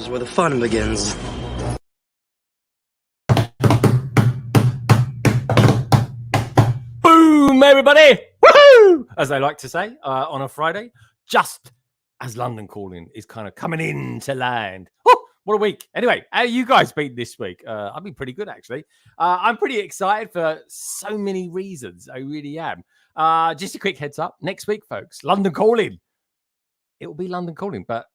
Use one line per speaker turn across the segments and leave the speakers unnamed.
is where the fun begins.
Boom, everybody! Woohoo! As they like to say on a Friday, just as London Calling is kind of coming into land. Oh, what a week. Anyway, how you guys been this week? I've been pretty good, actually. I'm pretty excited for so many reasons. I really am. Just a quick heads up. Next week, folks, London Calling. It will be London Calling, but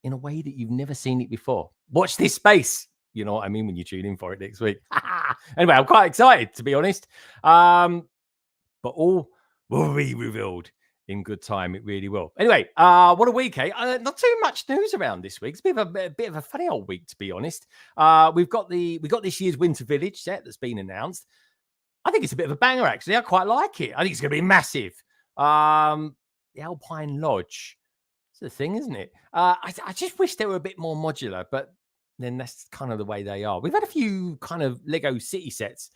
in a way that you've never seen it before. Watch this space. You know what I mean when you tune in for it next week. Anyway, I'm quite excited, to be honest. But all will be revealed in good time. It really will. Anyway, what a week, eh? Not too much news around this week. It's a bit of a funny old week, to be honest. We got this year's Winter Village set that's been announced. I think it's a bit of a banger, actually. I quite like it. I think it's going to be massive. The Alpine Lodge. It's the thing, isn't it? I just wish they were a bit more modular, but then that's kind of the way they are. We've had a few kind of Lego City sets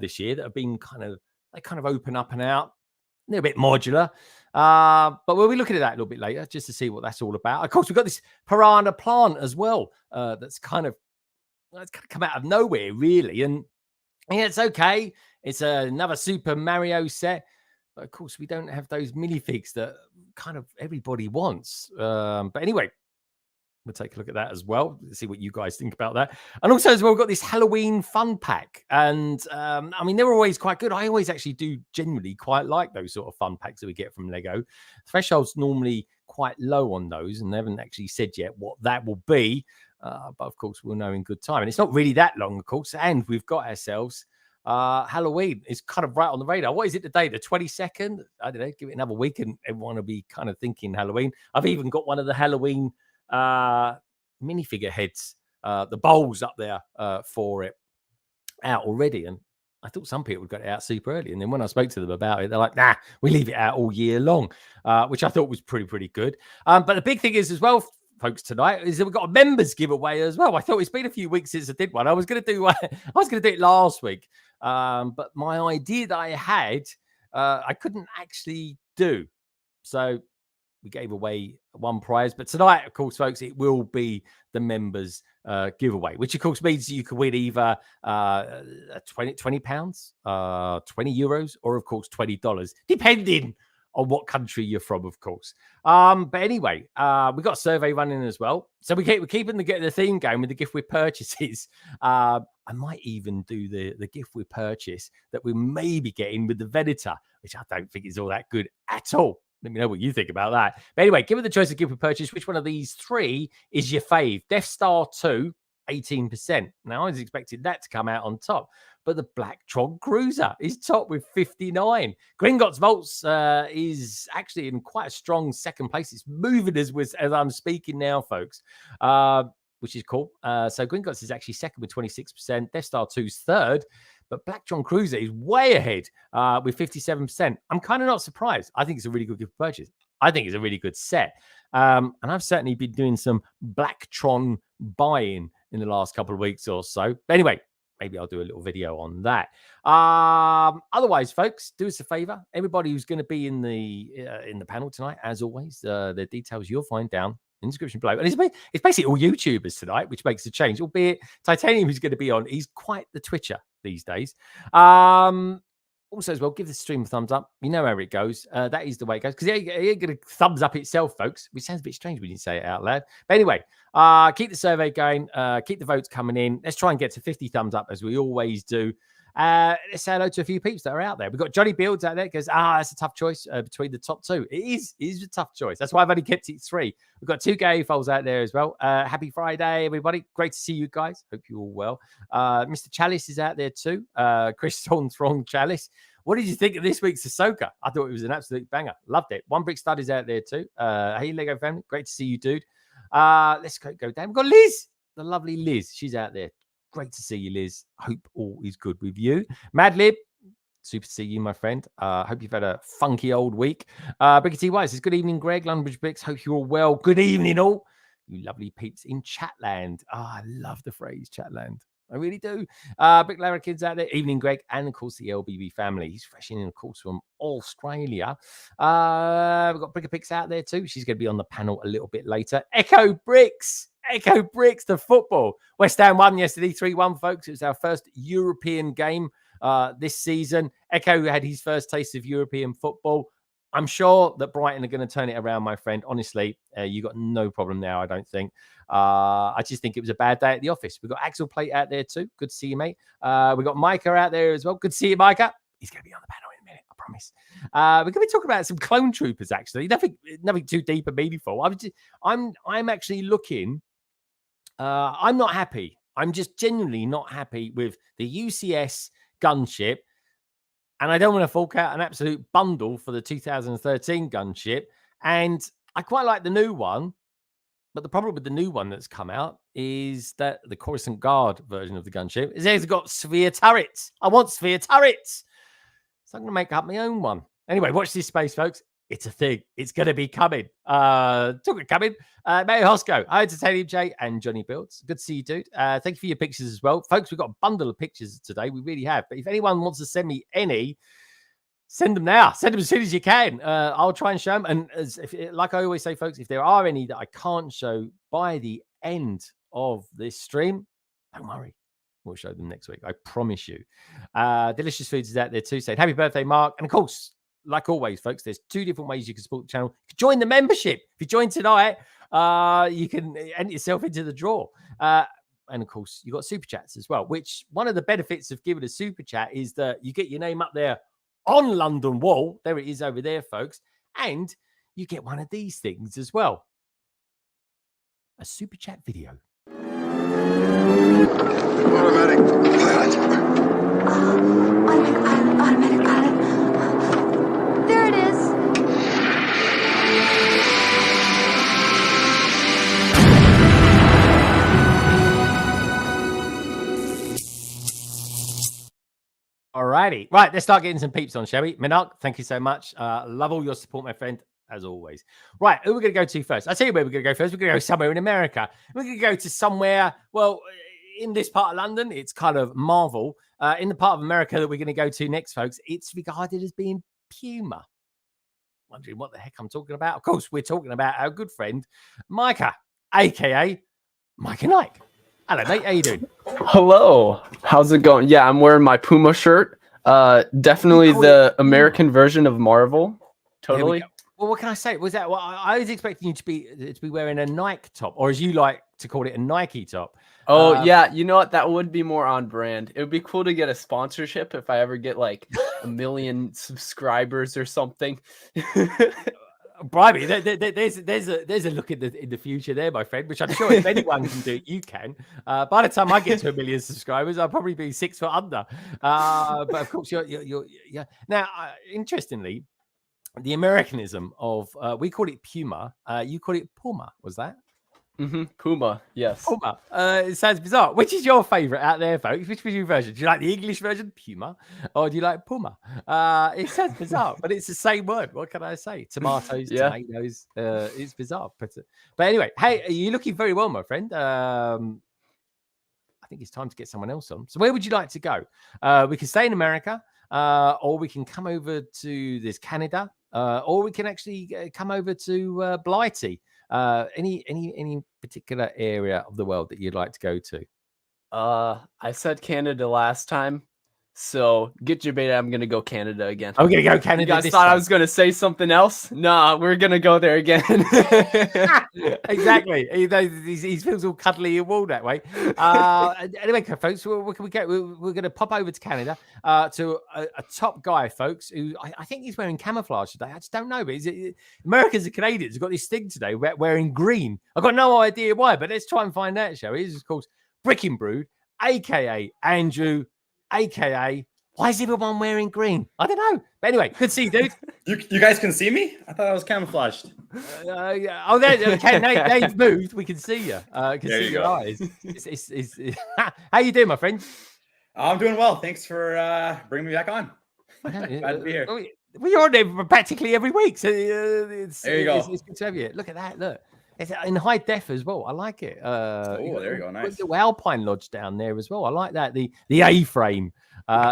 this year that have been they kind of open up and out. They're a bit modular. But we'll be looking at that a little bit later just to see what that's all about. Of course, we've got this Piranha Plant as well. That's kind of come out of nowhere, really. And yeah, it's okay. It's another Super Mario set. But of course, we don't have those minifigs that kind of everybody wants. But anyway, we'll take a look at that as well. See what you guys think about that. And also as well, we've got this Halloween fun pack. And I mean, they're always quite good. I always actually do genuinely quite like those sort of fun packs that we get from Lego. Threshold's normally quite low on those, and they haven't actually said yet what that will be. But of course, we'll know in good time. And it's not really that long, of course. And we've got ourselves Halloween is kind of right on the radar. What is it today? The 22nd? I don't know. Give it another week and everyone will be kind of thinking Halloween. I've even got one of the Halloween minifigure heads, the bowls up there for it out already. And I thought some people got it out super early. And then when I spoke to them about it, they're like, nah, we leave it out all year long, which I thought was pretty good. But the big thing is as well, folks, tonight is that we've got a members giveaway as well. I thought it's been a few weeks since I did one. I was going to do it last week, but my idea that I had, I couldn't actually do. So we gave away one prize, but tonight, of course, folks, it will be the members giveaway, which of course means you can win either 20 pounds, 20 euros, or of course $20, depending on what country you're from, of course. But anyway, we've got a survey running as well. So we're keeping the theme going with the gift with purchases. I might even do the gift with purchase that we may be getting with the Venator, which I don't think is all that good at all. Let me know what you think about that. But anyway, given the choice of gift with purchase, which one of these three is your fave? Death Star 2, 18%. Now, I was expecting that to come out on top. But the Blacktron Cruiser is top with 59. Gringotts Volts is actually in quite a strong second place. It's moving as I'm speaking now, folks, which is cool. So Gringotts is actually second with 26%. Death Star 2's third. But Blacktron Cruiser is way ahead with 57%. I'm kind of not surprised. I think it's a really good gift purchase. I think it's a really good set. And I've certainly been doing some Blacktron buying in the last couple of weeks or so. But anyway, maybe I'll do a little video on that. Otherwise, folks, do us a favor. Everybody who's going to be in the panel tonight, as always, the details you'll find down in the description below. And it's basically all YouTubers tonight, which makes a change. Albeit Titanium, who's going to be on, he's quite the Twitcher these days. Also, as well, give the stream a thumbs up. You know how it goes. That is the way it goes. Because it ain't going to thumbs up itself, folks. Which sounds a bit strange when you say it out loud. But anyway, keep the survey going. Keep the votes coming in. Let's try and get to 50 thumbs up, as we always do. Let's say hello to a few peeps that are out there. We've got Johnny Builds out there. Goes, that's a tough choice between the top two. It is a tough choice. That's why I've only kept it 3. We've got 2 gay foals out there as well. Happy Friday, everybody. Great to see you guys. Hope you're all well. Mr. Chalice is out there too. Chris Throng Chalice. What did you think of this week's Ahsoka? I thought it was an absolute banger. Loved it. One Brick Stud is out there too. Hey, Lego family. Great to see you, dude. Let's go down. We've got Liz. The lovely Liz. She's out there. Great to see you, Liz. Hope all is good with you. Madlib, super to see you, my friend. Hope you've had a funky old week. Bricky T. White says, good evening, Greg. Londonbridge Bricks. Hope you're all well. Good evening, all. You lovely peeps in Chatland. I love the phrase Chatland. I really do. Brick Lara kids out there. Evening, Greg. And, of course, the LBB family. He's fresh in, of course, from Australia. We've got Bricker Picks out there, too. She's going to be on the panel a little bit later. Echo Bricks. Echo Bricks, the football. West Ham won yesterday, 3-1, folks. It was our first European game this season. Echo had his first taste of European football. I'm sure that Brighton are going to turn it around, my friend. Honestly, you got no problem now, I don't think. I just think it was a bad day at the office. We've got Axel Plate out there too. Good to see you, mate. We've got Micah out there as well. Good to see you, Micah. He's going to be on the panel in a minute, I promise. We're going to be talking about some clone troopers, actually. Nothing too deep and meaningful. I'm actually looking. I'm not happy. I'm just genuinely not happy with the UCS gunship. And I don't want to fork out an absolute bundle for the 2013 gunship. And I quite like the new one. But the problem with the new one that's come out is that the Coruscant Guard version of the gunship is it's got sphere turrets. I want sphere turrets. So I'm going to make up my own one. Anyway, watch this space, folks. It's a thing. It's going to be coming. Talk of coming. Mayo Hosco, hi to Titanium J and Johnny Builds. Good to see you, dude. Thank you for your pictures as well. Folks, we've got a bundle of pictures today. We really have. But if anyone wants to send me any, send them now. Send them as soon as you can. I'll try and show them. And like I always say, folks, if there are any that I can't show by the end of this stream, don't worry. We'll show them next week. I promise you. Delicious Foods is out there too. Saying happy birthday, Mark. And of course, like always, folks, there's 2 different ways you can support the channel. Join the membership. If you join tonight, you can enter yourself into the draw. And of course, you've got super chats as well, which one of the benefits of giving a super chat is that you get your name up there on London Wall. There it is over there, folks. And you get one of these things as well. A super chat video.
Automatic pilot.
Automatic pilot. There it is.
Alrighty. Right, let's start getting some peeps on, shall we? Minark, thank you so much. Love all your support, my friend, as always. Right, who are we going to go to first? I'll tell you where we're going to go first. We're going to go somewhere in America. We're going to go to somewhere, well, in this part of London, it's kind of Marvel. In the part of America that we're going to go to next, folks, it's regarded as being Puma. Wondering what the heck I'm talking about? Of course, we're talking about our good friend, Micah, a.k.a. Micah Nike. Hello, mate. How you doing?
Hello. How's it going? Yeah, I'm wearing my Puma shirt. Definitely the American version of Marvel. Totally.
Well, what can I say? Was that? Well, I was expecting you to be wearing a Nike top, or as you like to call it, a Nike top.
Oh yeah, you know what? That would be more on brand. It would be cool to get a sponsorship if I ever get like 1 million subscribers or something.
Bribe me. There's a look in the future there, my friend. Which I'm sure if anyone can do, you can. By the time I get to 1 million subscribers, I'll probably be 6 foot under. But of course, you're yeah. Now, interestingly, the Americanism of we call it Puma. You call it Puma. Was that?
Puma, yes.
Puma. It sounds bizarre. Which is your favorite out there, folks? Which was your version? Do you like the English version, Puma, or do you like Puma? It sounds bizarre, but it's the same word. What can I say? Tomatoes, tomatoes. It's bizarre, but anyway, hey, you're looking very well, my friend. I think it's time to get someone else on. So where would you like to go? We can stay in America, or we can come over to this Canada, or we can actually come over to Blighty. Any particular area of the world that you'd like to go to?
I said Canada last time, so get your beta. I'm gonna go Canada again.
I'm gonna go Canada.
You guys thought I was gonna say something else? Nah, we're gonna go there again.
Exactly. He feels all cuddly and warm that way. Anyway, folks, where can we go? We're going to pop over to Canada to a top guy, folks, who I think he's wearing camouflage today. I just don't know. But Americans and Canadians have got this thing today wearing green. I've got no idea why, but let's try and find out, shall we? This is called Bricking Brood, a.k.a. Andrew, a.k.a. Why is everyone wearing green? I don't know. But anyway, good to see you, dude.
You guys can see me? I thought I was camouflaged.
Yeah. Oh, they've moved. We can see you. Can
there
see
you
your
go.
eyes. How you doing, my friend?
I'm doing well. Thanks for bringing me back on. Glad to be here.
We're on there practically every week. So it's,
there you go.
It's good to have you. Look at that. Look. It's in high def as well. I like it.
There you go. Nice.
The Alpine Lodge down there as well. I like that. The A-frame.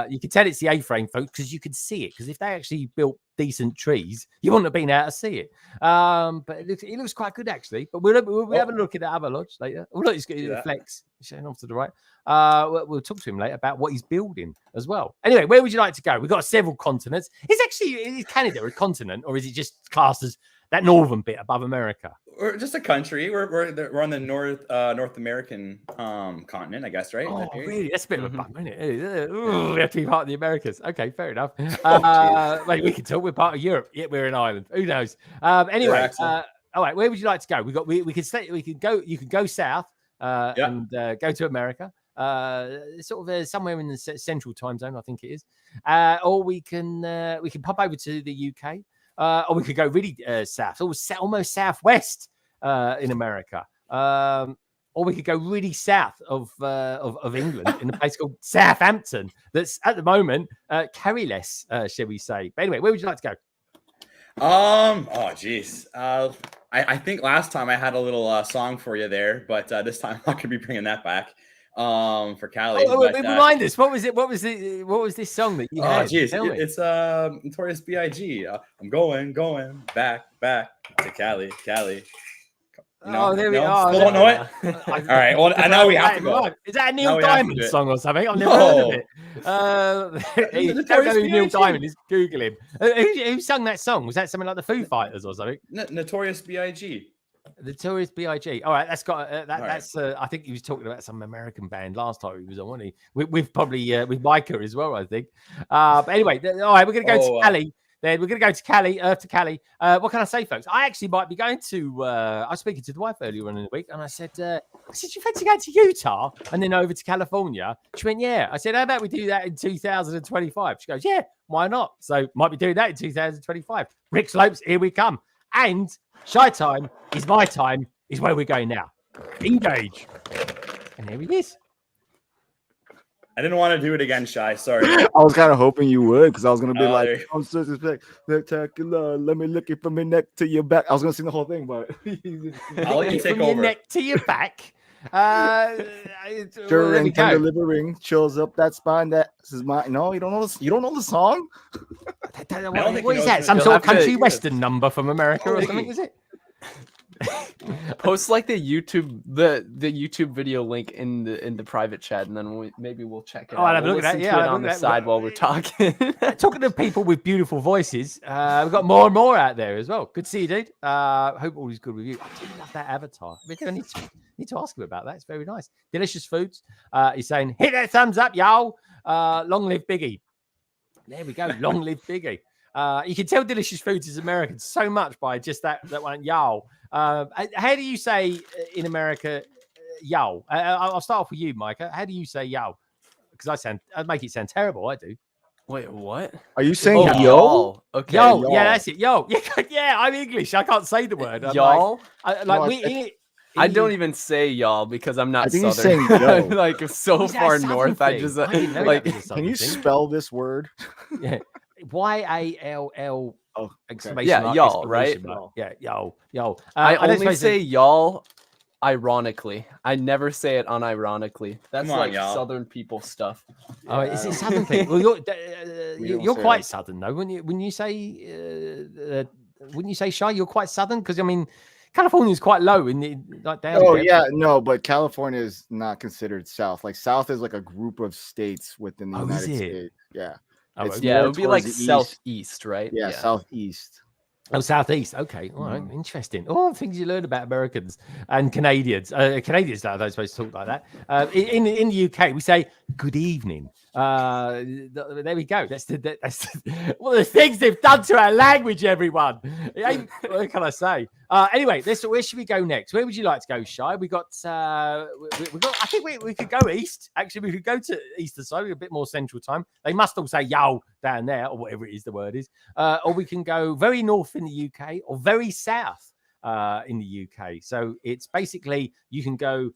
You can tell it's the A-frame, folks, because you can see it. Because if they actually built decent trees, you wouldn't have been able to see it. But it looks quite good actually. But we'll have a look at the other lodge later. Oh, look, it's got the flex showing off to the right. We'll talk to him later about what he's building as well. Anyway, where would you like to go? We've got several continents. Is Canada a continent, or is it just classed as that northern bit above America?
We're just a country. We're on the North American continent, I guess, right?
Oh, really? That's a bit of a bummer, isn't it? We have to be part of the Americas. Okay, fair enough. Wait, we can talk. We're part of Europe. Yet we're an island. Who knows? Anyway, all right. Where would you like to go? We can stay. We can go. You can go south and go to America. Sort of somewhere in the central time zone, I think it is. Or we can pop over to the UK. Or we could go really south, almost southwest in America. Or we could go really south of England in a place called Southampton. That's at the moment carryless, shall we say? But anyway, where would you like to go?
Oh geez. I think last time I had a little song for you there, but this time I'm not gonna be bringing that back. For Cali.
Remind us, what was it? What was this song that you had?
Oh, geez, it's Notorious B.I.G. I'm going back to Cali. You know,
there we are.
Still don't know it? All right. Well, I know we have to go.
Is that a Neil Diamond song or something? I've never heard of it. You don't know who Neil Diamond is? Google him. Who sung that song? Was that something like the Foo Fighters or something?
Notorious B.I.G.
Notorious B.I.G. All right, that's got that's. I think he was talking about some American band last time he was on, wasn't he? With probably with Micah as well, I think. But anyway, all right, we're going to go to Cali. Then we're going to go to Cali, to Cali. What can I say, folks? I actually might be going to. I was speaking to the wife earlier on in the week, and I said, you fancy going to Utah and then over to California? She went, yeah. I said, how about we do that in 2025? She goes, yeah, why not? So might be doing that in 2025. Rick Slopes, here we come. And Shy Time is my time, is where we're going now. Engage. And here he is.
I didn't want to do it again, Shy. Sorry.
I was kind of hoping you would, because I was going to be like, I'm so spectacular. Let me look it from your neck to your back. I was going to sing the whole thing, but
I'll let you take
from
over.
Your neck to your back.
During delivering, chills up that spine. That is my no. You don't know this. You don't know the song.
What is that? Some sort of country western number from America or something? Is it?
Post like the YouTube video link in the private chat, and then maybe we'll check it out.
I'll have a look at that. Yeah,
on the side while we're talking.
Talking to people with beautiful voices, we've got more and more out there as well. Good to see you, dude. Hope all is good with you. I do love that avatar. I need to ask him about that. It's very nice. Delicious Foods. He's saying, hit that thumbs up, y'all. Long live Biggie. There we go. Long live Biggie. You can tell Delicious Foods is American so much by just that one, y'all. How do you say in America, y'all? I'll start off with you, Micah. How do you say y'all? Because I make it sound terrible. I do.
Wait, what?
Are you saying
yo? Okay,
yo. Yeah, that's it. Yo. Yeah, I'm English. I can't say the word.
Y'all.
I
don't even say y'all because I'm not Southern.
Saying yo.
Like so far north,
thing?
I just like.
Can you spell this word?
Yeah. YALL.
Oh,
exclamation
yeah,
mark,
y'all, right?
Yeah, y'all.
I only say y'all ironically. I never say it unironically. That's like Southern people stuff.
Oh, is it Southern people? Well, you're quite Southern though. When you say Shy, you're quite Southern because I mean, California is quite low in the like down.
Oh yeah, no, but California is not considered South. Like South is like a group of states within the United States. Yeah.
It would be like southeast, right?
Yeah, southeast.
Oh, southeast. Okay, all right, interesting. Oh, things you learn about Americans and Canadians. Canadians are supposed to talk like that. In the UK, we say good evening. There we go. That's one of the things they've done to our language, everyone. What can I say? Anyway, where should we go next? Where would you like to go, Shy? We got. I think we could go east. Actually, we could go to eastern side. A bit more central time. They must all say yo down there or whatever it is the word is. Or we can go very north in the UK or very south in the UK. So it's basically you can go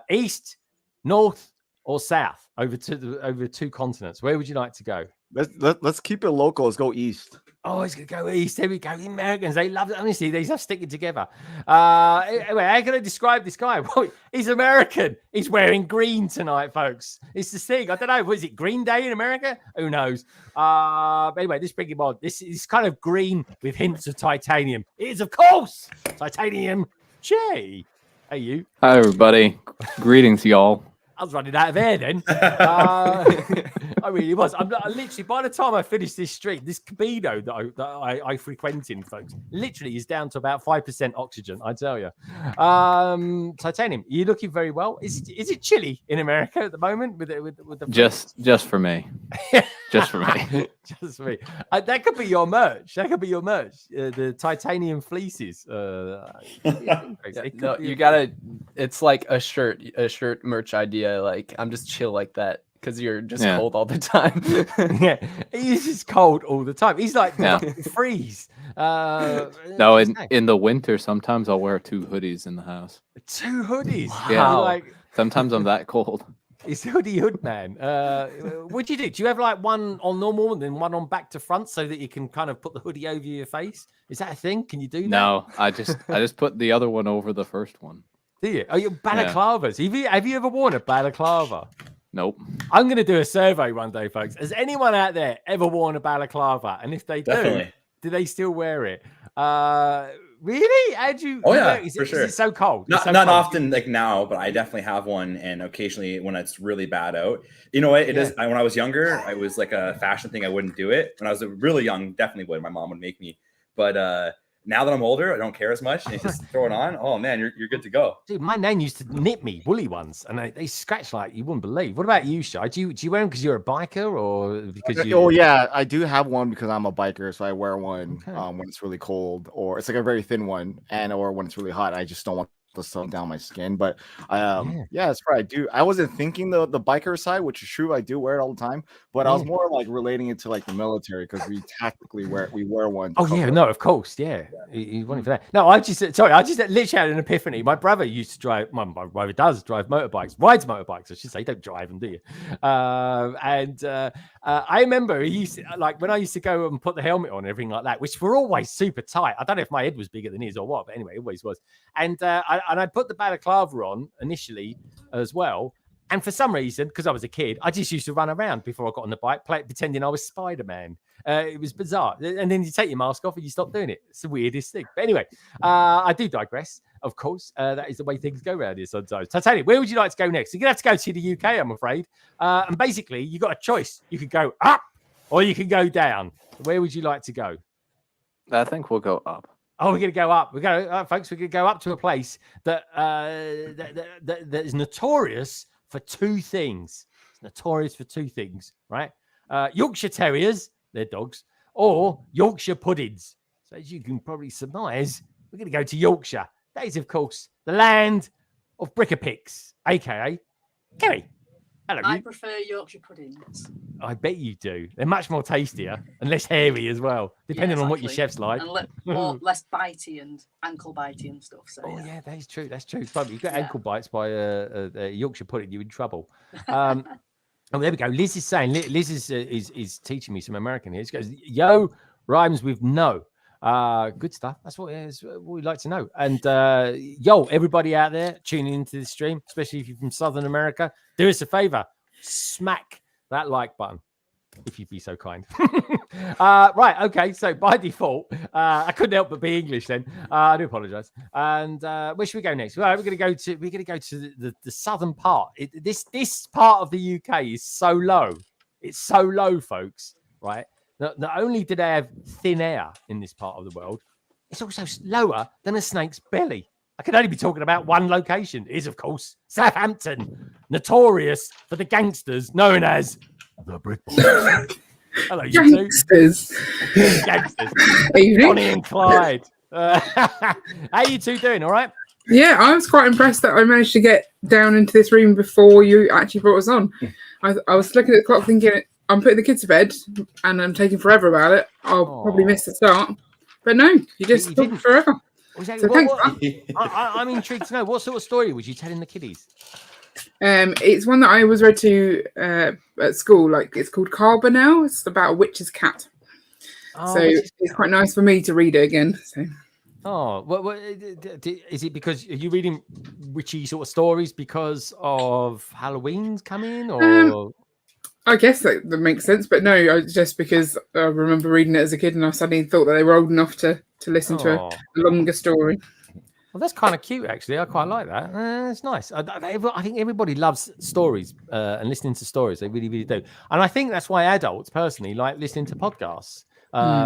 east, north, or south over two continents. Where would you like to go?
Let's keep it local. Let's go east.
Oh, he's going to go east. There we go. The Americans, they love it. Honestly, they love sticking together. Anyway, how can I describe this guy? Well, he's American. He's wearing green tonight, folks. It's the thing. I don't know. Was it Green Day in America? Who knows? Anyway, let's bring him on. This is kind of green with hints of titanium. It is, of course, titanium. Jay. Hey, you.
Hi, everybody. Greetings, y'all.
I was running out of air then. I really was. I literally, by the time I finished this street, this Camino that I frequent in, folks, literally is down to about 5% oxygen, I tell you. Titanium, you're looking very well. Is it chilly in America at the moment? With the
Just for me. Just for me.
Just for me. That could be your merch. The titanium fleeces.
No, you gotta. It's like a shirt merch idea. Like I'm just chill like that because you're just cold all the time.
Yeah, he's just cold all the time. He's like freeze.
No, in the winter, sometimes I'll wear 2 hoodies in the house.
2 hoodies.
Wow.
Yeah,
Like
sometimes I'm that cold.
it's hoodie hood man. What do you do? Do you have like one on normal and then one on back to front so that you can kind of put the hoodie over your face? Is that a thing? Can you do that?
No, I just put the other one over the first one.
Do you? Oh, you balaclavas. Have you ever worn a balaclava?
Nope.
I'm going to do a survey one day, folks. Has anyone out there ever worn a balaclava? And if they do they still wear it? Really? How'd you?
Oh yeah,
is
for sure.
Is it so cold?
Not
so
not
cold?
often like now, but I definitely have one, and occasionally when it's really bad out. You know what? It is. When I was younger, I was like a fashion thing. I wouldn't do it. When I was really young, definitely would. My mom would make me. But now that I'm older, I don't care as much. And you just throw it on. Oh man, you're good to go.
Dude, my nan used to knit me woolly ones, and they scratch like you wouldn't believe. What about you, Shai? Do you wear them because you're a biker or because you?
Oh yeah, I do have one because I'm a biker, so I wear one when it's really cold, or it's like a very thin one, or when it's really hot. I just don't want the sun down my skin. But yeah, that's right. I do. I wasn't thinking the biker side, which is true. I do wear it all the time, but I was more like relating it to like the military because we tactically wear one.
Oh yeah, no, of course, yeah. You wanted for that? No, I just literally had an epiphany. My brother used to drive. My brother does drive motorbikes, rides motorbikes. I should say, don't drive them, do you? I remember he used to, like when I used to go and put the helmet on and everything like that, which were always super tight. I don't know if my head was bigger than his or what, but anyway, it always was. And I put the balaclava on initially as well. And for some reason, because I was a kid, I just used to run around before I got on the bike, pretending I was Spider-Man. It was bizarre. And then you take your mask off and you stop doing it. It's the weirdest thing. But anyway, I do digress. Of course, that is the way things go around here sometimes. Titanium, where would you like to go next? You're going to have to go to the UK, I'm afraid. And basically, you got a choice. You could go up or you can go down. Where would you like to go?
I think we'll go up.
Oh, we're going to go up. Folks, we're going to go up to a place that that is notorious for 2 things. It's notorious for 2 things, right? Yorkshire Terriers, they're dogs, or Yorkshire puddings. So as you can probably surmise, we're going to go to Yorkshire. That is, of course, the land of Bricklink, a.k.a. Kerry. Hello.
I prefer Yorkshire puddings.
I bet you do. They're much more tastier and less hairy as well, depending on what your chef's like.
And less bitey and ankle bitey and stuff. So
yeah, that is true. That's true. But you got ankle bites by a Yorkshire pudding, you're in trouble. Oh, there we go. Liz is saying. Liz is teaching me some American here. She goes, "Yo rhymes with no." Good stuff. That's what we'd like to know. And yo, everybody out there tuning into the stream, especially if you're from Southern America, do us a favor, smack that like button if you'd be so kind. Right, okay. So by default, I couldn't help but be English then. I do apologize. And where should we go next? Well, we're gonna go to the southern part. This part of the UK is so low. It's so low, folks. Right. Not only do they have thin air in this part of the world, it's also lower than a snake's belly. I can only be talking about one location. It is, of course, Southampton, notorious for the gangsters known as the Brick Boys. Hello, you
gangsters.
Two. Gangsters. Bonnie and Clyde. How you two doing? All right?
Yeah, I was quite impressed that I managed to get down into this room before you actually brought us on. I was looking at the clock thinking, I'm putting the kids to bed and I'm taking forever about it. I'll probably miss the start. But no, you just took forever. So thanks,
I'm intrigued to know, what sort of story was you telling the kiddies?
It's one that I was read to at school. Like, it's called Carbonell. It's about a witch's cat. so it's quite nice for me to read it again. So.
Oh, well, is it because are you reading witchy sort of stories because of Halloween's coming, or?
I guess that makes sense, but no, just because I remember reading it as a kid, and I suddenly thought that they were old enough to listen to a longer story.
Well, that's kind of cute, actually. I quite like that. It's nice. I think everybody loves stories and listening to stories. They really, really do. And I think that's why adults, personally, like listening to podcasts.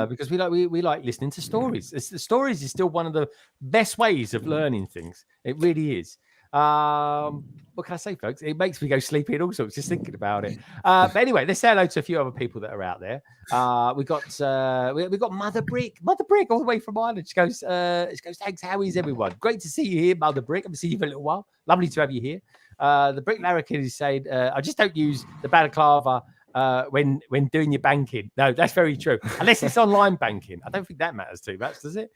Because we like listening to stories. The stories is still one of the best ways of learning things. It really is. What can I say, folks? It makes me go sleepy and all sorts just thinking about it. But anyway, let's say hello to a few other people that are out there. We got Mother Brick all the way from Ireland. She goes, thanks. How is everyone? Great to see you here, Mother Brick. I've seen you for a little while. Lovely to have you here. The Brick Larrikin is saying, I just don't use the balaclava when doing your banking. No, that's very true. Unless it's online banking. I don't think that matters too much, does it?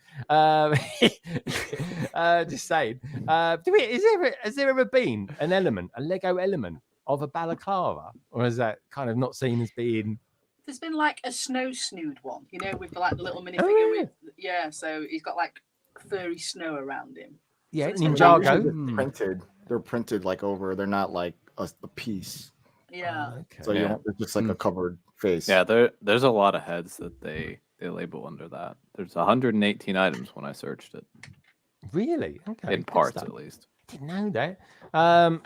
Just saying. Has there ever been an element, a Lego element of a balaclava? Or is that kind of not seen as being...
There's been like a snow snood one, with like the little minifigure with... Yeah, so he's got like furry snow around him.
Yeah,
so
Ninjago.
They're printed like over. They're not like a piece.
Yeah.
Okay.
So you don't, it's just like a covered face.
Yeah, there's a lot of heads that they label under that. There's 118 items when I searched it.
Really? Okay.
In parts, at least.
Didn't know that.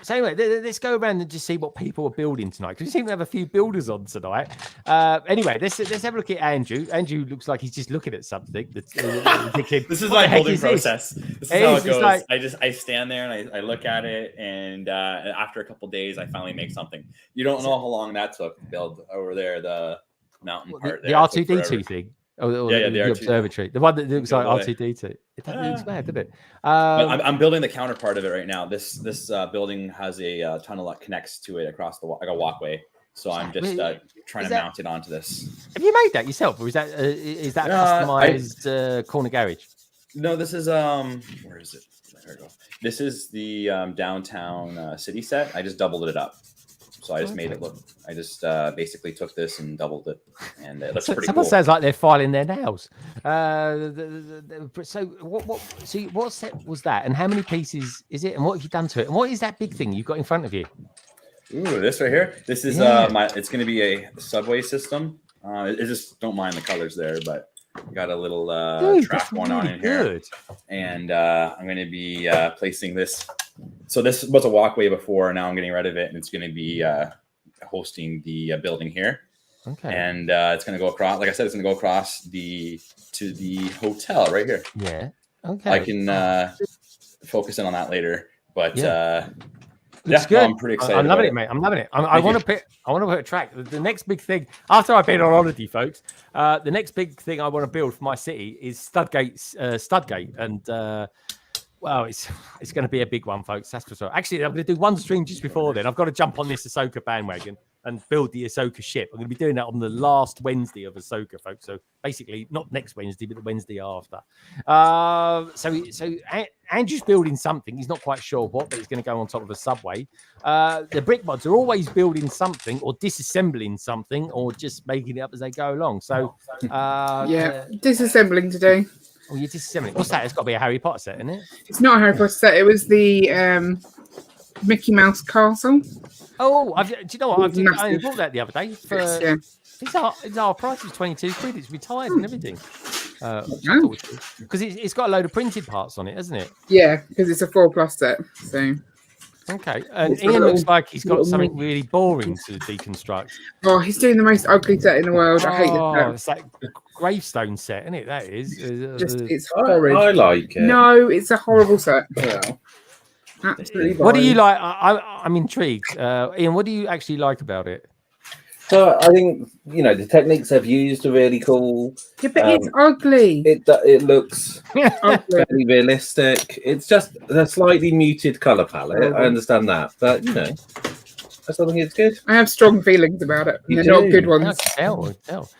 So anyway, let's go around and just see what people are building tonight, because we seem to have a few builders on tonight. Anyway, let's have a look at Andrew. Andrew looks like he's just looking at something. That's,
this is my building process. This is how it goes. Like... I stand there and I look at it, and after a couple days, I finally make something. You don't know how long that took to build over there, the mountain part.
The R2D2 thing. The observatory, the one that looks like R2D2. It looks bad, doesn't it?
I'm building the counterpart of it right now. This building has a tunnel that connects to it across like a walkway. So I'm just trying to mount it onto this.
Have you made that yourself, or is that a customized corner garage?
No, this is where is it? There we go. This is the downtown city set. I just doubled it up. So I just made it look. I just basically took this and doubled it, and it looks pretty
Someone
cool.
sounds like they're filing their nails. So what set was that, and how many pieces is it, and what have you done to it, and what is that big thing you've got in front of you?
Ooh, this right here. This is it's going to be a subway system. It just don't mind the colors there, but got a little track one on in here, and I'm going to be placing this. So this was a walkway before. Now I'm getting rid of it, and it's going to be hosting the building here.
Okay.
And it's going to go across. Like I said, it's going to go across to the hotel right here.
Yeah. Okay.
I can focus in on that later, but
good.
No, I'm pretty excited.
I'm loving it, mate. I'm loving it. I want to put a track. The next big thing after I've been on holiday, folks. The next big thing I want to build for my city is Studgate, and. Well, it's going to be a big one, folks. That's for sure. Actually, I'm going to do one stream just before then. I've got to jump on this Ahsoka bandwagon and build the Ahsoka ship. I'm going to be doing that on the last Wednesday of Ahsoka, folks. So basically, not next Wednesday, but the Wednesday after. So Andrew's building something. He's not quite sure what, but he's going to go on top of a subway. The brick mods are always building something or disassembling something or just making it up as they go along. So
disassembling today.
Oh, you're disassembling. What's that? It's got to be a Harry Potter set, isn't it? It's
not a Harry Potter set. It was the Mickey Mouse Castle.
Oh, do you know what? I only bought that the other day. It's our price is 22 quid. It's retired and everything. Because it's got a load of printed parts on it, hasn't it?
Yeah, because it's a 4+ set. So.
Okay, and Ian looks like he's got something really boring to deconstruct.
Oh, he's doing the most ugly set in the world. I hate it.
It's like a gravestone set, isn't it? That is.
It's horrid.
I like it.
No, it's a horrible set. Absolutely.
What do you like? I'm intrigued. Ian, what do you actually like about it?
So I think the techniques they've used are really cool.
Yeah, but it's ugly.
It looks very realistic. It's just a slightly muted color palette. I understand that, but I still think it's good.
I have strong feelings about it. They're not good ones.
Tell.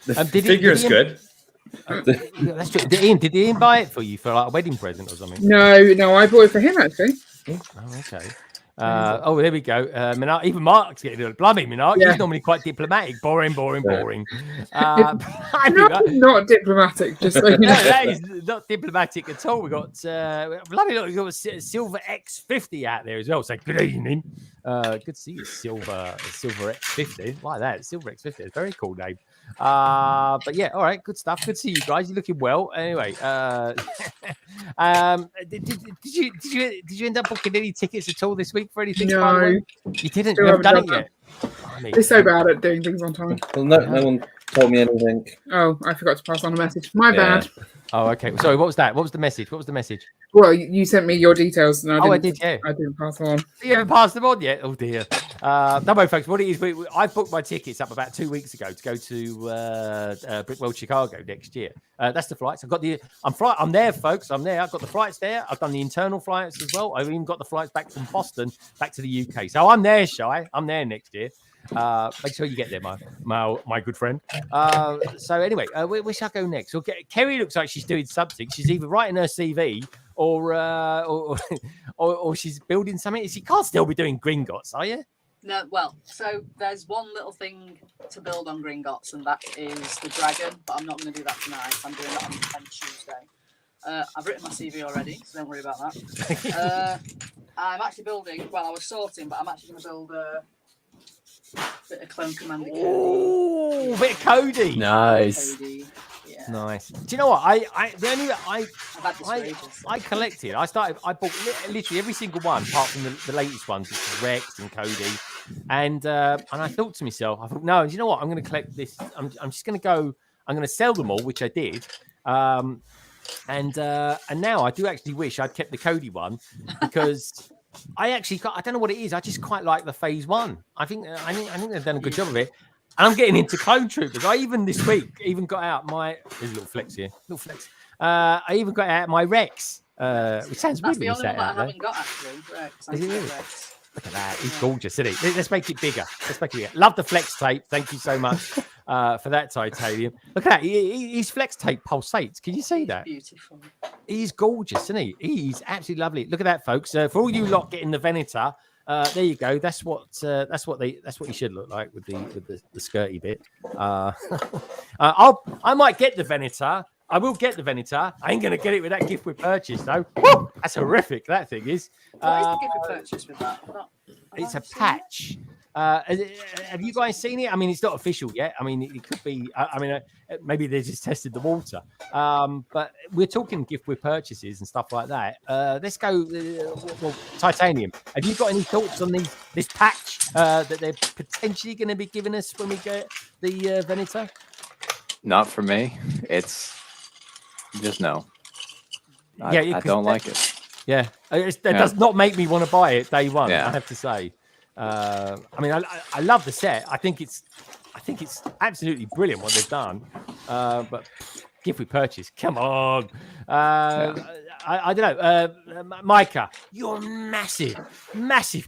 The figure is good.
That's true. Did Ian buy it for you for like a wedding present or something?
No, I bought it for him actually.
Oh, okay. Oh, there we go. Minark, even Mark's getting it. Blimey, Minark.
Yeah.
He's normally quite diplomatic. Boring.
Not diplomatic, just so you
No,
know.
that is not diplomatic at all. We got bloody look, we got a Silver X50 out there as well. So good evening. Good to see you, Silver X50. Like that, Silver X50. It's a very cool name. But yeah, all right, good stuff. Good to see you guys. You're looking well. Anyway, did you end up booking any tickets at all this week for anything?
No.
You didn't.
Still
You haven't done it
haven't
yet.
They're so bad at doing things on time.
Well, no one told me anything.
Oh, I forgot to pass on a message. My
Yeah.
bad.
Oh, okay. Sorry. What was that? What was the message?
Well, you sent me your details, and
I did. Yeah.
I didn't pass on.
You haven't passed them on yet. Oh dear. No, way, folks. What it is, I booked my tickets up about 2 weeks ago to go to Brickwell Chicago next year. That's the flights. I'm there, folks. I'm there. I've got the flights there. I've done the internal flights as well. I've even got the flights back from Boston back to the UK. So I'm there, Shy. I'm there next year. Make sure you get there, my good friend. So anyway, where shall I go next? Well, Kerry looks like she's doing something. She's either writing her CV or she's building something. She can't still be doing Gringotts, are you?
No, well, so there's one little thing to build on Gringotts, and that is the dragon, but I'm not going to do that tonight. I'm doing that on Tuesday. I've written my CV already, so don't worry about that. I'm actually building, well, I was sorting, but I'm actually going to build a bit of Clone Commander.
Ooh, bit of Cody.
Nice.
Cody. Yeah.
Nice. Do you know what? I collected. I bought literally every single one, apart from the latest ones, which is Rex and Cody. And I thought to myself, no, do you know what? I'm going to collect this. I'm just going to go. I'm going to sell them all, which I did. And now I do actually wish I'd kept the Cody one because I don't know what it is. I just quite like the phase one. I think they've done a good job of it. And I'm getting into Clone Troopers. I even this week got out my there's a little flex here. I even got out my Rex. Which sounds
That's
weird.
the only one that I
there.
haven't got actually. Rex.
Is it really?
Rex.
Look at that. He's gorgeous, isn't he? Let's make it bigger. Love the flex tape. Thank you so much for that, titanium. Look at that. His flex tape pulsates. Can you see that?
Beautiful.
He's gorgeous, isn't he? He's absolutely lovely. Look at that, folks. For all you lot getting the Venator, there you go. That's what you should look like with the skirty bit. I might get the Venator. I will get the Venator. I ain't gonna get it with that gift with purchase though. Woo! That's horrific. That thing is.
What is the gift with purchase with that?
It's a patch. Have you guys seen it? I mean, it's not official yet. I mean, it could be. Maybe they just tested the water. But we're talking gift with purchases and stuff like that. Let's go. Titanium. Have you got any thoughts on this patch that they're potentially going to be giving us when we get the Venator?
Not for me. It's just no. I don't like it.
Yeah, it does not make me want to buy it day one.
Yeah.
I have to say. I love the set. I think it's absolutely brilliant what they've done. But gift with purchase, come on. I don't know. Micah, you're a massive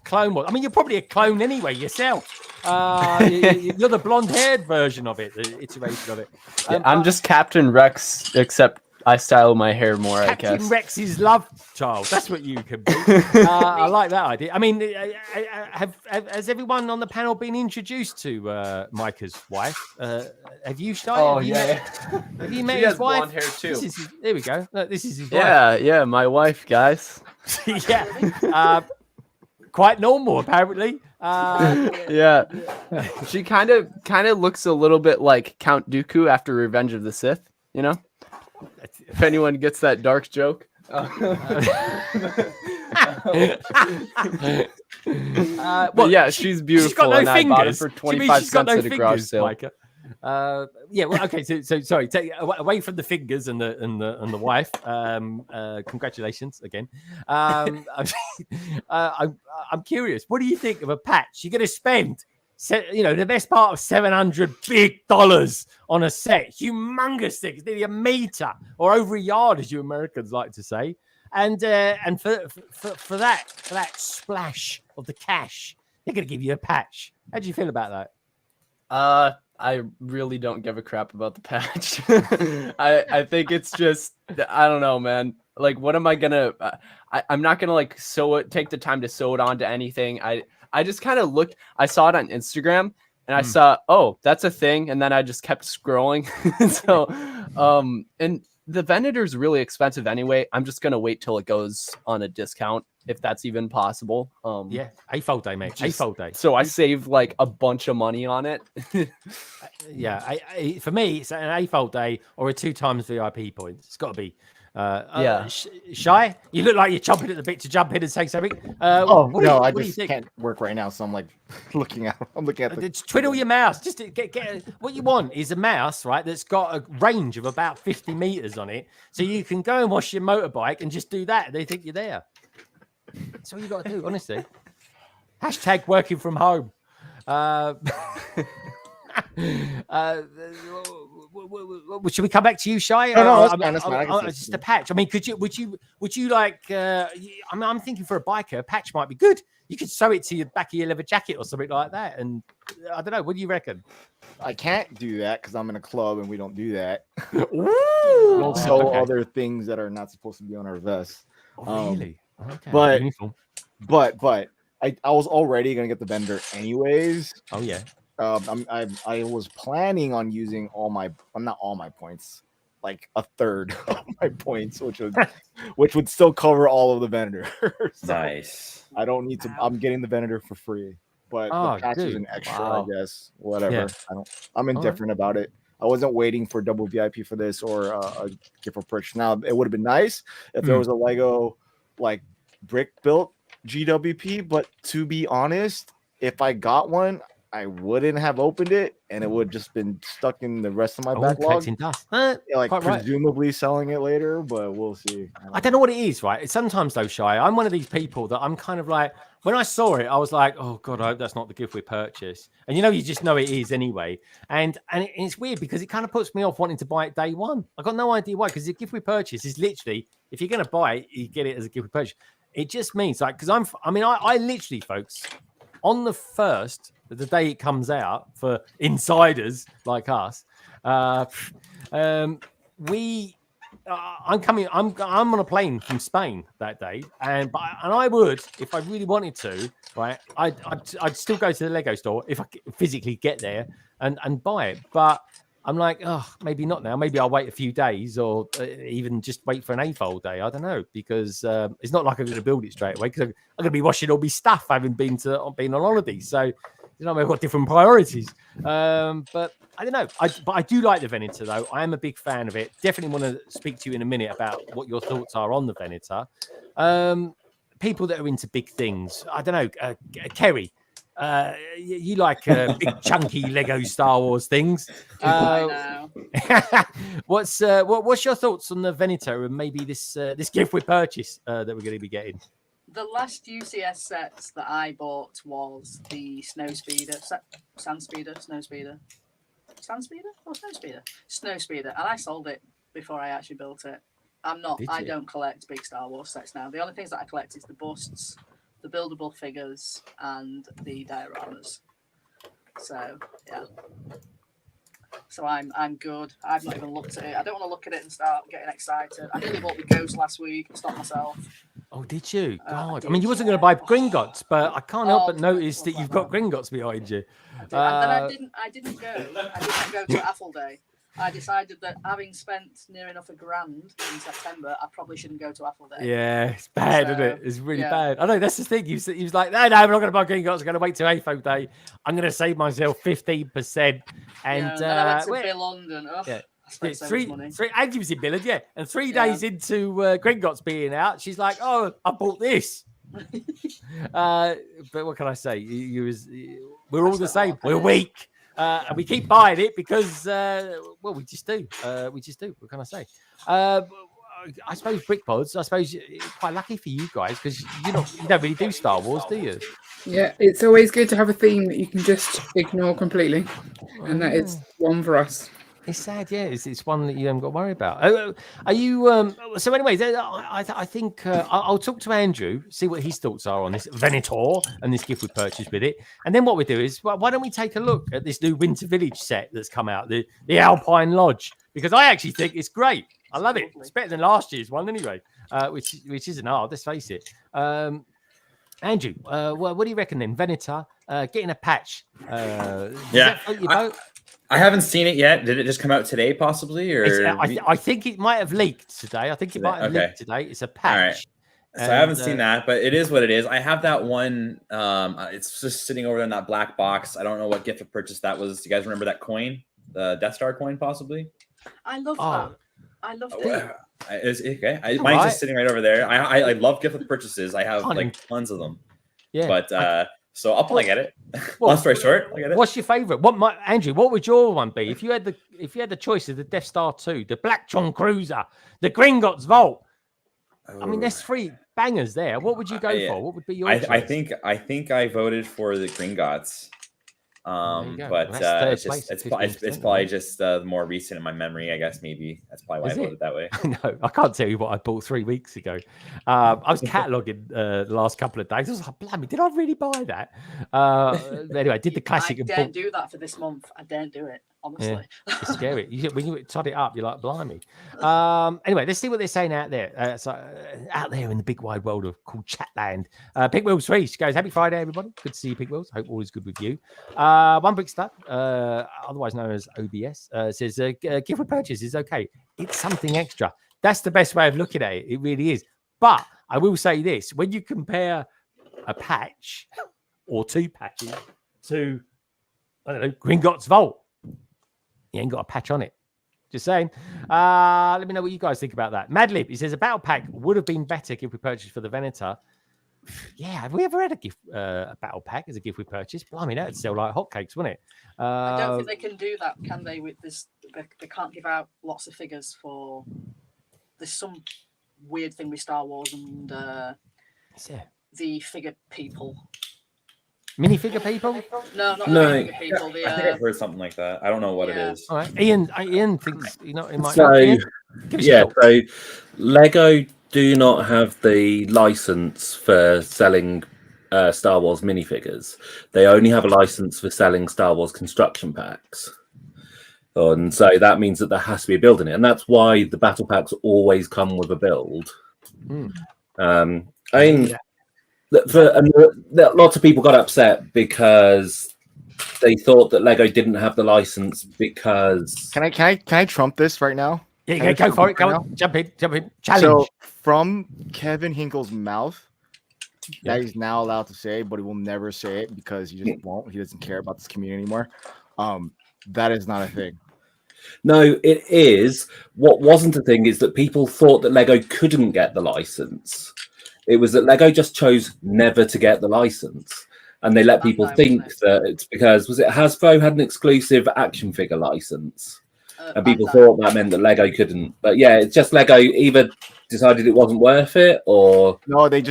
clone mod. I mean, you're probably a clone anyway yourself. You're the blonde-haired version of it, the iteration of it.
I'm just Captain Rex, except I style my hair more, I guess.
Captain Rex's love child. That's what you can be. I like that idea. I mean, has everyone on the panel been introduced to Micah's wife? Have you started?
Oh,
Have you met
She
his
has
wife?
blonde hair too.
There we go. Look, this is his wife.
Yeah, my wife, guys.
Yeah. Quite normal, apparently.
Yeah. She kind of looks a little bit like Count Dooku after Revenge of the Sith, you know? If anyone gets that dark joke. Yeah, she's beautiful.
She's got no
and I bought it
fingers.
for
She
25
means she's got
cents
no
at a garage
fingers,
sale.
Micah. Yeah, well, okay. So sorry. Take away from the fingers and the wife. Congratulations again. I'm curious. What do you think of a patch? You're going to spend, the best part of $700 big on a set, humongous thing, it's nearly a meter or over a yard, as you Americans like to say. And for that splash of the cash, they're going to give you a patch. How do you feel about that?
I really don't give a crap about the patch. I think it's just, I don't know, man. Like, what am I gonna? I'm not gonna like sew it. Take the time to sew it onto anything. I just kind of looked. I saw it on Instagram, and I saw, oh, that's a thing, and then I just kept scrolling. So, and the Venator's really expensive anyway. I'm just gonna wait till it goes on a discount, if that's even possible.
Yeah, A-fold day, mate. A-fold day.
So I save like a bunch of money on it.
Yeah, for me, it's an A-fold day or a 2 times VIP points. It's got to be.
Yeah.
Shy, you look like you're chomping at the bit to jump in and say something.
I just can't work right now, so I'm like looking at. I'm looking at the.
Twiddle your mouse. Just to get what you want is a mouse, right? That's got a range of about 50 meters on it, so you can go and wash your motorbike and just do that. They think you're there. That's all you got to do, honestly. Hashtag working from home. Should we come back to you, Shy?
No, that's fine.
It's just a patch. I mean, would you like? I'm thinking for a biker, a patch might be good. You could sew it to your back of your leather jacket or something like that. And I don't know. What do you reckon?
I can't do that because I'm in a club and we don't do that.
Ooh,
Don't sew other things that are not supposed to be on our vest.
Oh, really? Okay.
But I was already gonna get the vendor anyways.
Oh yeah.
I was planning on using not all my points, like a third of my points, which would still cover all of the vendor. So
Nice.
I don't need to. I'm getting the vendor for free, but the patch is an extra, I guess. Whatever. Yeah. I'm indifferent about it. I wasn't waiting for double VIP for this or a gift for purchase. Now it would have been nice if there was a Lego like brick built GWP, but to be honest, if I got one, I wouldn't have opened it, and it would just been stuck in the rest of my backlog.
Dust.
Presumably selling it later, but we'll see.
I don't know what it is, right? Sometimes though, Shy, I'm one of these people that I'm kind of like, when I saw it, I was like, oh God, I hope that's not the gift we purchased. And you just know it is anyway. And it's weird because it kind of puts me off wanting to buy it day one. I got no idea why, because the gift we purchase is literally, if you're going to buy it, you get it as a gift we purchase. It just means like, because I literally, folks, on the first, the day it comes out for insiders like us, I'm on a plane from Spain that day, and I would, if I really wanted to, right, I'd still go to the Lego store if I physically get there and buy it. But I'm like, oh, maybe not now. Maybe I'll wait a few days, or even just wait for an A-fold day. I don't know, because it's not like I'm going to build it straight away, because I'm going to be washing all my stuff, having been on holiday. So I've got different priorities. But I don't know. But I do like the Venator, though. I am a big fan of it. Definitely want to speak to you in a minute about what your thoughts are on the Venator. People that are into big things. I don't know. Kerry, you like big, chunky Lego Star Wars things. What's your thoughts on the Venator and maybe this gift we purchase that we're going to be getting?
The last UCS sets that I bought was the Snowspeeder, and I sold it before I actually built it. I don't collect big Star Wars sets now. The only things that I collect is the busts, the buildable figures, and the dioramas. So yeah. So I'm good. I've not even looked at it. I don't want to look at it and start getting excited. I nearly bought the Ghost last week and stopped myself.
Oh, did you? God. I mean, you wasn't going to buy Gringotts, but I can't help but notice that you've got Gringotts behind you.
And then I didn't go to Apple Day. I decided that having spent near enough $1,000 in September, I probably shouldn't go to Apple Day.
Yeah, it's bad, isn't it? It's really bad. I know, that's the thing. He was like, no, I'm not going to buy Gringotts. I'm going to wait till AFO Day. I'm going to save myself 15%. And
then I went to Bill London. Oh, yeah. I spent so much money.
And you was in Billard, yeah. And 3 days into Gringotts being out, she's like, oh, I bought this. But what can I say? We're all the same. We're weak. And we keep buying it because, we just do. What can I say? I suppose BrickPods, I suppose it's quite lucky for you guys because you don't really do Star Wars, do you?
Yeah, it's always good to have a theme that you can just ignore completely. And that is one for us.
It's sad, yeah. It's one that you haven't got to worry about. Are you? So, anyways, I think I'll talk to Andrew, see what his thoughts are on this Venator and this gift we purchased with it, and then what we do is, why don't we take a look at this new Winter Village set that's come out, the Alpine Lodge, because I actually think it's great. I love it. It's better than last year's one anyway, which isn't hard. Let's face it. Andrew, what do you reckon then? Venator getting a patch.
Yeah. I haven't seen it yet. Did it just come out today, possibly? Or
I think it might have leaked today. I think it might have leaked today. It's a patch.
All right. So I haven't seen that, but it is what it is. I have that one. It's just sitting over there in that black box. I don't know what gift of purchase that was. Do you guys remember that coin? The Death Star coin, possibly?
I love that. I loved it.
Okay. Mine's just sitting right over there. I love gift of purchases. I have like tons of them.
Yeah.
But so I'll probably get it. Long story short, I get it.
What's your favorite? Andrew, what would your one be if you had the choice of the Death Star 2, the Blacktron Cruiser, the Gringotts Vault? I mean, there's 3 bangers there. What would you go for? What would be your choice?
I think I voted for the Gringotts. But it's probably just more recent in my memory. I guess maybe that's probably why I voted that way.
No, I can't tell you what I bought 3 weeks ago. I was cataloguing the last couple of days. I was like, blimey, did I really buy that? Anyway, I did the classic.
I daren't do that for this month. I daren't do it. Honestly,
it's scary. When you tot it up, you're like, blimey. Anyway, let's see what they're saying out there. Out there in the big wide world of called Chatland. Pick Wheels 3 goes, happy Friday, everybody. Good to see you, Pick Wheels. Hope all is good with you. One Brick Stud, otherwise known as OBS, says gift with purchase is okay. It's something extra. That's the best way of looking at it. It really is. But I will say this: when you compare a patch or 2 patches to, I don't know, Gringotts Vault, you ain't got a patch on it. Just saying. Let me know what you guys think about that. Madlib, he says a battle pack would have been better if we purchased for the Venator. Yeah, have we ever had a battle pack as a gift we purchased? Blimey, that'd sell like hotcakes, wouldn't it?
I don't think they can do that, can they? With this, they can't give out lots of figures for. There's some weird thing with Star Wars and the figure people.
Minifigure people?
No, not minifigure people.
I think I've heard something like that. I don't know what it is.
All right. Ian thinks it might.
So Lego do not have the license for selling Star Wars minifigures. They only have a license for selling Star Wars construction packs. And so that means that there has to be a build in it. And that's why the battle packs always come with a build. Lots of people got upset because they thought that Lego didn't have the license because.
Can I trump this right now?
Yeah, go for it. Go on. Jump in. Challenge.
So from Kevin Hinkle's mouth, that he's now allowed to say, but he will never say it because he just won't. He doesn't care about this community anymore. That is not a thing.
No, it is. What wasn't a thing is that people thought that Lego couldn't get the license. It was that Lego just chose never to get the license. And they let people think that it's because, was it Hasbro had an exclusive action figure license? And people thought that meant that Lego couldn't. But yeah, it's just Lego either decided it wasn't worth it or... No,
they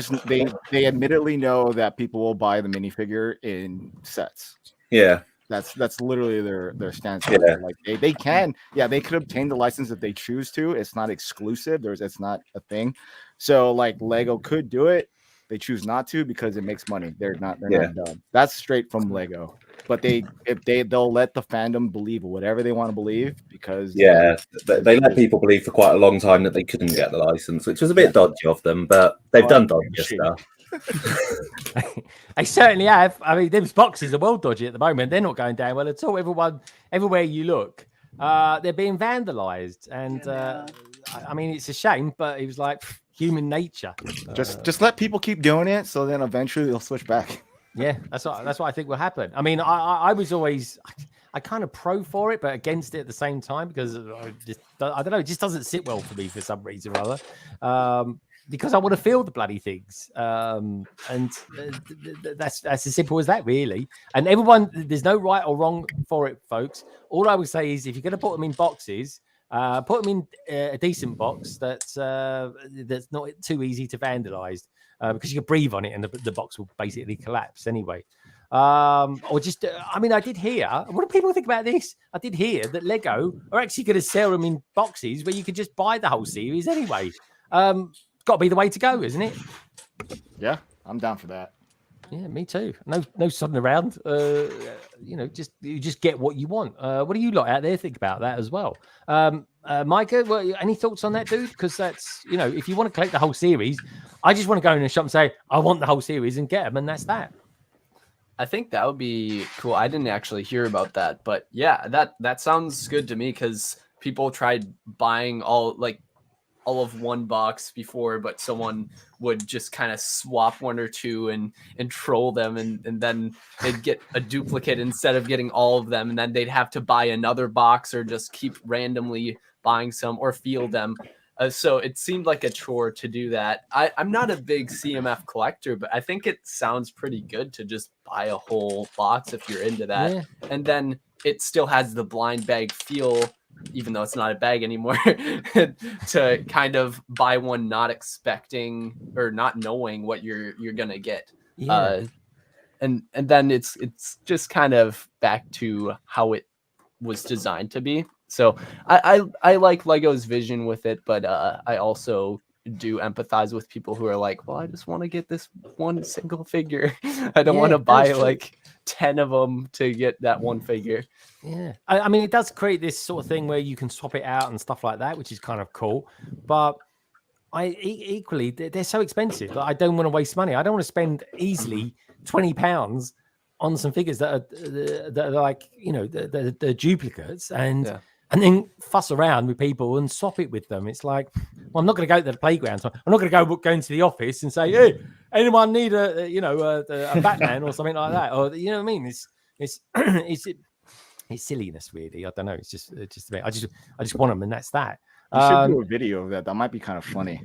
admittedly know that people will buy the minifigure in sets.
Yeah.
That's literally their stance.
Yeah.
Like they can, they could obtain the license if they choose to. It's not exclusive. It's not a thing. So like Lego could do it. They choose not to because it makes money. They're not done. That's straight from Lego. But they'll let the fandom believe whatever they want to believe because
they let people believe for quite a long time that they couldn't get the license, which was a bit dodgy of them, but they've done dodgy stuff.
They certainly have. I mean, those boxes are well dodgy at the moment. They're not going down well at all. Everywhere you look, they're being vandalized, and I mean, it's a shame, but it was like human nature.
Just let people keep doing it, so then eventually they'll switch back.
Yeah, that's what I think will happen. I mean, I was always I kind of pro for it, but against it at the same time because I don't know, it just doesn't sit well for me for some reason or other. Because I want to feel the bloody things, and that's as simple as that, really. And there's no right or wrong for it, folks. All I would say is, if you're going to put them in boxes, put them in a decent box that's not too easy to vandalize, because you can breathe on it and the box will basically collapse anyway. Or just, I mean, I did hear. What do people think about this? I did hear that Lego are actually going to sell them in boxes where you could just buy the whole series anyway. Got to be the way to go, isn't it?
Yeah, I'm down for that.
Yeah, me too. No sodding around. You just get what you want. What do you lot out there think about that as well? Micah, any thoughts on that, dude? Because that's, you know, if you want to collect the whole series, I just want to go in a shop and say, I want the whole series and get them, and that's that.
I think that would be cool. I didn't actually hear about that, but yeah, that sounds good to me because people tried buying all of one box before, but someone would just kind of swap one or two and troll them, and then they'd get a duplicate instead of getting all of them, and then they'd have to buy another box or just keep randomly buying some or field them. So it seemed like a chore to do that. I'm not a big CMF collector, but I think it sounds pretty good to just buy a whole box if you're into that.
Yeah.
And then it still has the blind bag feel, even though it's not a bag anymore, to kind of buy one not expecting or not knowing what you're gonna get.
Yeah.
And then it's just kind of back to how it was designed to be. So I like Lego's vision with it, but I also do empathize with people who are like, well, I just want to get this one single figure. I don't want to buy like 10 of them to get that one figure.
Yeah, I mean, it does create this sort of thing where you can swap it out and stuff like that, which is kind of cool. But equally, they're so expensive that I don't want to waste money. I don't want to spend easily £20 on some figures that are like, you know, the duplicates and then fuss around with people and swap it with them. It's like, well, I'm not going to go to the playground. So I'm not going to go into the office and say, hey, anyone need a Batman or something like that? Or, you know what I mean? It's silliness, really. I don't know. It's just a bit. I just want them, and that's that.
You should do a video of that. That might be kind of funny.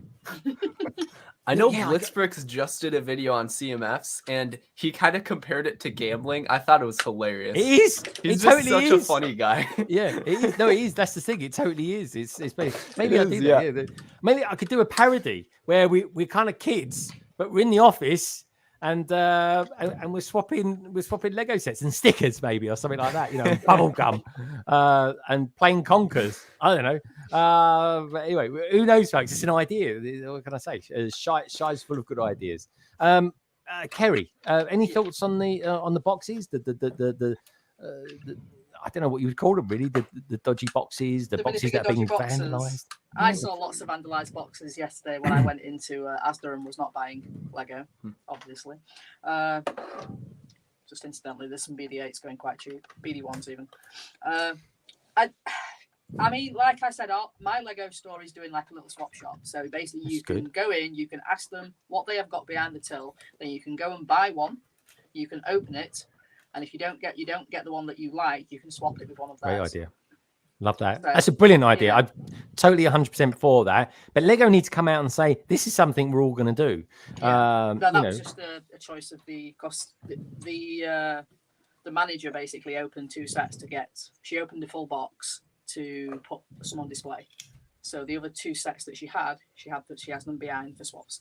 I know Blitzbricks just did a video on CMFs, and he kind of compared it to gambling. I thought it was hilarious.
It is.
He's
it
just
totally
such
is.
a funny guy.
Yeah, it is. No, it is. That's the thing. It totally is. It's maybe I do that. Yeah. Maybe I could do a parody where we're kind of kids, but we're in the office. And we're swapping Lego sets and stickers, maybe, or something like that, you know, bubble gum, and playing conkers. I don't know. But anyway, who knows, folks? It's an idea. What can I say? Shy's full of good ideas. Kerry, any thoughts on the boxes? The I don't know what you would call them, really. The dodgy boxes, the boxes that are being vandalized.
I saw lots of vandalized boxes yesterday when I went into Asda and was not buying Lego, obviously. Just incidentally, there's some BD8s going quite cheap, BD1s even. I mean, like I said, my Lego store is doing like a little swap shop. So basically, you can go in, you can ask them what they have got behind the till, then you can go and buy one, you can open it. And if you don't get the one that you like, you can swap it with one of those.
Great idea. Love that. So, that's a brilliant idea. Yeah. I'm totally 100% for that. But Lego needs to come out and say, this is something we're all going to do.
Yeah. That was just a choice of because the manager basically opened 2 sets to get. She opened the full box to put some on display. So the other 2 sets that she has them behind for swaps.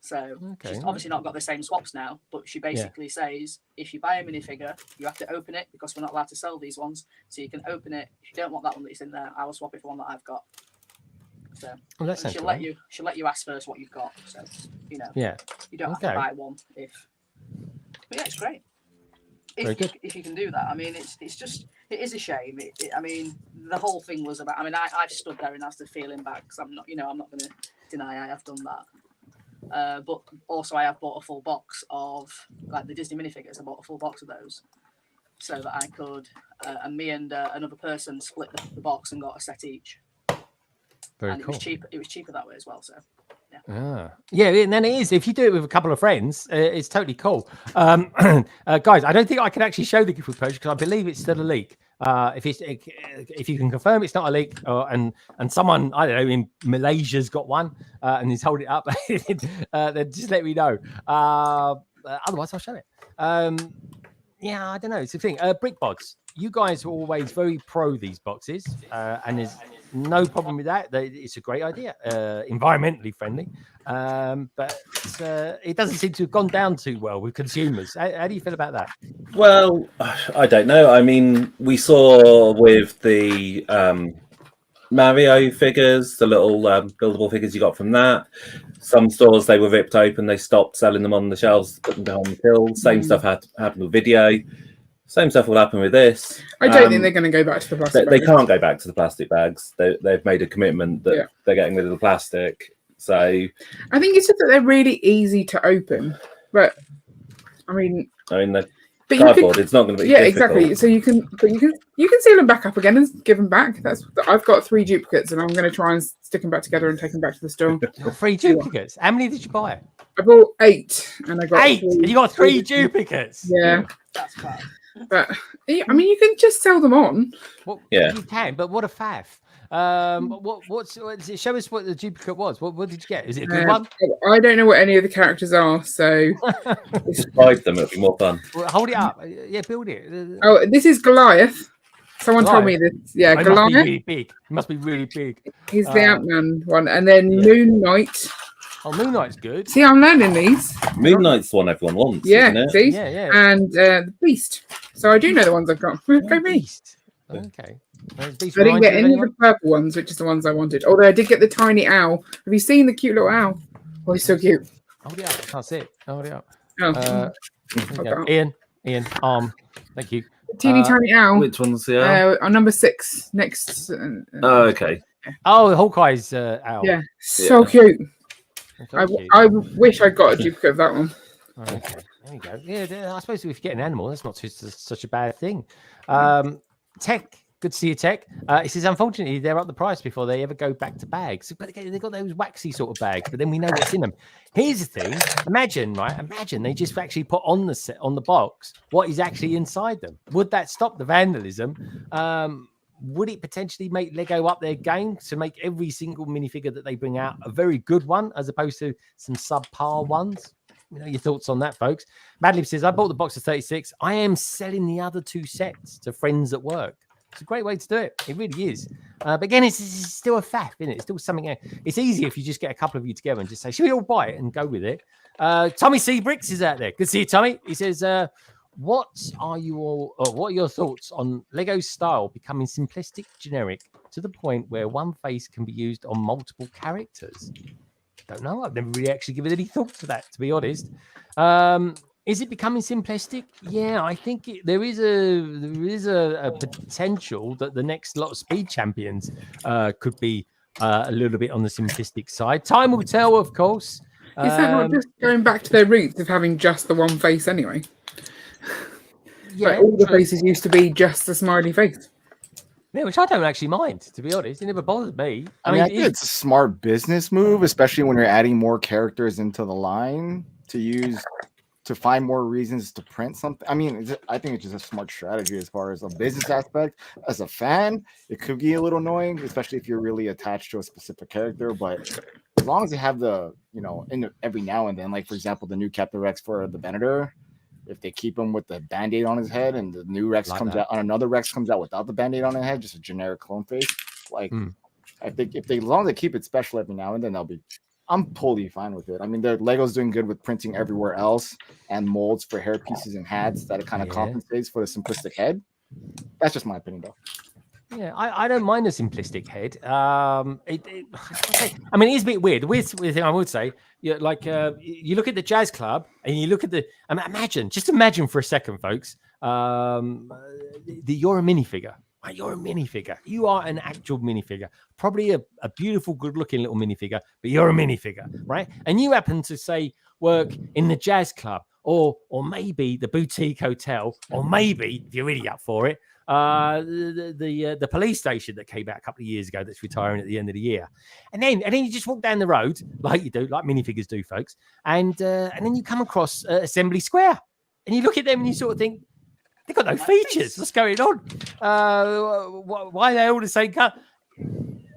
So she's obviously not got the same swaps now, but she basically says, if you buy a minifigure, you have to open it because we're not allowed to sell these ones. So you can open it. If you don't want that one that's in there, I will swap it for one that I've got. So she'll let you ask first what you've got. So you know, you don't have to buy one if. But yeah, it's great. If you can do that, I mean, it is a shame. I mean, the whole thing was about. I mean, I've stood there and I was feeling bad because I'm not going to deny I have done that. But also I have bought a full box of like the Disney minifigures. I bought a full box of those so that I could, and me and another person split the box and got a set each.
Very cool.
It was cheaper that way as well. So
yeah, and then it is. If you do it with a couple of friends, it's totally cool. Guys, I don't think I can actually show the gift with purchase because I believe it's still a leak. If you can confirm it's not a leak, and someone I don't know in Malaysia's got one and he's holding it up, then just let me know. Otherwise, I'll show it. Yeah, I don't know. It's the thing. BrickBods, you guys are always very pro these boxes, and there's no problem with that. It's a great idea, environmentally friendly, but it doesn't seem to have gone down too well with consumers. How do you feel about that?
Well, I don't know. I mean, we saw with the Mario figures, the little buildable figures you got from that. Some stores, they were ripped open. They stopped selling them on the shelves, put them behind the till. Same stuff happened with video. Same stuff will happen with this.
I don't think they're going to go back to the plastic.
They
bags.
can't go back to the plastic bags. They've made a commitment that they're getting rid of the plastic. So
I think it's just that they're really easy to open. But I mean,
the
but
cardboard, it's not going to be
exactly. So you can seal them back up again and give them back. I've got 3 duplicates, and I'm going to try and stick them back together and take them back to the store.
3 duplicates. How many did you buy?
I bought 8, and I got
8. And you got 3 duplicates.
Yeah,
That's bad.
but I mean, you can just sell them on.
Well,
Yeah.
you can, but what a faff. What's it? Show us what the duplicate was. What did you get? Is it a good one?
I don't know what any of the characters are, so
just hide them. It'll be more fun.
Well, hold it up. Yeah, build it.
Oh, this is Goliath. Someone told me this. Yeah,
Oh, it
Goliath.
must be really big. It must be really big.
He's the Ant-Man one, and then Moon Knight.
Oh, Moon Knight's good.
See, I'm learning these.
Moon Knight's the one everyone wants.
Yeah,
isn't it?
see,
Yeah.
and the Beast. So I do know the ones I've got. Go me.
Beast. Okay. Beast
I didn't
remind
get
you of
any of
anyone?
the purple ones, which is the ones I wanted. Although I did get the tiny owl. Have you seen the cute little owl? Oh, he's so cute.
Hold it up. I can't see it. Hold it up.
Oh,
There you
hold
go.
on.
Ian, thank you.
Teeny tiny owl.
Which one's the
On number 6, next.
Oh, okay.
Oh, Hawkeye's owl.
Yeah, so cute.
Very cute.
I wish I got a duplicate of that one.
Okay, there you go. Yeah, I suppose if you get an animal, that's not such a bad thing. Tech, good to see you, Tech. It says, unfortunately, they're up the price before they ever go back to bags. But again, they've got those waxy sort of bags, but then we know what's in them. Here's the thing. Imagine they just actually put on the box what is actually inside them. Would that stop the vandalism? Would it potentially make Lego up their game to make every single minifigure that they bring out a very good one, as opposed to some subpar ones? You know, your thoughts on that, folks. Madlib says, I bought the box of 36. I am selling the other 2 sets to friends at work. It's a great way to do it. It really is. But again, it's still a faff, isn't it? It's still something. It's easy if you just get a couple of you together and just say, should we all buy it and go with it? Tommy C. Bricks is out there. Good to see you, Tommy. He says, what are your thoughts on Lego style becoming simplistic, generic, to the point where one face can be used on multiple characters? Don't know. I've never really actually given any thought to that, to be honest. Is it becoming simplistic? Yeah, I think there is a potential that the next lot of speed champions could be a little bit on the simplistic side. Time will tell, of course.
Is that not just going back to their roots of having just the one face anyway?
Yeah,
like all the faces used to be just a smiley face.
Yeah, which I don't actually mind, to be honest. It never bothered me.
I mean, I think it's a smart business move, especially when you're adding more characters into the line to find more reasons to print something. I mean, I think it's just a smart strategy as far as a business aspect. As a fan, it could be a little annoying, especially if you're really attached to a specific character. But as long as they have every now and then, like for example, the new Captain Rex for the Venator, if they keep him with the Band-Aid on his head and the new Rex comes out, another Rex comes out without the Band-Aid on his head, just a generic clone face. Like, I think as long as they keep it special every now and then, I'm totally fine with it. I mean, the Lego's doing good with printing everywhere else and molds for hair pieces and hats that it kind of compensates for the simplistic head. That's just my opinion, though.
Yeah, I don't mind a simplistic head. I mean, it is a bit weird. The weird thing I would say, you look at the Jazz Club and you look at just imagine for a second, folks, you're a minifigure. Right? You're a minifigure. You are an actual minifigure. Probably a beautiful, good-looking little minifigure, but you're a minifigure, right? And you happen to, say, work in the Jazz Club or maybe the Boutique Hotel, or maybe, if you're really up for it, the police station that came out a couple of years ago that's retiring at the end of the year, and then you just walk down the road like minifigures do, folks, and then you come across Assembly Square, and you look at them and you sort of think they've got no features. What's going on? Why are they all the same color?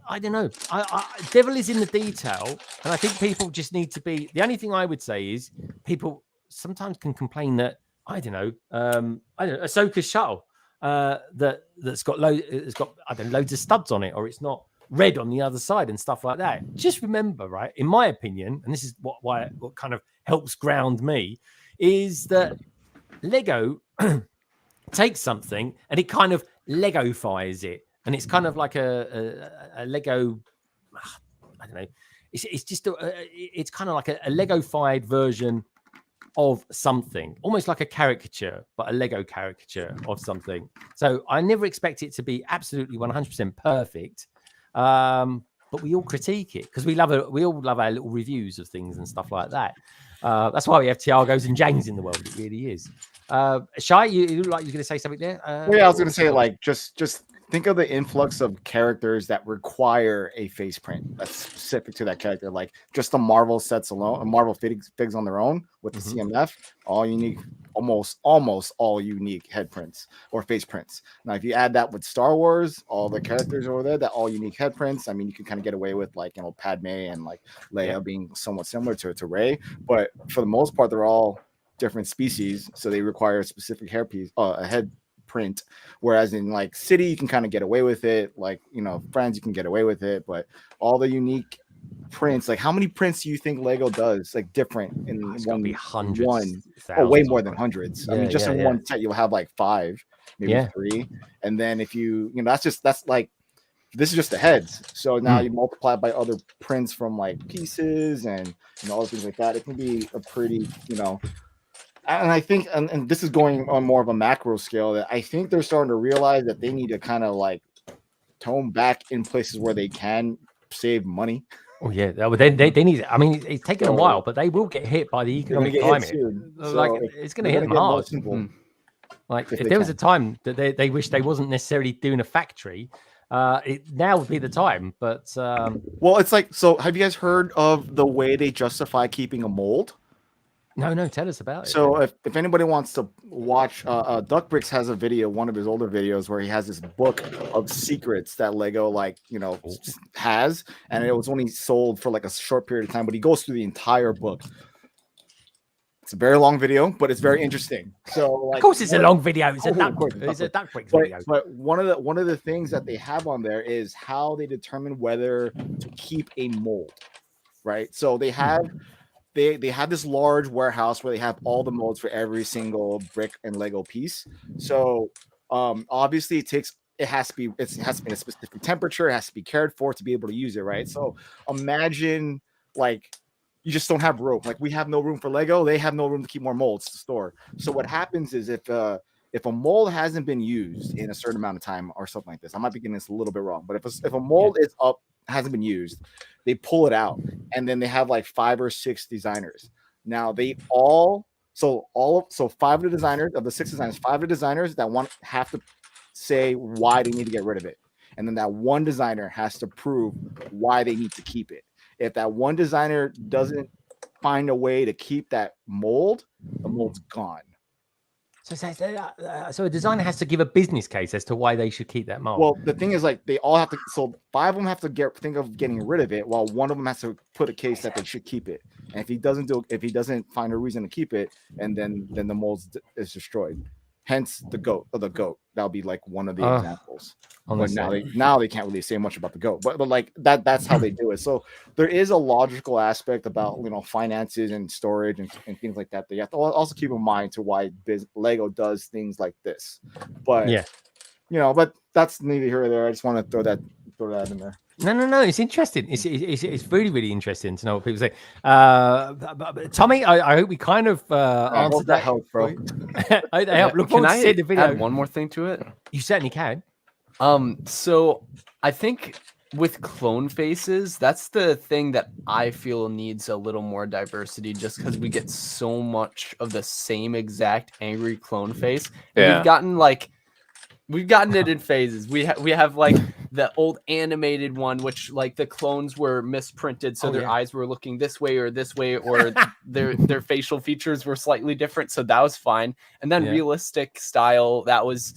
I don't know. Devil is in the detail, and I think people just need to be. The only thing I would say is people sometimes can complain that Ahsoka's shuttle. That's got loads of studs on it, or it's not red on the other side and stuff like that. Just remember, right? In my opinion, and this is what kind of helps ground me, is that Lego takes something and it kind of Legofies it, and it's kind of like a Lego. I don't know. It's just it's kind of like a Legofied version of something, almost like a caricature, but a Lego caricature of something. So I never expect it to be absolutely 100% perfect, but we all critique it because we all love our little reviews of things and stuff like that. That's why we have Tiagos and Janes in the world. It really is. Shai, you look like you're going to say something there?
Yeah, I was going to say, like, just think of the influx of characters that require a face print that's specific to that character. Like just the Marvel sets alone, Marvel figs on their own with the CMF, all unique, almost all unique head prints or face prints. Now, if you add that with Star Wars, all the characters over there, that all unique head prints. I mean, you can kind of get away with like, you know, Padme and like Leia being somewhat similar to Rey, but for the most part, they're all different species, so they require a specific a head print, whereas in like City you can kind of get away with it, like, you know, Friends you can get away with it, but all the unique prints, like how many prints do you think Lego does like different in
be hundreds,
way more than hundreds. I mean, just in one set you'll have like 5, maybe 3, and then if you know, that's like, this is just the heads, so now you multiply it by other prints from like pieces and, you know, other things like that. It can be a pretty, you know. And I think, and this is going on more of a macro scale, that I think they're starting to realize that they need to kind of like tone back in places where they can save money.
Oh yeah, they need. I mean, it's taken a while, but they will get hit by the economic climate. Like it's going to hit them hard. Like if there was a time that they wish they wasn't necessarily doing a factory, now would be the time. But
well, it's like, so have you guys heard of the way they justify keeping a mold?
No, tell us about it.
So if anybody wants to watch, Duck Bricks has a video, one of his older videos, where he has this book of secrets that Lego, like, you know, has, and it was only sold for like a short period of time, but he goes through the entire book. It's a very long video, but it's very interesting. So, like,
of course, it's a long video. It's a Duck Bricks video.
But one of the things that they have on there is how they determine whether to keep a mold, right? So they have. They have this large warehouse where they have all the molds for every single brick and Lego piece. So obviously it has to be in a specific temperature, it has to be cared for to be able to use it, right? So imagine like you just don't have room. Like we have no room for Lego, they have no room to keep more molds to store. So what happens is if a mold hasn't been used in a certain amount of time or something like this, I might be getting this a little bit wrong, but if a mold is up, hasn't been used, they pull it out, and then they have like 5 or 6 designers. Now they so 5 of the designers of the 6 designers, 5 of the designers that have to say why they need to get rid of it, and then that one designer has to prove why they need to keep it. If that one designer doesn't find a way to keep that mold, the mold's gone.
So a designer has to give a business case as to why they should keep that mold.
Well, the thing is, like, they all have to. So 5 of them have to think of getting rid of it, while one of them has to put a case that they should keep it. And if he doesn't find a reason to keep it, and then the mold is destroyed. Hence the goat. That'll be like one of the examples. But now they can't really say much about the goat. But like that's how they do it. So there is a logical aspect about, you know, finances and storage and things like that. They have to also keep in mind to why Lego does things like this. But you know, but that's neither here nor there. I just want to throw that in there.
No. It's interesting. It's really, really interesting to know what people say. Tommy, I hope we kind of answered that.
Help, bro.
I hope. Look forward to seeing the video.
Add one more thing to it?
You certainly can.
So I think with clone faces, that's the thing that I feel needs a little more diversity, just because we get so much of the same exact angry clone face. And we've gotten it in phases. We have like the old animated one, which like the clones were misprinted, so their eyes were looking this way, or their facial features were slightly different, so that was fine. And then realistic style, that was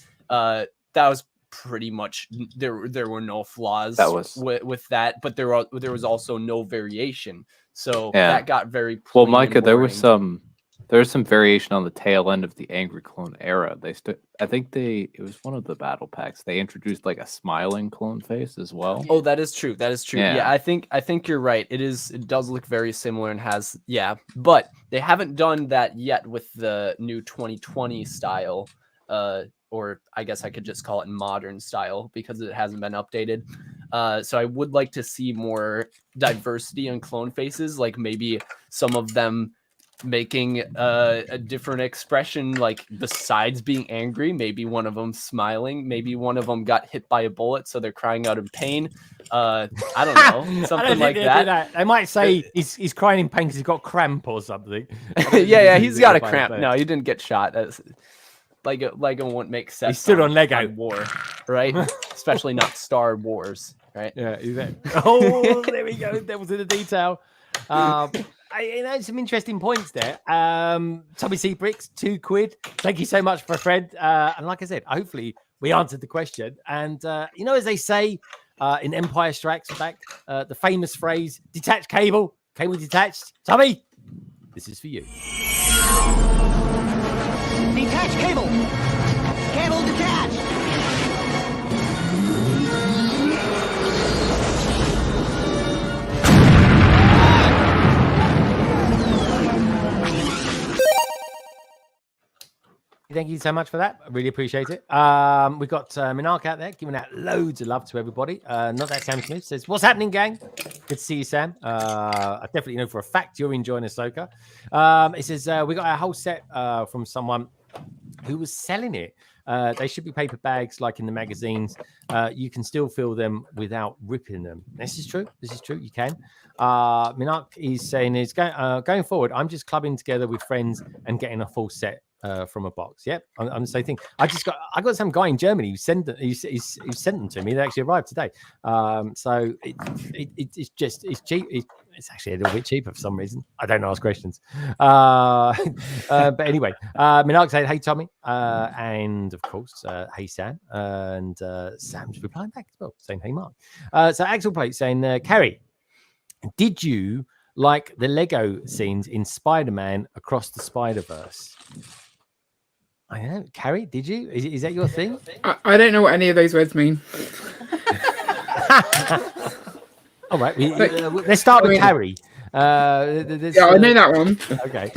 pretty much there were no flaws with that, but there was also no variation, so that got very
well. Micah, there was some variation on the tail end of the Angry Clone era. I think it was one of the battle packs, they introduced like a smiling clone face as well.
Oh, that is true. Yeah, I think you're right. It does look very similar and has but they haven't done that yet with the new 2020 style, or I guess I could just call it modern style because it hasn't been updated. So I would like to see more diversity in clone faces, like maybe some of them making a different expression, like besides being angry. Maybe one of them smiling. Maybe one of them got hit by a bullet, so they're crying out in pain. I don't know, something like that.
They might say he's crying in pain because he's got cramp or something.
Yeah, he's got a cramp. No, he didn't get shot. That's Lego won't make sense.
He stood on Lego
war, right? Especially not Star Wars, right?
Yeah, exactly. Oh, there we go. That was in the detail. Some interesting points there. Tommy C. Bricks, £2. Thank you so much for a friend. And like I said, hopefully we answered the question. And as they say in Empire Strikes Back, the famous phrase, detached cable detached. Tommy, this is for you.
Detach cable. Cable detached.
Thank you so much for that. I really appreciate it. We've got Minark out there giving out loads of love to everybody. Not that Sam Smith says, "What's happening, gang? Good to see you, Sam. I definitely know for a fact you're enjoying Ahsoka." It says we got a whole set from someone who was selling it. They should be paper bags like in the magazines. You can still fill them without ripping them. This is true. You can. Minark is saying is going forward. I'm just clubbing together with friends and getting a full set. From a box. Yep, I'm the same thing. I got some guy in Germany who sent them to me. They actually arrived today. So it's cheap. It's actually a little bit cheaper for some reason. I don't ask questions. But anyway, Minark said, "Hey Tommy," and of course, "Hey Sam," and Sam's replying back as well, saying, "Hey Mark." So Axel Plate saying, "Carrie, did you like the Lego scenes in Spider-Man Across the Spider-Verse?" I don't know. Carrie, did you? Is that your thing?
I don't know what any of those words mean.
All right. Let's start with Carrie.
I know that one.
Okay.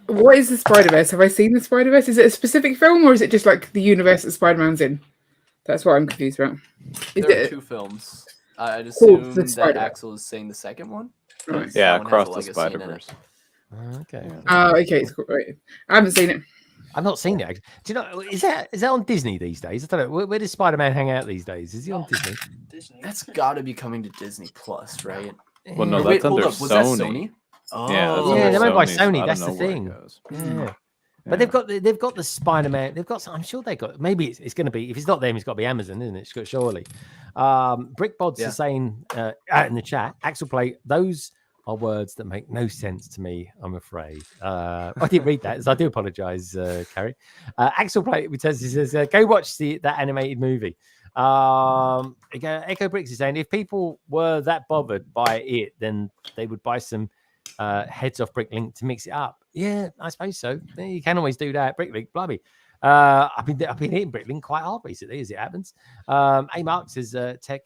What is the Spider-Verse? Have I seen the Spider-Verse? Is it a specific film or is it just like the universe that Spider-Man's in? That's what I'm confused about.
There are 2 films. I'd assume that Axel is saying the second one.
Right.
Yeah, Across the Spider-Verse.
Okay.
Okay. It's cool. Right. I haven't seen it.
I've not seen it. Do you know? Is that on Disney these days? I don't know. Where does Spider-Man hang out these days? Is he on Disney?
That's got to be coming to Disney Plus, right?
Well, no, that's under
Was that Sony?
Oh,
yeah, they're made by Sony.
I
That's the
don't know where
thing.
it goes.
Yeah. But they've got the Spider-Man. They've got some, I'm sure they got. Maybe it's going to be. If it's not them, it's got to be Amazon, isn't it? Surely. Brickbods is saying out in the chat. Axel Plate. Those are words that make no sense to me. I'm afraid. I didn't read that, so I do apologise, Carrie. Axel Plate says, "Go watch that animated movie." Echo Bricks is saying, if people were that bothered by it, then they would buy some heads off Bricklink to mix it up. Yeah, I suppose so. You can always do that. Bricklink, blimey. I've been hitting Bricklink quite hard recently, as it happens. A Mark says, Tech.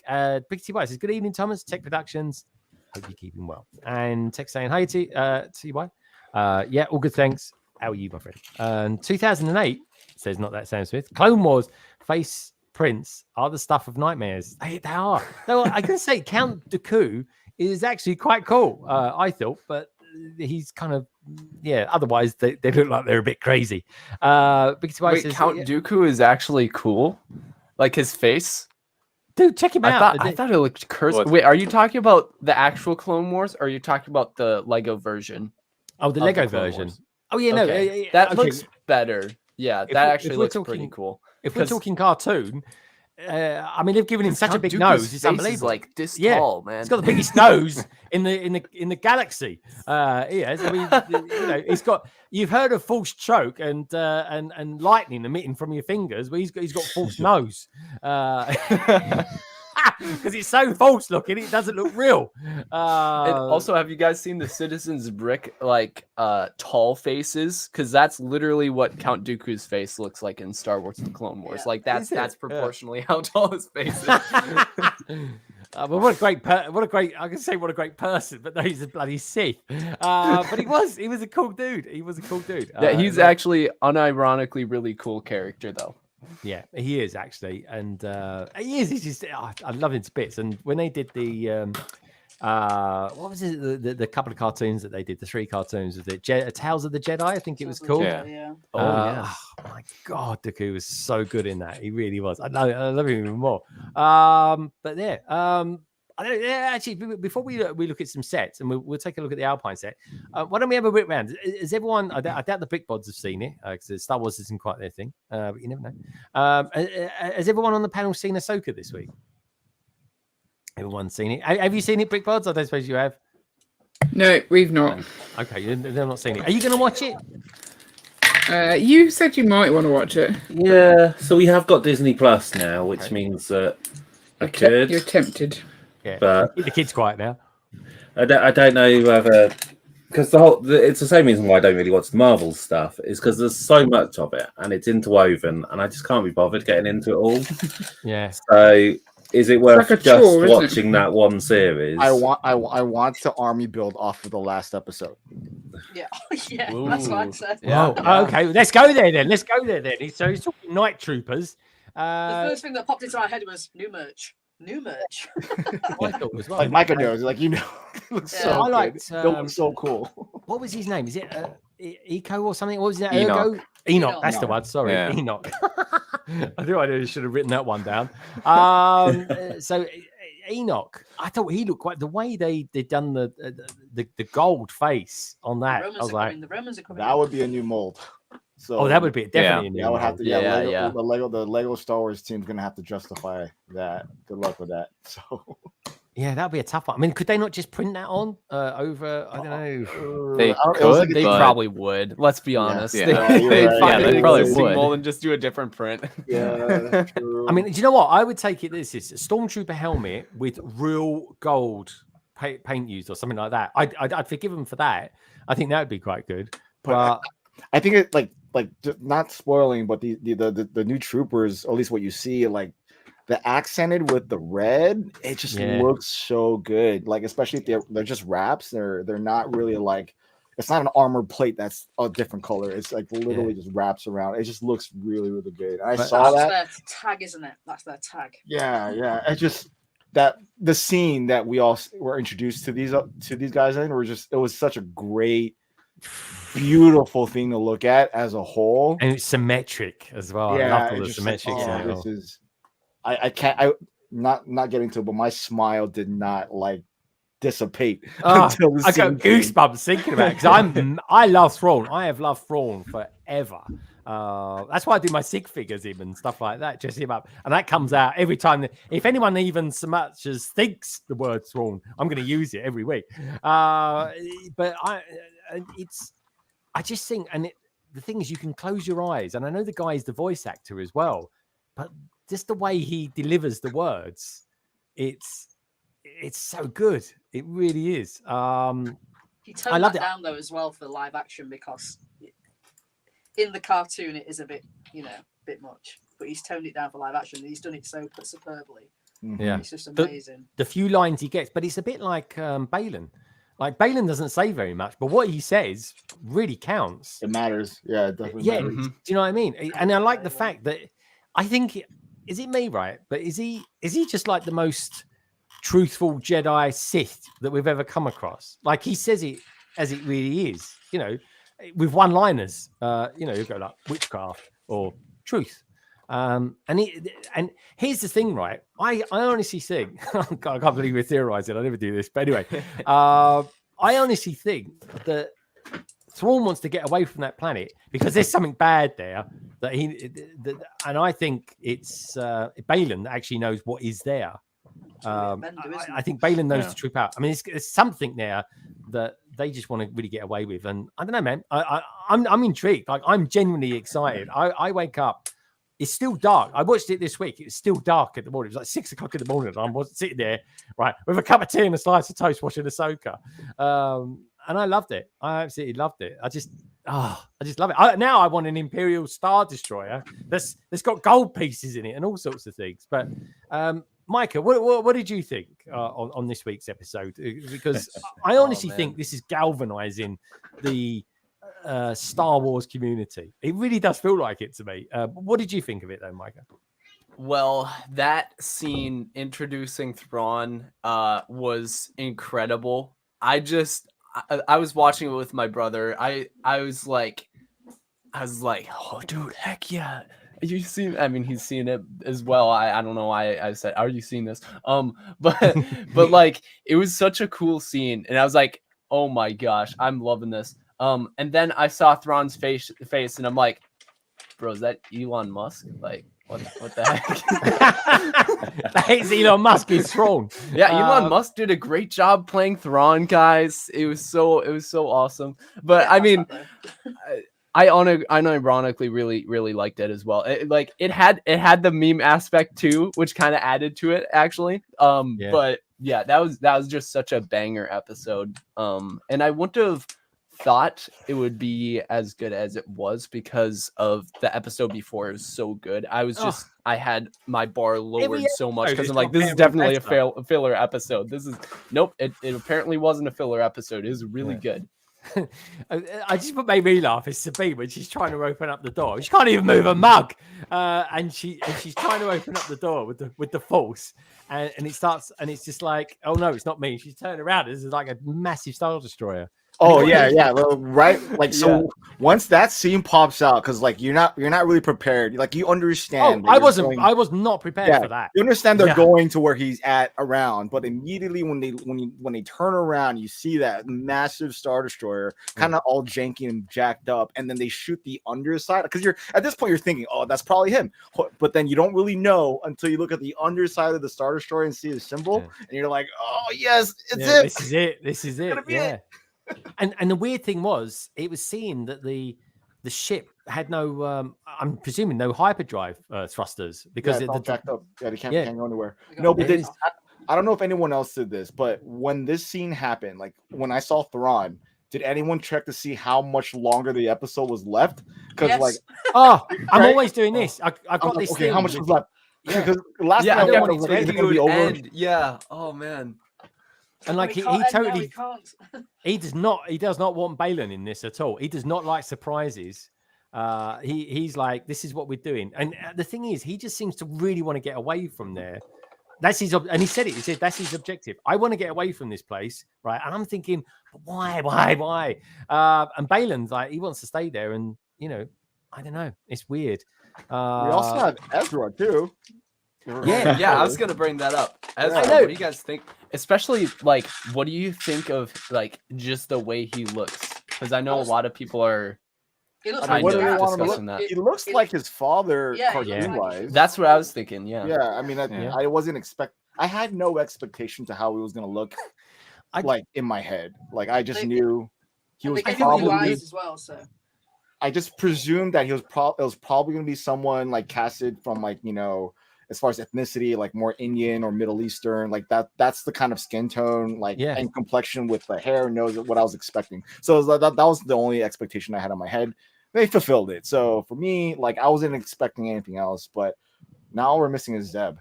Big T Y says, "Good evening, Thomas. Tech Productions. Hope you're keeping well." And Tech saying, "Hi, TY. Yeah, all good, thanks. How are you, my friend?" And 2008 says, not that Sam Smith. Clone Wars face prints are the stuff of nightmares. They are. No, I can say Count Dooku is actually quite cool. I thought, but he's kind of otherwise they look like they're a bit crazy. Wait, says,
Count Dooku is actually cool, like his face.
Dude, check him out.
I thought it looked cursed. Wait, are you talking about the actual Clone Wars, or are you talking about the Lego version?
Oh, the Lego version.
Wars?
Oh yeah,
okay.
No,
that looks better. Yeah, that actually looks pretty cool.
If we're talking cartoon, I mean, they've given him such a big nose. It's unbelievable.
Like this tall, man.
He's got the biggest nose in the galaxy. Yes, I mean, he's got. You've heard of false choke and lightning emitting from your fingers, but he's got false nose. Because it's so false looking, it doesn't look real.
And also, have you guys seen the Citizens Brick tall faces? Because that's literally what Count Dooku's face looks like in Star Wars: The Clone Wars. Like that's proportionally how tall his face is.
Well, what a great person, but no, he's a bloody Sith. But he was a cool dude.
Yeah, he's actually unironically really cool character though.
Yeah, he is actually, and he is. He's just I love him to bits. And when they did the what was it? The couple of cartoons that they did, the 3 cartoons, was it Tales of the Jedi? I think it was called.
Yeah.
Oh my God, Dooku was so good in that. He really was. I love him even more. But yeah, I don't, yeah, actually, before we look at some sets, and we'll take a look at the Alpine set. Why don't we have a whip round? Is everyone? I doubt the big bods have seen it because Star Wars isn't quite their thing. But you never know. Has everyone on the panel seen Ahsoka this week? Everyone's seen it. Have you seen it, Brick Bods? I don't suppose you have.
No, we've not.
Okay, they're not seen it. Are you going to watch it?
You said you might want to watch it.
Yeah, so we have got Disney Plus now, which means that I could.
You're tempted.
Yeah,
but
keep the kids quiet now.
I don't know whether, because it's the same reason why I don't really watch the Marvel stuff, is because there's so much of it and it's interwoven, and I just can't be bothered getting into it all.
Yeah.
So is it worth
like a
just
chore, isn't it?
watching that one series?
I want to army build off of the last episode.
Yeah, yeah, that's what I said.
Yeah. Oh, okay, let's go there then. So he's talking Night Troopers.
The first thing that popped into my head was new merch. New merch.
I thought as well.
Like Micah knows, like it looks so
I
good.
liked.
It looks so cool.
What was his name? Is it Eco or something? What was that?
Enoch.
Enoch. That's the one. Sorry,
Yeah.
Enoch. I think I should have written that one down. So Enoch, I thought he looked quite. The way they'd done the gold face on that, I was like,
The Romans are coming.
That would be a new mold. So
that would be definitely a new
that would
one.
have to.
Yeah.
The Lego Star Wars team's gonna have to justify that. Good luck with that. So
Yeah, that'd be a tough one. I mean, could they not just print that on over? I don't know.
They
could,
They
but-
probably would. Let's be honest.
Yeah.
They,
You're
they'd
right.
find
Yeah,
an
they probably
existing
would.
mold and just do a different print.
yeah, true.
I mean, do you know what? I would take it. This is a Stormtrooper helmet with real gold paint used or something like that. I'd forgive them for that. I think that would be quite good. But
I think it like not spoiling, but the new troopers, at least what you see, like the accented with the red, it just looks so good. Like especially if they're just wraps, they're not really like, it's not an armored plate that's a different color. It's like literally just wraps around. It just looks really, really good. I saw
That's
that.
their tag, isn't it? That's their tag.
Yeah. It just that the scene that we all were introduced to these guys in it was such a great, beautiful thing to look at as a whole,
and it's symmetric as well. I love all the symmetric.
This is, I can't, not getting to it, but my smile did not like dissipate until the
I got
scene came.
goosebumps thinking about it because I love Thrawn. I have loved Thrawn forever. That's why I do my Sig figures even and stuff like that. Just him up, and that comes out every time. If anyone even so much as thinks the word Thrawn, I'm going to use it every week. But I just think, and the thing is, you can close your eyes, and I know the guy is the voice actor as well, but just the way he delivers the words, it's so good. It really is.
He toned that down though as well for the live action because in the cartoon it is a bit, bit much, but he's toned it down for live action. And he's done it so superbly.
Yeah,
it's just amazing.
The few lines he gets, but it's a bit like Balin. Like Balin doesn't say very much, but what he says really counts.
It matters. Yeah, it definitely matters.
Do you know what I mean? And I like the fact that I think, is it me, right? But is he just like the most truthful Jedi Sith that we've ever come across? Like he says it as it really is, with one-liners. You go like witchcraft or truth. And here's the thing, right? I honestly think I can't believe we're theorizing. I never do this, but anyway, I honestly think that Thrawn wants to get away from that planet because there's something bad there and I think it's Balin that actually knows what is there. I think Balin knows the truth out. I mean, there's something there that they just want to really get away with, and I don't know, man. I'm intrigued. Like I'm genuinely excited. I wake up. It's still dark. I watched it this week. It was still dark at the morning. It was like 6 o'clock in the morning. And I'm sitting there, right, with a cup of tea and a slice of toast watching Ahsoka. And I loved it. I absolutely loved it. I just love it. Now I want an Imperial Star Destroyer that's got gold pieces in it and all sorts of things. But Micah, what did you think on this week's episode? Because I honestly think this is galvanizing the Star Wars community. It really does feel like it to me. What did you think of it though, Micah?
Well, that scene introducing Thrawn was incredible. I was watching it with my brother. I was like, oh, dude, heck yeah. You seen? I mean, he's seen it as well. I don't know why I said, "Are you seeing this?" But like, it was such a cool scene, and I was like, "Oh my gosh, I'm loving this." And then I saw Thrawn's face, and I'm like, "Bro, is that Elon Musk? Like, what the heck?"
That is Elon Musk. He's Thrawn.
Yeah, Elon Musk did a great job playing Thrawn, guys. It was so awesome. But I mean, I unironically really liked it as well. It had the meme aspect too, which kind of added to it actually. But yeah, that was just such a banger episode. And I wouldn't have thought it would be as good as it was because of the episode before. It was so good. I had my bar lowered so much because I'm like, this is definitely a filler episode. This is nope. It apparently wasn't a filler episode. It was really good.
I just what made me laugh is Sabine when she's trying to open up the door. She can't even move a mug, and she's trying to open up the door with the force, and it starts, and it's just like, oh no, it's not me. She's turning around. This is like a massive Star Destroyer.
Oh yeah. Well, right. Like so, once that scene pops out, because like you're not really prepared. Like you understand.
I was not prepared for that.
You understand they're going to where he's at around, but immediately when they turn around, you see that massive Star Destroyer, kind of all janky and jacked up, and then they shoot the underside. Because you're at this point you're thinking, oh, that's probably him, but then you don't really know until you look at the underside of the Star Destroyer and see the symbol, and you're like, oh yes, it's it.
This is it. Yeah. And the weird thing was, it was seeing that the ship had no, I'm presuming no hyperdrive thrusters because
it's all jacked up. Yeah, they can't go anywhere. No, but I don't know if anyone else did this, but when this scene happened, like when I saw Thrawn, did anyone check to see how much longer the episode was left? Because
I'm always doing this. I've got this.
Okay, how much was left? Because last time I was like, is it gonna be over?
Yeah. Oh man.
And like he totally he does not want Balin in this at all. He does not like surprises. He's like, this is what we're doing. And the thing is, he just seems to really want to get away from there. That's his and he said it. He said that's his objective. I want to get away from this place, right? And I'm thinking, why? And Balin's like, he wants to stay there, and I don't know. It's weird.
We also have Ezra too.
Yeah, I was gonna bring that up. Ezra, what do you guys think? Especially like, what do you think of like just the way he looks? Because I know a lot of people are kind of discussing that.
He looks like his father, cartoon-wise.
That's what I was thinking. Yeah.
Yeah, I mean, I wasn't I had no expectation to how he was gonna look, like in my head. Like I just knew he was probably
as well. So
I just presumed that it was probably gonna be someone like casted from like as far as ethnicity, like more Indian or Middle Eastern, like that's the kind of skin tone, like and complexion with the hair, nose, what I was expecting. So that was the only expectation I had in my head. They fulfilled it. So for me, like I wasn't expecting anything else, but now all we're missing is Zeb.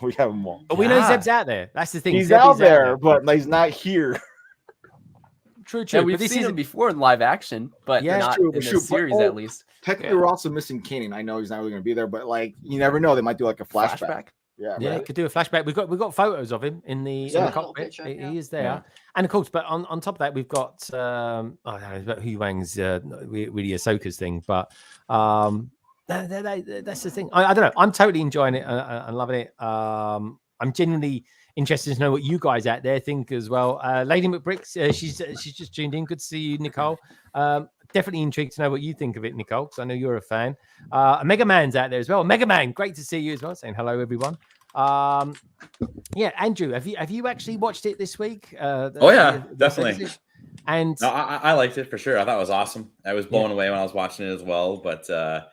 We have him all.
But we know Zeb's out there. That's the thing.
He's out there, but he's not here.
True.
Yeah, we've seen him before in live action, but not in the series at least.
Technically, we're also missing Kanan. I know he's not really going to be there, but like you never know, they might do like a flashback.
Yeah, could do a flashback. We've got photos of him in the cockpit. He is there, and of course, but on top of that, we've got Hu Wang's really Ahsoka's thing, but that's the thing. I don't know. I'm totally enjoying it and loving it. I'm genuinely interested to know what you guys out there think as well. Lady McBricks, she's just tuned in. Good to see you, Nicole. Definitely intrigued to know what you think of it, Nicole, because I know you're a fan. Mega Man's out there as well. Mega Man, great to see you as well. Saying hello, everyone. Andrew, have you actually watched it this week?
Definitely.
And
no, I liked it for sure. I thought it was awesome. I was blown away when I was watching it as well. But the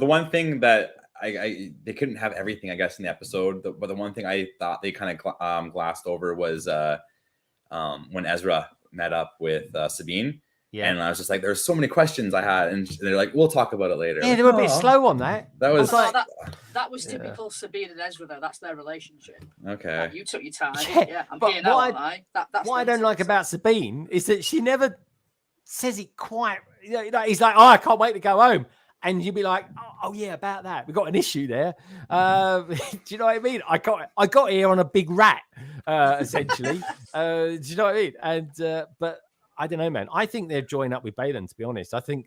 one thing that they couldn't have everything, I guess, in the episode. But the one thing I thought they kind of glassed over was when Ezra met up with Sabine. Yeah. And I was just like, there's so many questions I had, and they're like, we'll talk about it later.
Yeah, they were a bit slow on that.
That was
that was typical Sabine and Ezra, though. That's their relationship.
Okay.
Like, you took your time.
Yeah,
I'm here now, aren't I? That's
what I don't like about Sabine is that she never says it quite. He's like, oh, I can't wait to go home. and you'd be like, oh yeah, about that. We got an issue there. Do you know what I mean? I got here on a big rat, essentially. Do you know what I mean? And but I don't know, man. I think they're joining up with Balin, to be honest. I think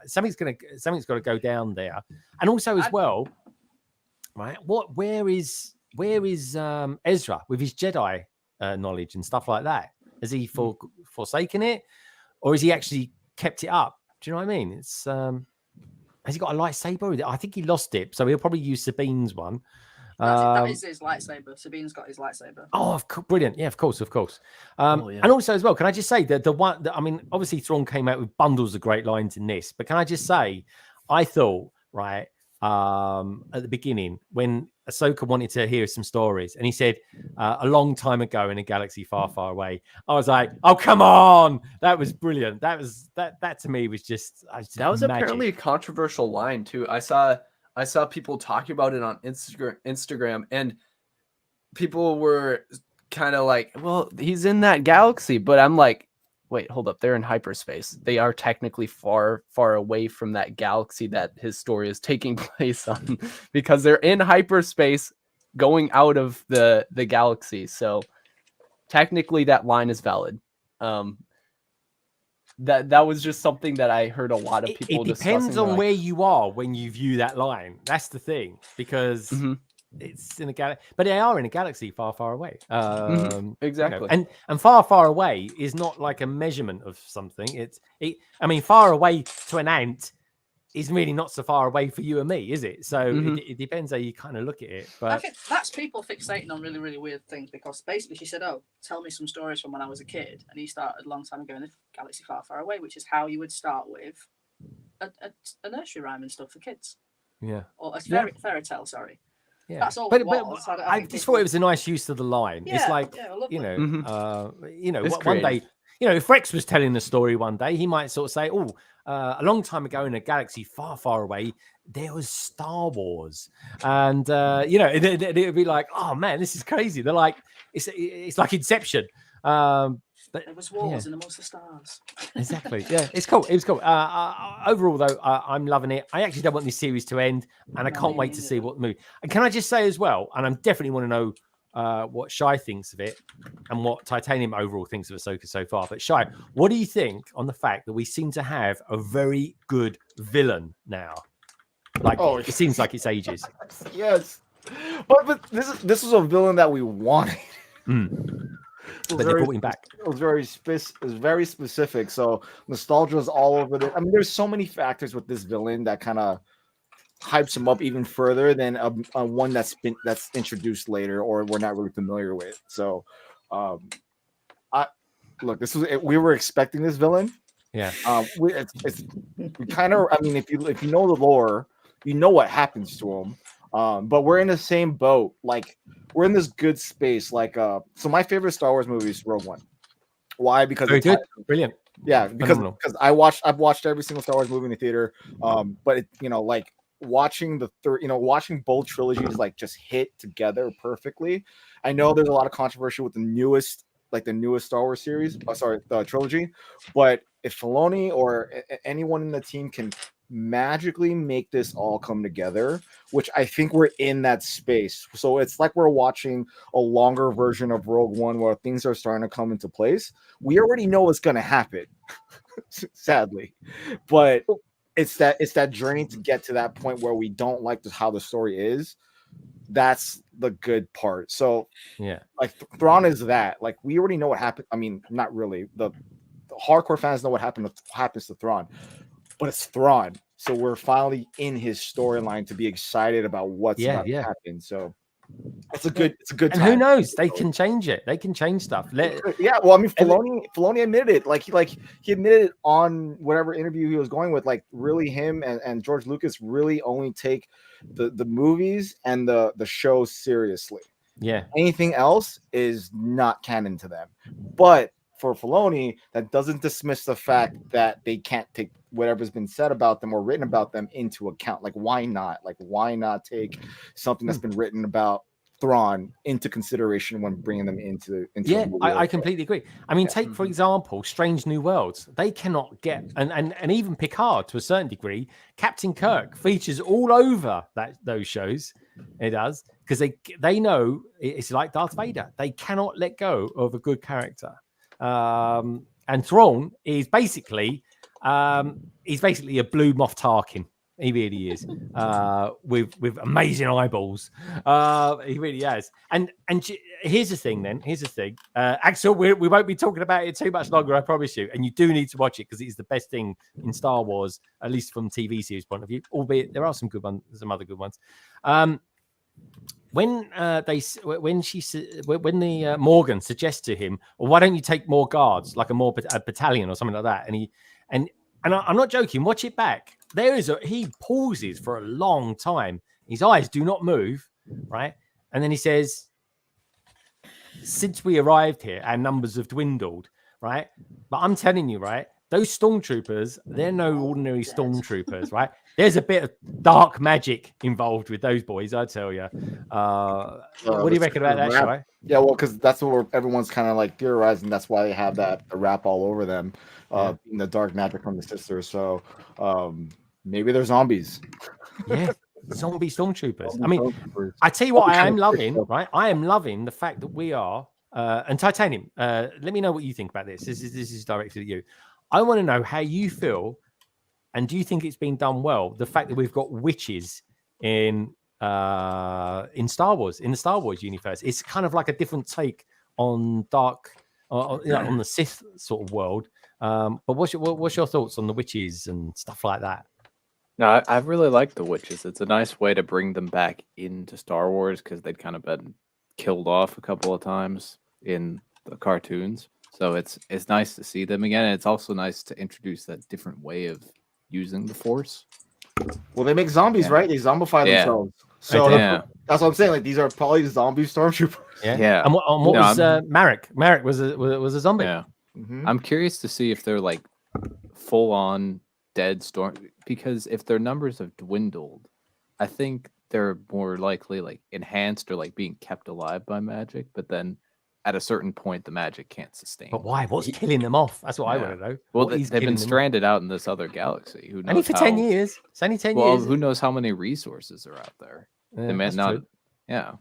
something's got to go down there, and also as well, right? Where is Ezra with his Jedi knowledge and stuff like that? Has he forsaken it, or has he actually kept it up? Do you know what I mean? It's has he got a lightsaber? I think he lost it, so he'll probably use Sabine's one.
That is his lightsaber. Sabine's got his lightsaber.
Oh, brilliant! Yeah, of course. And also as well, can I just say that the one that, I mean, obviously Thrawn came out with bundles of great lines in this, but can I just say, I thought right at the beginning when Ahsoka wanted to hear some stories, and he said a long time ago in a galaxy far, far away. I was like, oh come on, that was brilliant. That to me was just
that was
magic.
Apparently a controversial line too. I saw people talking about it on Instagram, and people were kind of like, well, he's in that galaxy, but I'm like, wait, hold up, they're in hyperspace. They are technically far, far away from that galaxy that his story is taking place on, because they're in hyperspace going out of the galaxy. So technically that line is valid. That was just something that I heard a lot of people discussing.
It depends on where you are when you view that line. That's the thing, because it's in a galaxy, but they are in a galaxy far, far away.
Exactly.
You know, and far, far away is not like a measurement of something. I mean, far away to an ant is really not so far away for you and me, is it? So it depends how you kind of look at it. But
I think that's people fixating on really, really weird things, because basically she said, oh, tell me some stories from when I was a kid. And he started a long time ago in a galaxy far, far away, which is how you would start with a nursery rhyme and stuff for kids.
Yeah.
Or a fairy tale, sorry.
Yeah.
That's all.
But
I
just thought it was a nice use of the line.
Yeah,
it's like,
lovely.
One day, if Rex was telling a story one day, he might sort of say, oh, a long time ago in a galaxy far, far away, there was Star Wars. And, it would be like, oh, man, this is crazy. They're like, it's like Inception. But
there was wars in amongst the stars.
Exactly. Yeah, it's cool. It was cool. Overall, though, I'm loving it. I actually don't want this series to end, and I can't wait to see what the movie. And can I just say as well, and I definitely want to know what Shai thinks of it and what Titanium overall thinks of Ahsoka so far. But Shai, what do you think on the fact that we seem to have a very good villain now? Like, it seems like it's ages.
Yes, but this was a villain that we wanted.
But they brought him back.
It was very specific. So nostalgia is all over it. I mean, there's so many factors with this villain that kind of hypes him up even further than a one that's introduced later or we're not really familiar with. So, we were expecting this villain.
Yeah.
We kind of. I mean, if you know the lore, you know what happens to him. But we're in the same boat. Like, we're in this good space. Like, so my favorite Star Wars movie is Rogue One. Why? Because
very good, brilliant.
Yeah, because I've watched every single Star Wars movie in the theater. But like watching watching both trilogies like just hit together perfectly. I know there's a lot of controversy with the newest Star Wars series. The trilogy. But if Filoni or anyone in the team can magically make this all come together, which I think we're in that space. So it's like we're watching a longer version of Rogue One where things are starting to come into place. We already know what's going to happen, sadly, but it's that journey to get to that point where we don't like how the story is. That's the good part. So
yeah,
like Thrawn is that. Like, we already know what happened. I mean, not really. The hardcore fans know what happens to Thrawn. But it's Thrawn, so we're finally in his storyline to be excited about what's about to happen. So it's a good
and
time.
Who knows? They can change it. They can change stuff.
Yeah, well, I mean, Filoni admitted it. Like he admitted it on whatever interview he was going with. Like, really, him and George Lucas really only take the movies and the show seriously.
Yeah,
anything else is not canon to them. But for Filoni, that doesn't dismiss the fact that they can't take whatever's been said about them or written about them into account. Like, why not? Like, why not take something that's been written about Thrawn into consideration when bringing them into
yeah,
a movie
I
like
completely agree. I mean, take for example, Strange New Worlds. They cannot get, and even Picard to a certain degree. Captain Kirk features all over those shows. It does because they know it's like Darth Vader. They cannot let go of a good character. And Thrawn is basically a blue Moff Tarkin. He really is, with amazing eyeballs. He really has. And here's the thing. Axel, we won't be talking about it too much longer, I promise you. And you do need to watch it because it's the best thing in Star Wars, at least from TV series point of view. Albeit there are some good ones, some other good ones. When Morgan suggests to him, well, why don't you take more guards, like a battalion or something like that? And I'm not joking. Watch it back. He pauses for a long time. His eyes do not move, right? And then he says, "Since we arrived here, our numbers have dwindled, right? But I'm telling you, right? Those stormtroopers, they're no ordinary stormtroopers, right? There's a bit of dark magic involved with those boys, I tell you. What do you reckon about that, Shai?
Yeah, well, because that's what everyone's kind of like theorizing. That's why they have the wrap all over them, the dark magic from the sisters. So maybe they're zombies.
Yeah, zombie stormtroopers. I mean, I tell you what, I am loving, right? I am loving the fact that we are, and Titanium, let me know what you think about this. This is directed at you. I want to know how you feel, and do you think it's been done well? The fact that we've got witches in Star Wars, in the Star Wars universe, it's kind of like a different take on on the Sith sort of world. But what's your thoughts on the witches and stuff like that?
No, I really like the witches. It's a nice way to bring them back into Star Wars because they'd kind of been killed off a couple of times in the cartoons. So it's nice to see them again. And it's also nice to introduce that different way of using the Force.
Well, they make zombies, right? They zombify themselves. So that's what I'm saying. Like, these are probably zombie stormtroopers.
Yeah. And what was Marek? Marek was a zombie.
Yeah. I'm curious to see if they're like full on dead storm, because if their numbers have dwindled, I think they're more likely like enhanced or like being kept alive by magic. But then at a certain point, the magic can't sustain.
But why? What's killing them off? That's what I want to know.
Well, they've been stranded out in this other galaxy. Who knows?
Only for 10 years. It's only 10 years.
Well, who knows how many resources are out there? They may not.
True.
Yeah.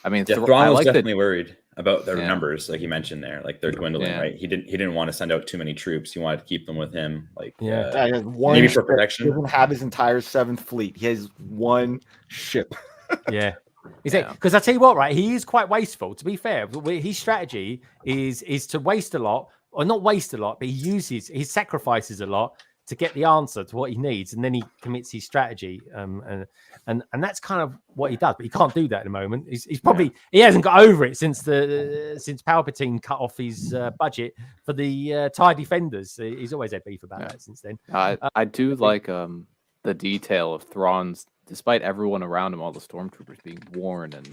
I mean,
Thrawn was definitely worried about their numbers, like you mentioned there. Like they're dwindling, right? He didn't want to send out too many troops. He wanted to keep them with him, like maybe for protection.
He doesn't have his entire 7th fleet. He has one ship.
Yeah. Because I tell you what, right? He is quite wasteful. To be fair, his strategy is to waste a lot, or not waste a lot, but he sacrifices a lot to get the answer to what he needs, and then he commits his strategy, and that's kind of what he does. But he can't do that at the moment. He's probably he hasn't got over it since Palpatine cut off his budget for the TIE Defenders. He's always had beef about that since then.
I do like the detail of Thrawn's. Despite everyone around him, all the stormtroopers being worn and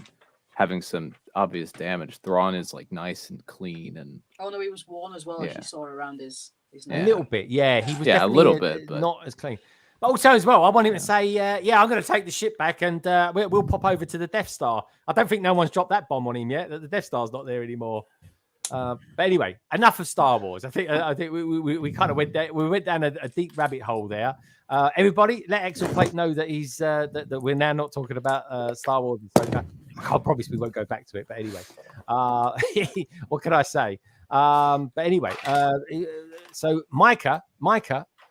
having some obvious damage, Thrawn is like nice and clean. And
oh no, he was worn as well. As you saw around his
neck. A little bit, yeah. He was
a little bit, but
not as clean. But also as well, I want him to say, I'm going to take the ship back and we'll pop over to the Death Star. I don't think no one's dropped that bomb on him yet. That the Death Star's not there anymore. But anyway, enough of Star Wars. I think we kind of went down a deep rabbit hole there. Everybody, let Axel Plate know that he's that we're now not talking about Star Wars and Ahsoka. I promise we won't go back to it. But anyway, what can I say? But anyway, so Micah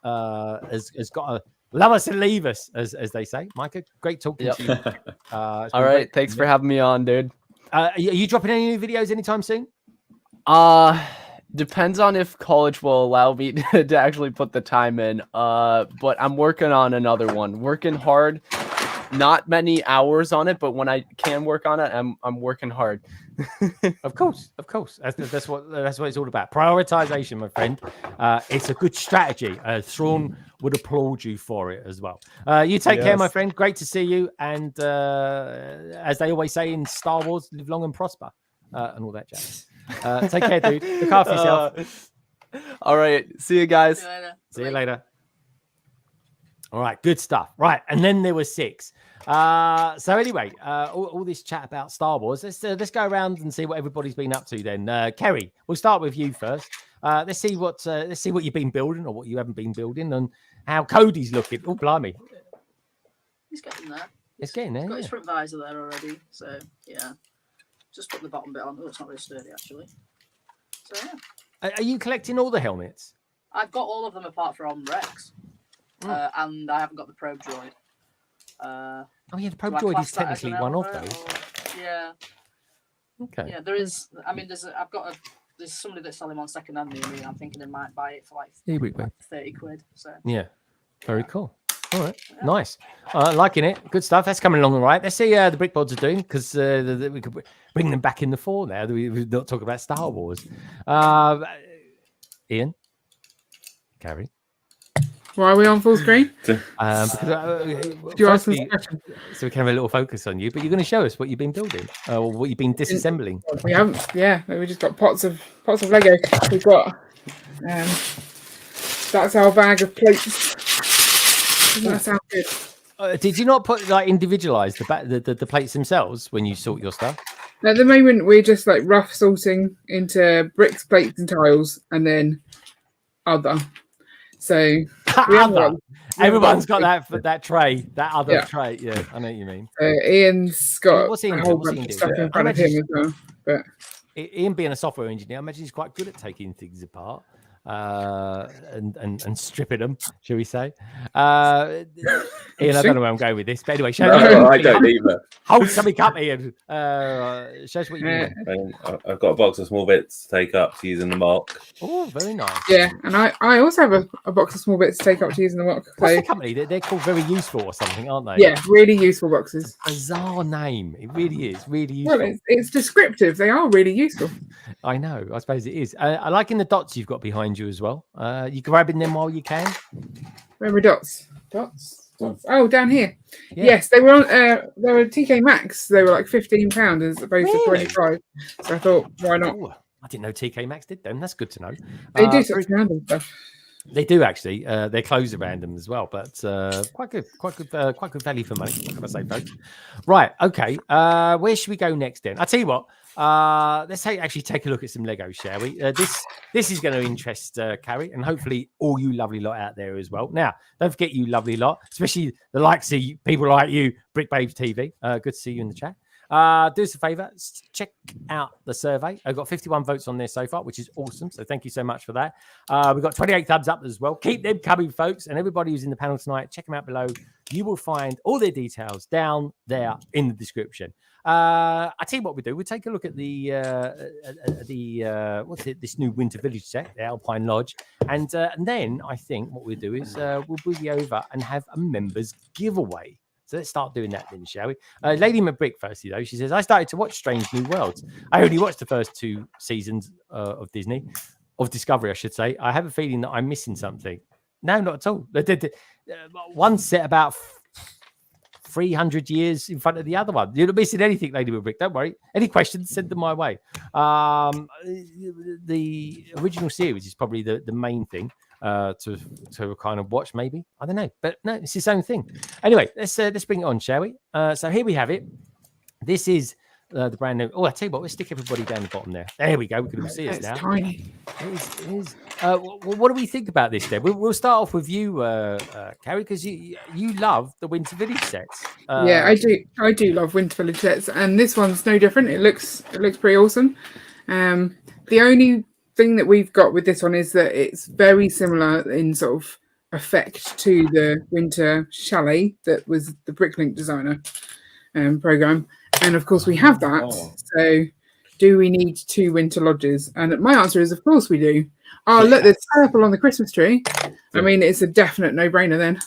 has got a love us and leave us, as they say. Micah, great talking to you.
All right, thanks for having me on, dude.
Are you dropping any new videos anytime soon?
Depends on if college will allow me to actually put the time in. But I'm working on another one. Working hard. Not many hours on it, but when I can work on it, I'm working hard.
Of course. That's what it's all about. Prioritization, my friend. It's a good strategy. Thrawn would applaud you for it as well. You take care, my friend. Great to see you. And as they always say in Star Wars, live long and prosper, and all that jazz. Take care, dude. Look after yourself.
All right. See you guys.
See you later. All right, good stuff. Right, and then there were 6. So anyway, all this chat about Star Wars. Let's go around and see what everybody's been up to. Then, Kerry, we'll start with you first. Let's see what you've been building or what you haven't been building, and how Cody's looking. Oh, blimey,
He's getting there.
it's getting there.
He's got
Yeah.
his front visor there already. So yeah, just put the bottom bit on. Oh, it's not very sturdy actually. So yeah,
Are you collecting all the helmets?
I've got all of them apart from Rex, and I haven't got the probe droid.
Oh yeah, the probe
do I
droid
class
is
that as
technically
an
one of
helmet,
those.
or- Yeah.
Okay.
Yeah, there is. I mean, there's somebody that's selling them on second hand near me. And I'm thinking they might buy it for like
Here we go.
30 quid. So
Yeah. Very cool. All right. Nice. Liking it. Good stuff. That's coming along all right. Let's see how the Brickbods are doing, because we could bring them back in the fore now. We've not talked about Star Wars. Ian? Gary?
Why are we on full screen?
Because,
you ask
firstly, so we can have a little focus on you, but you're going to show us what you've been building, or what you've been disassembling.
We haven't. Yeah, we just got pots of Lego. We've got. That's our bag of plates. Doesn't that sound good?
Did you not put individualize the plates themselves when you sort your stuff?
At the moment, we're just like rough sorting into bricks, plates, and tiles, and then other. So we haven't
Everyone's got that tray, that other tray. Yeah, I know what you mean.
Ian's got
What's Ian
a
doing?
whole
What's
bunch
Ian
of stuff
doing?
in front of him as well. But
Ian being a software engineer, I imagine he's quite good at taking things apart and stripping them, shall we say? Ian, I don't know where I'm going with this, but anyway, show
I don't either.
Hold something up, Ian. Show us what you mean.
I've got a box of small bits to take up to use in the mock.
Oh, very nice.
Yeah, and I also have a box of small bits to take up to use in the mock.
What's
So
the company? They're called Very Useful or something, aren't they?
yeah, really useful boxes.
Bizarre name. It really is. Really useful.
Well, it's descriptive. They are really useful.
I know. I suppose it is. I like in the dots you've got behind you as well. You grabbing them while you can.
Where are dots? Dots. Oh, down here. Yeah. Yes, they were on. They were TK Maxx. They were like £15 as opposed to 25. So I thought, why not?
Ooh, I didn't know TK Maxx did them. That's good to know.
They do such random stuff.
They do actually. They're closed at random as well, but quite good value for money. What can I say, folks? Right. Okay. Where should we go next then? I'll tell you what. Let's actually take a look at some Lego, shall we? This is going to interest Carrie, and hopefully all you lovely lot out there as well. Now, don't forget, you lovely lot, especially the likes of people like you, Brick Babes TV. Good to see you in the chat. Do us a favor, check out the survey. I've got 51 votes on there so far, which is awesome. So thank you so much for that. We've got 28 thumbs up as well. Keep them coming, folks. And everybody who's in the panel tonight, check them out below. You will find all their details down there in the description. I tell you what we do. We take a look at this new Winter Village set, the Alpine Lodge, and then I think what we'll do is we'll boogie over and have a members giveaway. So let's start doing that then, shall we? Lady McBrick, firstly, though, she says, I started to watch Strange New Worlds. I only watched the first 2 seasons of Discovery, I should say. I have a feeling that I'm missing something. No, not at all. One set about 300 years in front of the other one. You're not missing anything, Lady McBrick. Don't worry. Any questions, send them my way. The original series is probably the main thing. To kind of watch, maybe, I don't know, but no, it's its own thing. Anyway, let's bring it on, shall we? So here we have it. This is the brand new. Oh, I tell you what, let's stick everybody down the bottom there. There we go. We can all see us now.
Tiny.
It is. What do we think about this? Then we'll start off with you, Carrie, because you love the Winter Village sets.
Yeah, I do love Winter Village sets, and this one's no different. It looks pretty awesome. The only thing that we've got with this one is that it's very similar in sort of effect to the Winter Chalet that was the Bricklink designer program, and of course we have that. So do we need 2 winter lodges? And my answer is, of course we do. Oh, look, there's purple on the Christmas tree. I mean, it's a definite no-brainer then.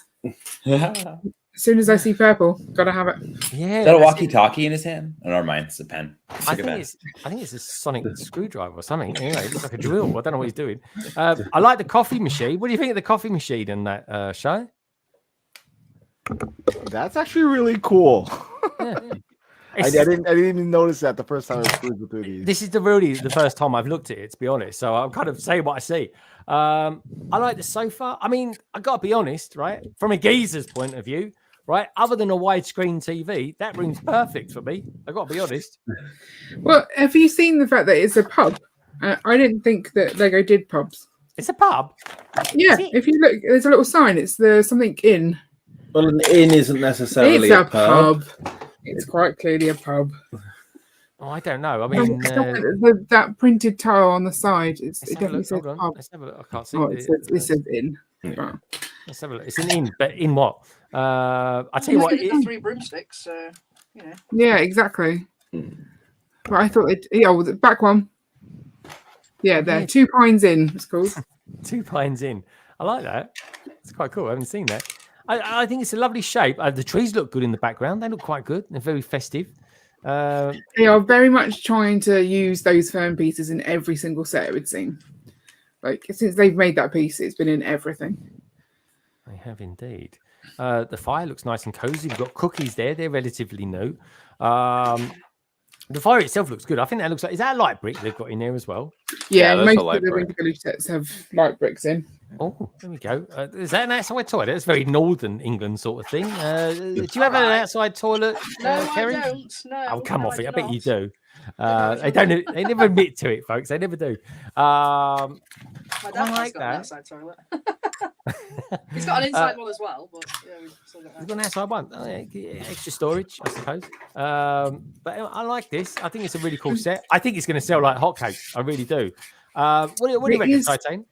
As soon as I see purple, gotta have it.
Yeah,
is that a walkie-talkie in his hand? Oh, never mind, it's a pen.
I think it's a sonic screwdriver or something. Anyway, it looks like a drill. I don't know what he's doing. I like the coffee machine. What do you think of the coffee machine in that show?
That's actually really cool.
Yeah.
didn't even notice that the first time I was cruising through these.
This is the first time I've looked at it, to be honest. So I'm kind of saying what I see. I like the sofa. I mean, I got to be honest, right? From a geezer's point of view, right? Other than a widescreen TV, that room's perfect for me. I got to be honest.
Well, have you seen the fact that it's a pub? I didn't think that Lego did pubs.
It's a pub.
Yeah, if you look, there's a little sign. It's the something inn.
Well, an inn isn't necessarily
It's
a pub.
It's quite clearly a pub.
Oh, I don't know. I mean,
that printed tile on the side, it definitely says
hold on.
pub.
Let's have a look. I can't see
Oh, it says inn.
Yeah. Let's have a look. It's an inn, but in what? I tell you what.
It's got 3 broomsticks, so you know.
Yeah, exactly. But I thought the back one. Yeah, there. 2 Pines Inn, it's called.
2 Pines Inn. I like that. It's quite cool. I haven't seen that. I think it's a lovely shape. The trees look good in the background. They look quite good. They're very festive.
They are very much trying to use those fern pieces in every single set, it would seem. Like, since they've made that piece, it's been in everything.
They have indeed. The fire looks nice and cozy. We've got cookies there. They're relatively new. The fire itself looks good. I think that looks like, is that a light brick they've got in there as well?
Yeah, most of the Winter Village sets have light bricks in.
Oh, there we go. Is that an outside toilet? It's very northern England sort of thing. Do you have an outside toilet,
No,
Kerry?
I don't. No.
Oh, come off it. I bet
not.
you do. They don't. They never admit to it, folks. They never do.
My dad
like
has got
that.
an outside toilet. He's got an inside one as well, but yeah, we've still got that.
He's got an outside one. Extra storage, I suppose. But I like this. I think it's a really cool set. I think it's going to sell like hotcakes. I really do. What do you reckon, Titan?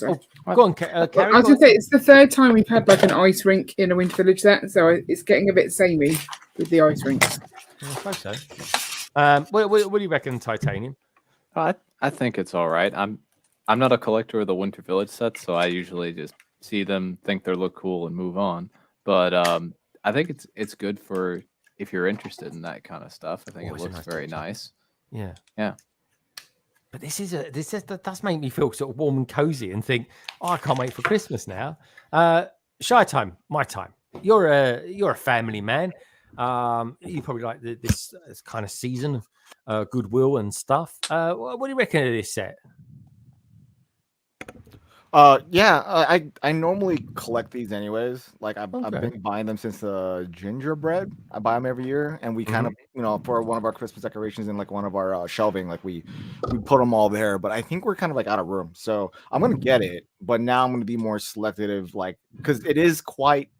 Go
on, Carrie.
I was going to say, it's the 3rd time we've had like an ice rink in a Winter Village set, so it's getting a bit samey with the ice rinks.
I suppose so. What do you reckon, Titanium?
I think it's all right. I'm not a collector of the Winter Village sets, so I usually just see them, think they look cool, and move on. But I think it's good for if you're interested in that kind of stuff. I think it looks very nice.
Yeah.
Yeah.
But that does make me feel sort of warm and cozy and think, oh, I can't wait for Christmas now. Shy time, my time. You're a family man. You probably like this kind of season of goodwill and stuff. What do you reckon of this set?
I normally collect these anyways. Like I've been buying them since the gingerbread. I buy them every year, and we kind of, for one of our Christmas decorations in like one of our shelving, like we put them all there. But I think we're kind of like out of room, so I'm gonna get it. But now I'm gonna be more selective, like because it is quite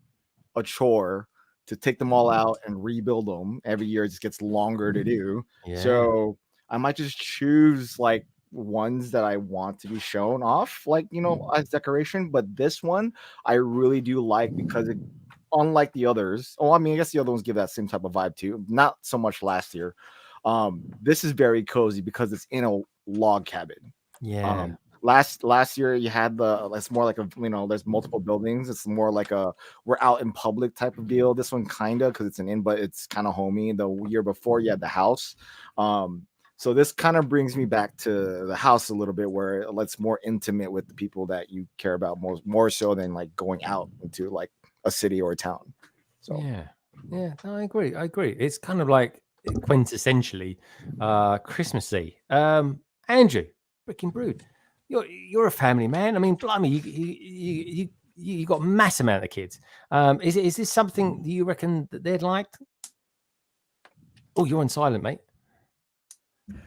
a chore to take them all out and rebuild them every year. It just gets longer to do.
Yeah.
So I might just choose like ones that I want to be shown off, like as decoration. But this one I really do like because it, unlike the others, I mean, I guess the other ones give that same type of vibe too, not so much last year. This is very cozy because it's in a log cabin.
Yeah.
Last year you had it's more like a there's multiple buildings. It's more like a we're out in public type of deal. This one kind of because it's an inn, but it's kind of homey. The year before you had the house. So this kind of brings me back to the house a little bit, where it's more intimate with the people that you care about more so than like going out into like a city or a town. So
yeah, no, I agree. It's kind of like quintessentially Christmassy. Andrew, Brick and Brood, you're a family man. I mean, blimey, you got a mass amount of kids. Is this something that you reckon that they'd like? Oh, you're on silent, mate.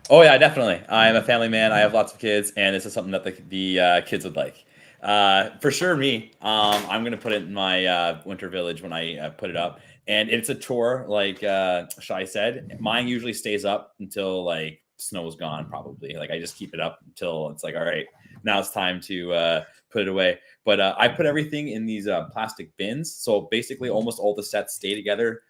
Oh yeah, definitely. I'm a family man. I have lots of kids, and this is something that the kids would like. For sure, me. I'm gonna put it in my Winter Village when I put it up, and it's a chore, like Shai said. Mine usually stays up until like snow is gone, probably. Like I just keep it up until it's like, all right, now it's time to put it away. But I put everything in these plastic bins, so basically almost all the sets stay together,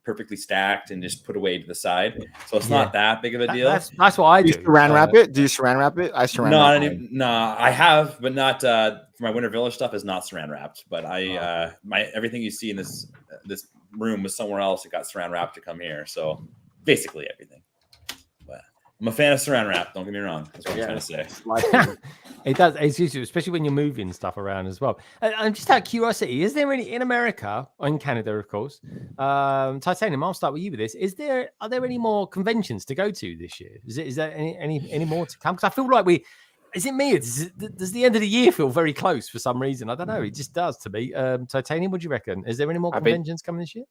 perfectly stacked, and just put away to the side. So it's not that big of a deal.
That's what I do.
Do you saran wrap it? Do you saran wrap it? I saran wrap.
No, I have, but not for my Winter Village stuff is not saran wrapped. But I my everything you see in this room was somewhere else. It got saran wrapped to come here. So basically everything. But I'm a fan of saran wrap. Don't get me wrong. That's what I'm trying to say.
It does. It's useful, especially when you're moving stuff around as well. And just out of curiosity, is there any in America or in Canada, of course? Titanium, I'll start with you with this. Are there any more conventions to go to this year? Is there any more to come? Because I feel like is it me? Does the end of the year feel very close for some reason? I don't know. It just does to me. Titanium, what do you reckon? Is there any more conventions coming this year?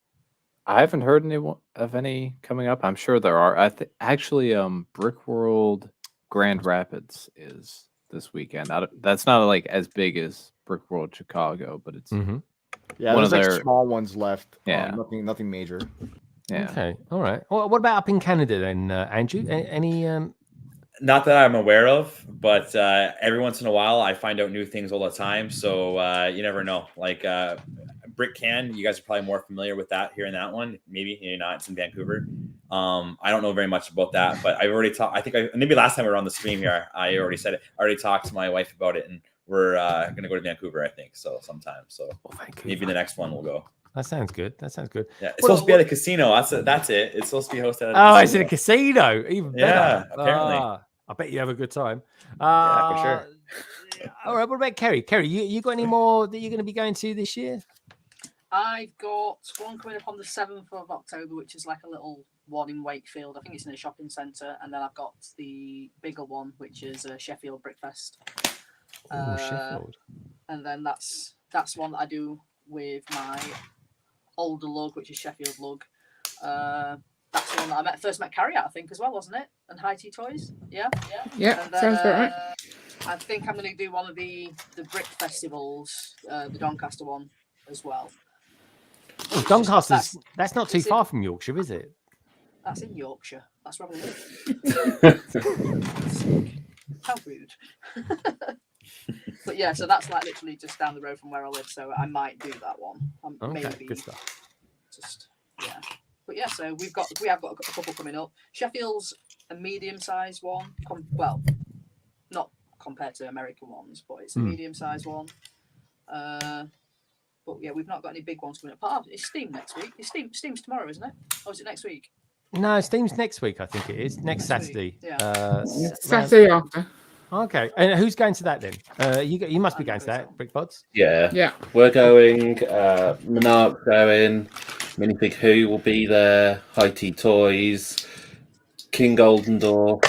I haven't heard of any coming up. I'm sure there are. Actually, Brick World Grand Rapids is this weekend. That's not like as big as Brick World Chicago, but it's
yeah.
one
There's
of
like
their
small ones left.
Yeah,
nothing major.
Yeah.
Okay. All right. Well, what about up in Canada then, Andrew? Any?
Not that I'm aware of, but every once in a while I find out new things all the time. So you never know. Like Brick Can, you guys are probably more familiar with that here in that one. Maybe you're not. It's in Vancouver. I don't know very much about that, but I've already talked. I think maybe last time we were on the stream here, I already said it. I already talked to my wife about it, and we're going to go to Vancouver, I think. So sometime. So maybe the next one we'll go.
That sounds good. Yeah, it's
supposed to be at a casino. That's it. It's supposed to be hosted at a
casino.
It's
at a casino. Even better.
Yeah, apparently.
I bet you have a good time.
Yeah, for sure.
All right. What about Kerry? Kerry, you got any more that you're going to be going to this year?
I've got one coming up on the 7th of October, which is like a little one in Wakefield. I think it's in a shopping centre. And then I've got the bigger one, which is Sheffield Brickfest.
Sheffield.
And then that's one that I do with my older lug, which is Sheffield lug. That's the one that I first met Carrie at, I think, as well, wasn't it? And High Tea Toys. Yeah.
Yeah,
and then,
sounds about right.
I think I'm going to do one of the brick festivals, the Doncaster one as well.
Well, Doncaster's that's not too far from Yorkshire, is it?
That's in Yorkshire. That's where I live. How rude. But yeah, so that's like literally just down the road from where I live. So I might do that one.
Okay,
maybe
good stuff.
Just yeah. But yeah, so we have got a couple coming up. Sheffield's a medium-sized one. Well, not compared to American ones, but it's a medium-sized one. But yeah, we've not got any big ones coming up. It's Steam next week. Steam's tomorrow, isn't it? Or is it next week?
No, Steam's next week. I think it is next Saturday.
Yeah.
Saturday after.
Okay, and who's going to that then? You must be going to that, BrickPods.
Yeah. We're going. Monarch's going. Minifig Who will be there. High Tea Toys. King Golden Door.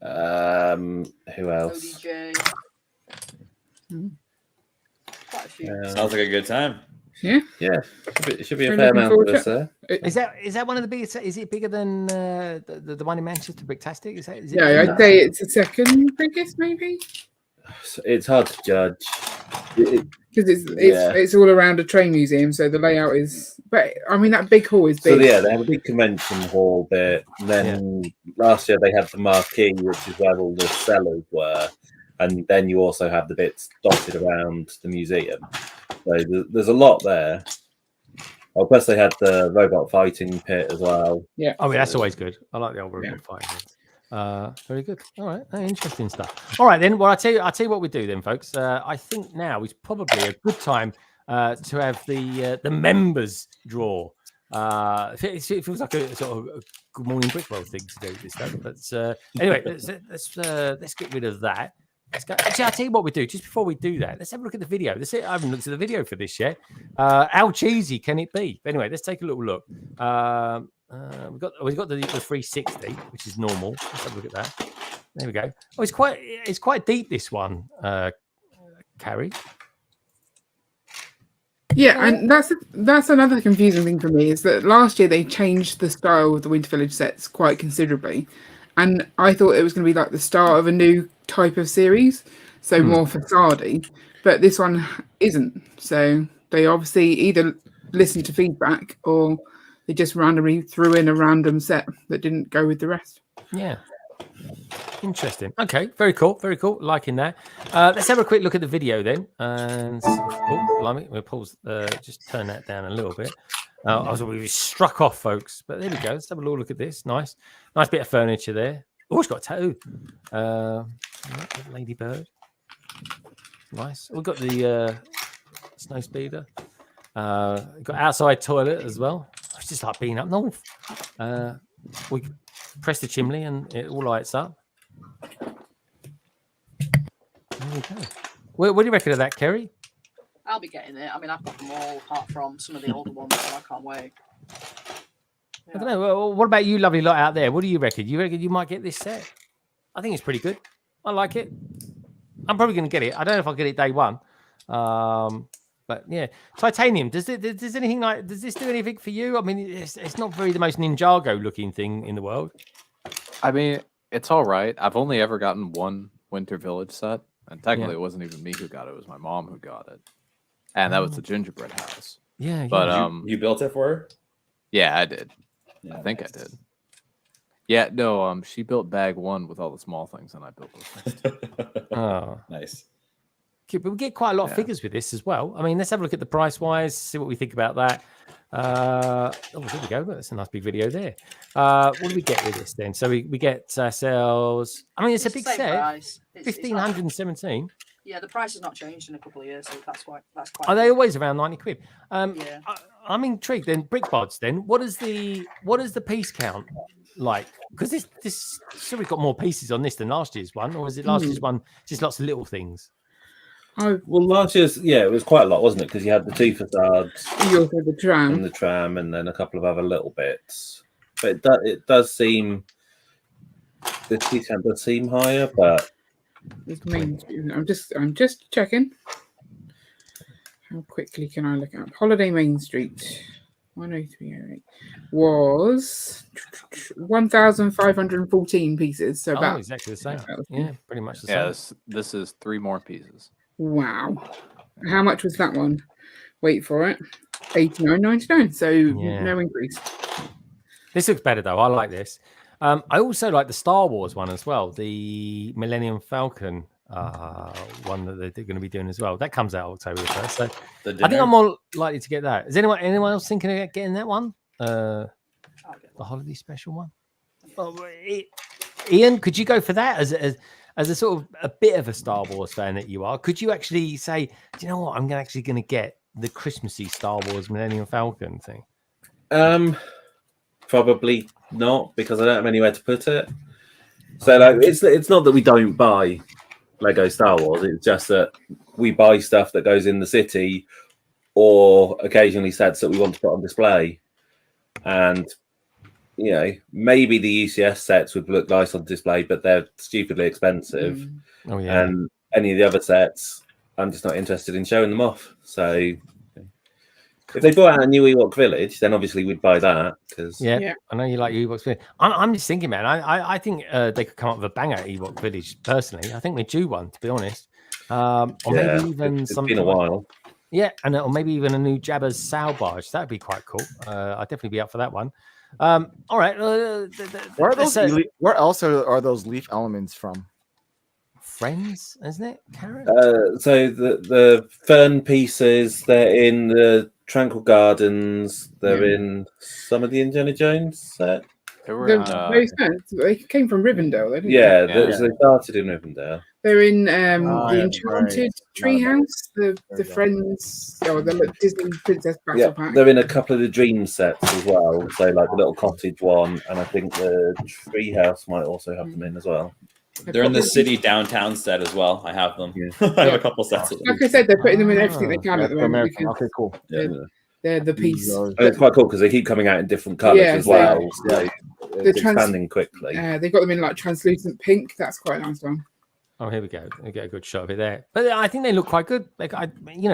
Who else?
ODJ. Quite a few.
Sounds like a good time.
Yeah.
It should be a fair amount of us there.
Is that one of the biggest? Is it bigger than the one in Manchester, Bricktastic? Is it
Yeah, I'd say it's the second biggest, maybe.
It's hard to judge
because it's all around a train museum, so the layout is. But I mean, that big hall is big.
So yeah, they have a big convention hall bit. And then last year they had the marquee, which is where all the sellers were, and then you also have the bits dotted around the museum. So there's a lot there. Oh, plus they had the robot fighting pit as well.
Yeah.
Oh, that's always good. I like the old robot fighting pit. Very good. All right, interesting stuff. All right, then. Well, I'll tell you what we do then, folks. I think now is probably a good time to have the members draw. It feels like a sort of a Good Morning Brickworld thing to do this stuff. But anyway, let's get rid of that. Let's go. Actually, I'll tell you what we do. Just before we do that, let's have a look at the video. I haven't looked at the video for this yet. How cheesy can it be? But anyway, let's take a little look. We've got the 360, which is normal. Let's have a look at that. There we go. Oh, it's quite deep, this one, Carrie.
Yeah, and that's another confusing thing for me is that last year they changed the style of the Winter Village sets quite considerably, and I thought it was going to be like the start of a new type of series, so more facade-y, but this one isn't. So they obviously either listened to feedback or they just randomly threw in a random set that didn't go with the rest.
Yeah. Interesting. Okay, very cool. Very cool. Liking that. Let's have a quick look at the video then. And we'll pause. Just turn that down a little bit. We struck off, folks. But there we go. Let's have a little look at this. Nice bit of furniture there. Oh, it's got a tattoo. Ladybird. Nice. We've got the snow speeder. Got outside toilet as well. It's just like being up north. press the chimney and it all lights up. There we go. What do you reckon of that, Kerry?
I'll be getting it. I mean, I've got them all apart from some of the older ones, so I can't wait.
I don't know. Well, what about you, lovely lot out there? What do you reckon? You reckon you might get this set? I think it's pretty good. I like it. I'm probably going to get it. I don't know if I'll get it day one. But yeah, titanium. Does this do anything for you? I mean, it's not very the most Ninjago looking thing in the world.
I mean, it's all right. I've only ever gotten one Winter Village set, and technically it wasn't even me who got it. It was my mom who got it, and that was the gingerbread house.
Yeah,
but
you built it for her?
Yeah, I did.
Yeah,
I think I did. Yeah, no, she built bag one with all the small things, and I built those things.
Oh,
nice.
Okay, but we get quite a lot of figures with this as well. I mean, let's have a look at the price wise, see what we think about that. Oh, there we go. That's a nice big video there. What do we get with this then? So we get ourselves. I mean, it's a big set. 1,517.
Yeah, the price has not changed in a couple of years, so that's quite.
Are they always around 90 quid?
Yeah.
I'm intrigued. Then BrickBots. Then what is the piece count like? Because this sure we've got more pieces on this than last year's one, or is it last year's one just lots of little things?
Well, last year's it was quite a lot, wasn't it? Because you had the two facades,
you also the tram,
and then a couple of other little bits. But it does seem the piece count does seem higher, but
I'm just checking. How quickly can I look up Holiday Main Street? 10308 was 1,514 pieces. So about
exactly the same. Yeah, pretty much the same.
Yeah, this is 3 more pieces.
Wow. How much was that one? Wait for it. $89.99. So no increase.
This looks better though. I like this. I also like the Star Wars one as well. The Millennium Falcon one that they're going to be doing as well. That comes out October 1st. So I think I'm more likely to get that. Is anyone else thinking of getting that one? The holiday special one? Ian, could you go for that as a sort of a bit of a Star Wars fan that you are? Could you actually say, do you know what? I'm actually going to get the Christmassy Star Wars Millennium Falcon thing?
Probably not, because I don't have anywhere to put it. So like, it's not that we don't buy Lego Star Wars. It's just that we buy stuff that goes in the city, or occasionally sets that we want to put on display. And maybe the UCS sets would look nice on display, but they're stupidly expensive.
Oh yeah.
And any of the other sets, I'm just not interested in showing them off. So if they brought out a new Ewok Village, then obviously we'd buy that. Because
I know you like Ewok Village. I'm just thinking, man. I think they could come up with a banger Ewok Village. Personally, I think we're due one, to be honest. Or maybe even
it's
something.
been a while.
Yeah, or maybe even a new Jabba's Sail Barge. That'd be quite cool. I'd definitely be up for that one. All right.
Where else are those leaf elements from?
Friends, isn't it? Carrot?
So the fern pieces, they're in the Tranquil Gardens. They're in some of the Indiana Jones set.
They came from Rivendell. They
started in Rivendell.
They're in the Enchanted Treehouse, the Friends, or the Disney Princess Battle Pack.
They're in a couple of the Dream sets as well. So like the little cottage one, and I think the Treehouse might also have them in as well.
They're in the city downtown set as well. I have them. I have a couple sets of them.
Like I said, they're putting them in everything they can at the moment.
Okay, cool.
They're the piece.
And it's quite cool because they keep coming out in different colours as well. So it's expanding quickly.
They've got them in like translucent pink. That's quite a nice one.
Oh, here we go. We get a good shot of it there. But I think they look quite good. Like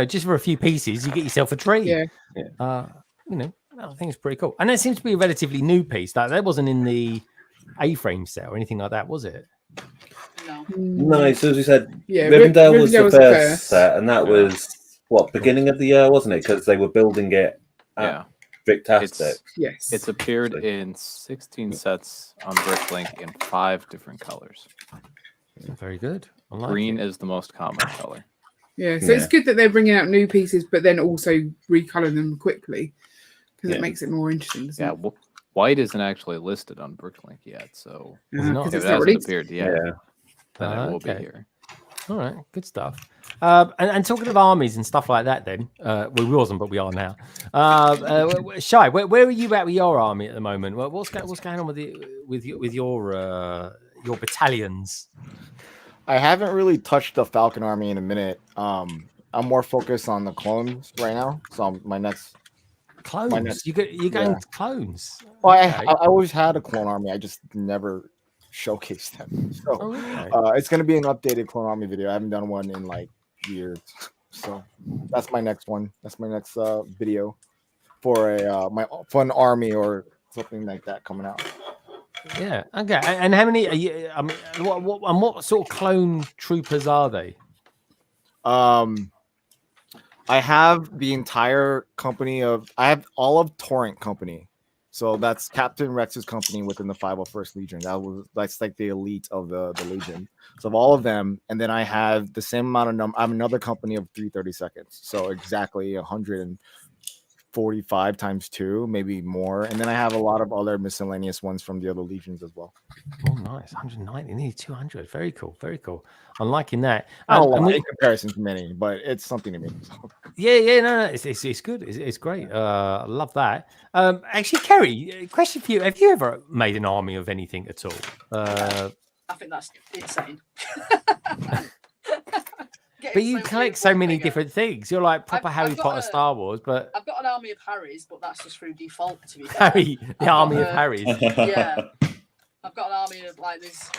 just for a few pieces, you get yourself a tree.
Yeah.
I think it's pretty cool. And it seems to be a relatively new piece. That wasn't in the A-frame set or anything like that, was it?
No, so as we said, Rivendell was the first set, and that was beginning of the year, wasn't it? Because they were building it at BRICKTASTIC.
Yes.
It's appeared in 16 sets on Bricklink in 5 different colors.
Very good.
Green is the most common color.
Yeah, so it's good that they're bringing out new pieces, but then also recolor them quickly because it makes it more interesting.
Well, white isn't actually listed on Bricklink yet, so
if
it hasn't appeared yet, then it will be here.
All right, good stuff. And talking of armies and stuff like that, then we wasn't, but we are now. Shy, where are you at with your army at the moment? What's going on with your battalions?
I haven't really touched the Falcon army in a minute. I'm more focused on the clones right now. So my next
clones. You're going to clones.
Well,
Okay.
I always had a clone army. I just never showcased them. So it's going to be an updated clone army video. I haven't done one in like years. So that's my next one. That's my next video for my fun army or something like that coming out.
Yeah. Okay. And how many are you? I mean, what sort of clone troopers are they?
I have the entire company of. I have all of Torrent Company. So that's Captain Rex's company within the 501st Legion. That's like the elite of the Legion. So of all of them, and then I have the same amount of number. I have another company of 332nds. So exactly 145 times 2, maybe more. And then I have a lot of other miscellaneous ones from the other legions as well.
Oh, nice. 190, nearly 200. Very cool. Very cool. I'm liking that.
In comparison to many, but it's something to me.
Yeah, no, it's good. It's great. I love that. Actually, Kerry, question for you: have you ever made an army of anything at all?
I think that's insane.
But you collect so many different things. You're like proper Harry Potter, Star Wars, but
I've got an army of Harrys, but that's just through default. To be fair.
Harry, the army of Harrys.
Yeah, I've got an army of like this.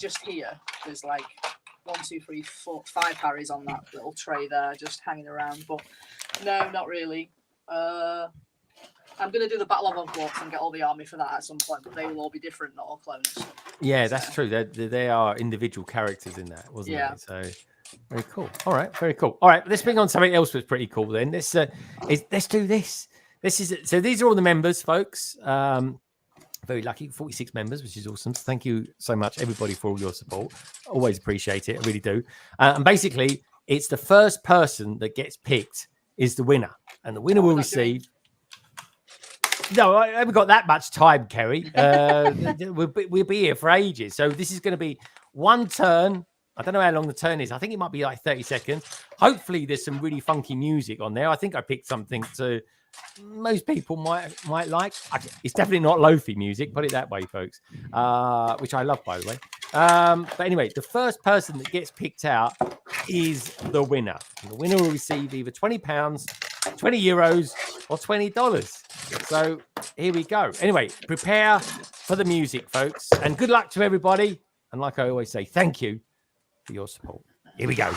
Just here, there's like 1, 2, 3, 4, 5 Harrys on that little tray there, just hanging around. But no, not really. I'm gonna do the Battle of Hogwarts and get all the army for that at some point, but they will all be different, not all clones.
Yeah, that's true. They are individual characters in that, wasn't it? So very cool. All right, very cool. All right, let's bring on something else that's pretty cool then. Let's do this. So these are all the members, folks. Very lucky, 46 members, which is awesome. So thank you so much, everybody, for all your support. Always appreciate it. I really do. And basically, it's the first person that gets picked is the winner, and the winner will receive. No, I haven't got that much time, Kerry. We'll be here for ages. So this is going to be one turn. I don't know how long the turn is. I think it might be like 30 seconds. Hopefully, there's some really funky music on there. I think I picked something to most people might like. It's definitely not lofi music, put it that way, folks, which I love, by the way. But anyway, the first person that gets picked out is the winner. And the winner will receive either £20, €20, or $20. So here we go. Anyway, prepare for the music, folks, and good luck to everybody. And like I always say, thank you for your support. Here we go.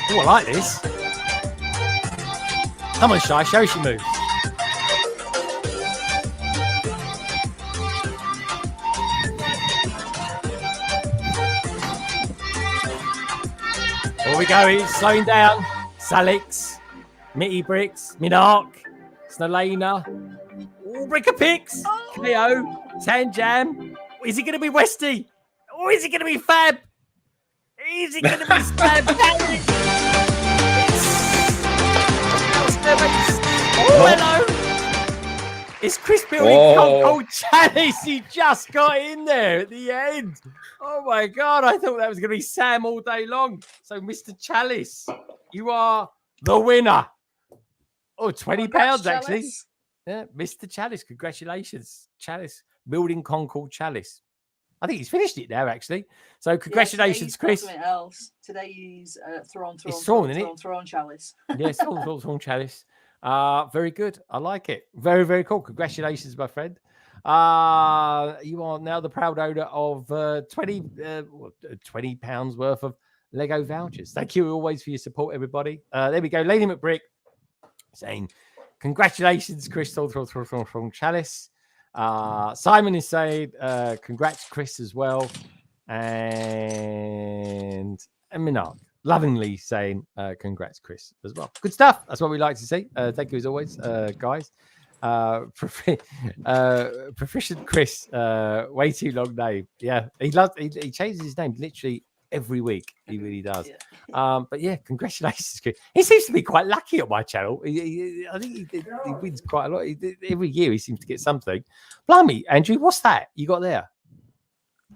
Oh, I like this. Come on, Shy, show she moves. Here we go, he's slowing down. Salix, Mitty Bricks, Minark, Snolena, Brickapix, Cleo, Sanjam. Is it going to be Westy? Or is it going to be Fab? Is it going to be Fab? Oh, hello. It's Chris building Concord Chalice. He just got in there at the end. Oh, my God. I thought that was going to be Sam all day long. So, Mr. Chalice, you are the winner. Oh, £20, actually. Yeah, Mr. Chalice. Congratulations. Chalice. Building Concord Chalice. I think he's finished it now, actually. So, congratulations, Chris.
Else. Today he's Throne Chalice.
Yes, Throne Chalice. Very good. I like it. Very, very cool. Congratulations, my friend. You are now the proud owner of £20 worth of Lego vouchers. Thank you always for your support, everybody. There we go. Lady McBrick saying, congratulations, Chris, from Chalice. Simon is saying, congrats, Chris, as well. And Minark lovingly saying, congrats, Chris, as well. Good stuff. That's what we like to see. Thank you, as always, guys. Proficient Chris, way too long name. Yeah, he changes his name literally every week. He really does. But yeah, congratulations, Chris. He seems to be quite lucky on my channel. I think he wins quite a lot. Every year he seems to get something. Blimey, Andrew, what's that you got there?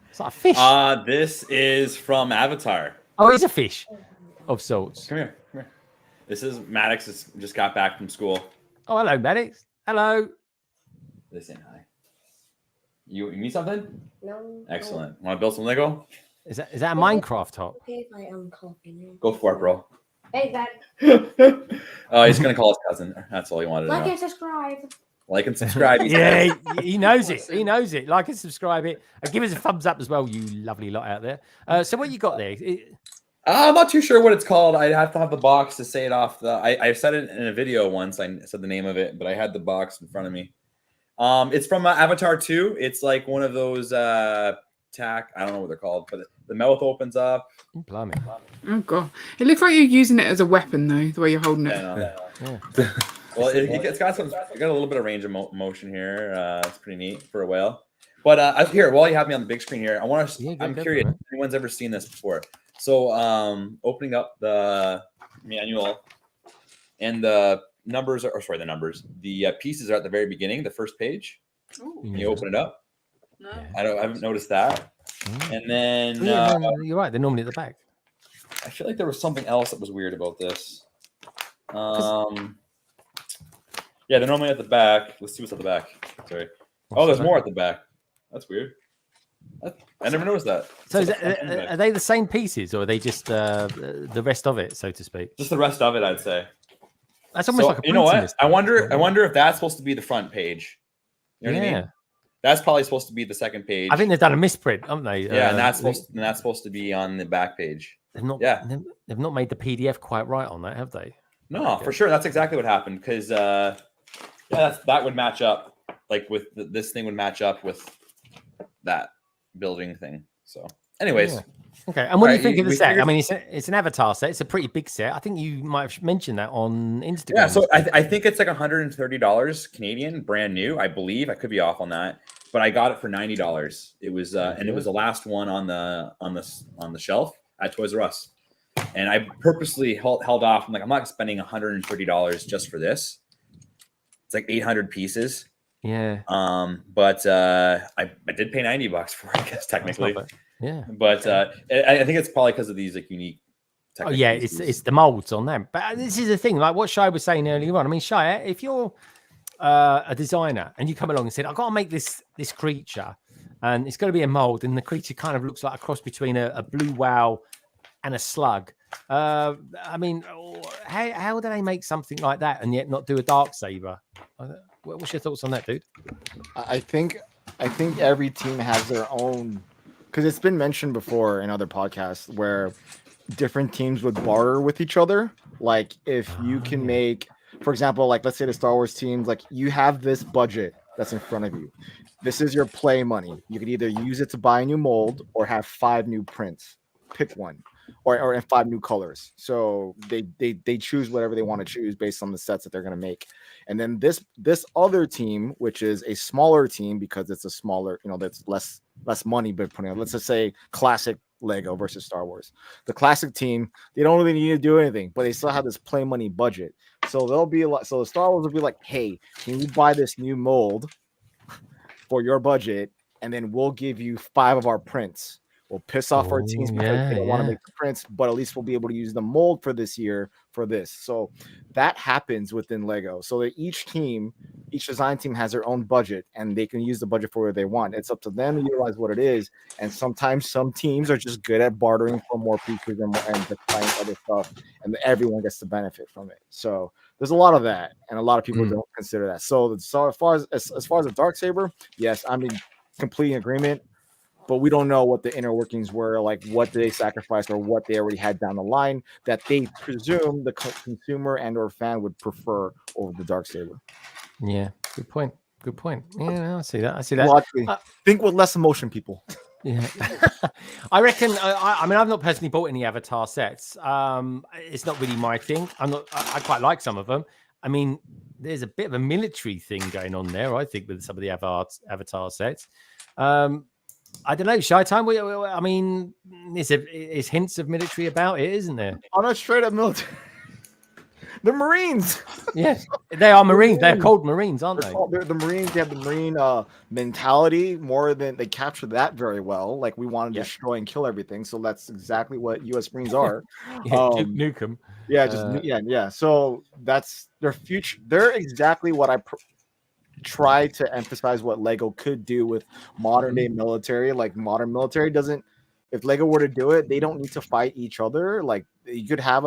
It's like a fish.
This is from Avatar.
Oh, it's a fish of sorts.
Come here. This is Maddox. Just got back from school.
Oh, hello, Maddox. Hello.
They saying hi. You need something?
No.
Excellent. Want to build some Lego?
Is that a Minecraft top?
Okay, if I coffee.
Go for it, bro.
Hey, Dad.
He's gonna call his cousin. That's all he wanted to
Like
know.
and subscribe.
Like and subscribe.
Yeah, he knows it. He knows it. Like and subscribe it. And give us a thumbs up as well, you lovely lot out there. So what you got there?
I'm not too sure what it's called. I'd have to have the box to say it off. I said it in a video once. I said the name of it, but I had the box in front of me. It's from Avatar 2. It's like one of those I don't know what they're called, but the mouth opens up.
Blimey.
Oh god, it looks like you're using it as a weapon though. The way you're holding it.
Yeah.
Well, it's got a little bit of range of motion here. It's pretty neat for a whale. But here, while you have me on the big screen here, I'm curious if anyone's ever seen this before. So opening up the manual, and the the pieces are at the very beginning, the first page.
Ooh.
When you open it up.
No.
I haven't noticed that. And then
you're right, they're normally at the back.
I feel like there was something else that was weird about this. Yeah, they're normally at the back. Let's see what's at the back. Sorry. Oh, there's more at the back. That's weird. I never noticed that.
So are they the same pieces, or are they just the rest of it, so to speak?
Just the rest of it, I'd say.
That's almost like a
you know what?
list.
I wonder if that's supposed to be the front page. You know what I mean? That's probably supposed to be the second page.
I think they've done a misprint, haven't they?
Yeah, and that's supposed to be on the back page.
They've not.
Yeah,
they've not made the PDF quite right on that, have they?
No, for sure. That's exactly what happened because that would match up. Like with this thing would match up with that building thing. So, anyways.
Yeah. Okay, and what do you think of the set? I mean, it's an Avatar set. It's a pretty big set. I think you might have mentioned that on Instagram.
Yeah, so I think it's like $130 Canadian, brand new. I believe I could be off on that, but I got it for $90. It was and it was the last one on the shelf at Toys R Us, and I purposely held off. I'm like, I'm not spending $130 just for this. It's like 800 pieces.
Yeah.
But I did pay $90 for it, I guess technically.
Yeah.
But I think it's probably because of these like unique.
Oh yeah, it's the molds on them. But this is the thing, like what Shai was saying earlier on. I mean, Shai, if you're a designer and you come along and said, I've got to make this creature, and it's going to be a mold, and the creature kind of looks like a cross between a blue whale and a slug. I mean, how do they make something like that and yet not do a dark saber? What's your thoughts on that, dude?
I think every team has their own, because it's been mentioned before in other podcasts where different teams would barter with each other. Like if you can make, for example, like let's say the Star Wars teams, like you have this budget that's in front of you. This is your play money. You could either use it to buy a new mold or have 5 new prints. Pick one. Or 5 new colors. So they choose whatever they want to choose based on the sets that they're going to make. And then this other team, which is a smaller team because it's a smaller, that's less money, but putting on, let's just say classic Lego versus Star Wars. The classic team, they don't really need to do anything, but they still have this play money budget. So they'll be like, so the Star Wars will be like, hey, can you buy this new mold for your budget? And then we'll give you 5 of our prints. We'll piss off our teams because they don't want to make the prints, but at least we'll be able to use the mold for this year for this. So that happens within Lego. So that each design team has their own budget and they can use the budget for what they want. It's up to them to utilize what it is. And sometimes some teams are just good at bartering for more features and just buying other stuff, and everyone gets to benefit from it. So there's a lot of that, and a lot of people don't consider that. So as far as the Darksaber, yes, I'm in complete agreement. But we don't know what the inner workings were, like what they sacrificed or what they already had down the line that they presume the consumer and or fan would prefer over the Darksaber.
Yeah, good point. Yeah, I see that.
Think with less emotion, people.
Yeah, I reckon. I mean, I've not personally bought any Avatar sets. It's not really my thing. I quite like some of them. I mean, there's a bit of a military thing going on there, I think, with some of the Avatar sets. I don't know, Shy Time. I mean, there's hints of military about it, isn't there?
On a straight up military. They're Marines.
Yes, they are Marines. They're called Marines, aren't they?
They're the Marines. They have the Marine mentality more than they capture that very well. Like we want to destroy and kill everything. So that's exactly what U.S. Marines are.
Duke Nukem.
Yeah, yeah. So that's their future. They're exactly what I try to emphasize what Lego could do with modern day military. Like modern military doesn't. If Lego were to do it, they don't need to fight each other. Like you could have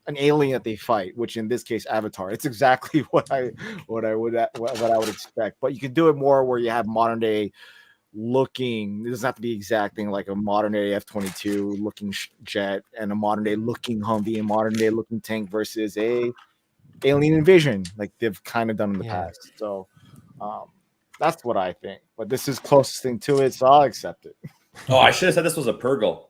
an alien that they fight, which in this case, Avatar. It's exactly what I would expect. But you could do it more where you have modern day looking. It doesn't have to be exact thing like a modern day F-22 looking jet and a modern day looking Humvee and modern day looking tank versus a alien invasion, like they've kind of done in the past. So that's what I think. But this is closest thing to it, so I'll accept it.
Oh, I should have said this was a Purgle.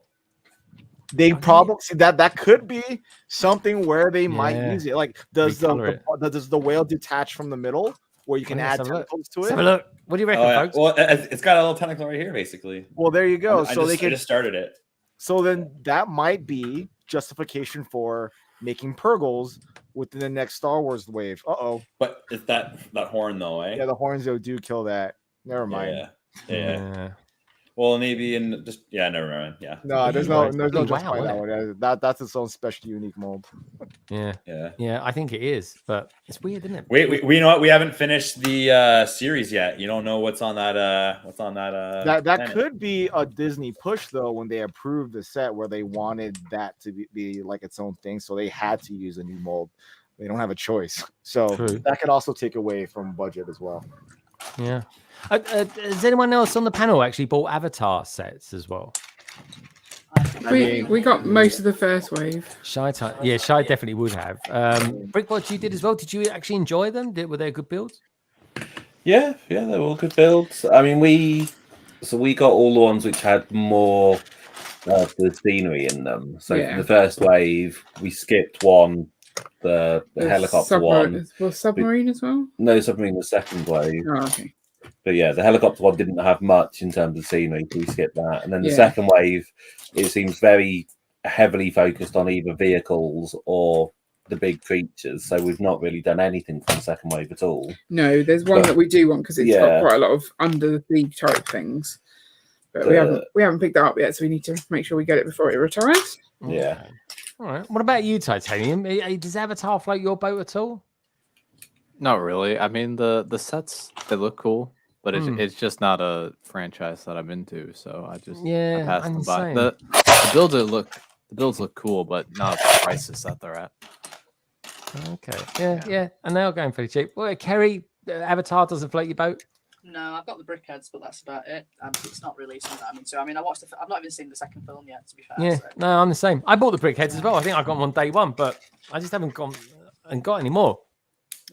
They probably see that could be something where they might use it. Like, does the whale detach from the middle where you can add tentacles to it?
Have a look. What do you reckon, folks?
Well, it's got a little tentacle right here, basically.
Well, there you go.
I just started it.
So then that might be justification for making Purgles within the next Star Wars wave.
But it's that horn though, eh?
Yeah, the horns though do kill that. Never mind.
Yeah. Well, maybe never mind. Yeah.
No, there's no justify that one. That's its own special unique mold.
Yeah. I think it is, but it's weird, isn't it?
Wait, we know what? We haven't finished the series yet. You don't know what's on that.
That could be a Disney push though, when they approved the set where they wanted that to be like its own thing, so they had to use a new mold. They don't have a choice, so that could also take away from budget as well.
Yeah. Has anyone else on the panel actually bought Avatar sets as well?
We got most of the first wave.
Shy definitely would have. Brickbot, you did as well. Did you actually enjoy them? Were they good builds?
Yeah, they were all good builds. I mean, we got all the ones which had more of the scenery in them. So in the first wave, we skipped one. The helicopter one.
Was submarine as well?
No, submarine was second wave.
Oh, okay.
But yeah, the helicopter one didn't have much in terms of scenery, so we skipped that. And then the second wave, it seems very heavily focused on either vehicles or the big creatures. So we've not really done anything from the second wave at all.
No, there's one that we do want because it's got quite a lot of under the sea type things. But we haven't picked that up yet, so we need to make sure we get it before it retires.
Yeah.
All right. What about you, Titanium? Does Avatar float your boat at all?
Not really. I mean, the sets, they look cool, but it's just not a franchise that I'm into. So I pass them by. The builds look cool, but not the prices that they're at.
Okay. Yeah. And they are going pretty cheap. Well, Kerry, Avatar doesn't float your boat.
No, I've got the Brickheads, but that's about it. It's not releasing that. I mean, I've not even seen the second film yet, to be fair.
Yeah, no, I'm the same. I bought the Brickheads as well. I think I got them on day one, but I just haven't gone and got any more.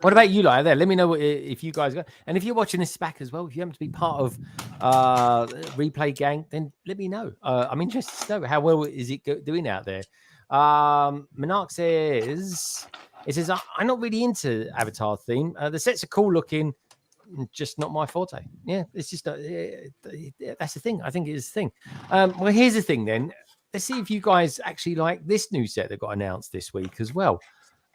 What about you, like there? Let me know if you guys got. And if you're watching this back as well, if you happen to be part of Replay Gang, then let me know. I'm interested to know how well is it doing out there. Monarch says, I'm not really into Avatar theme. The sets are cool looking. Just not my forte. Yeah, it's just that's the thing. I think it is the thing. Well, here's the thing then. Let's see if you guys actually like this new set that got announced this week as well.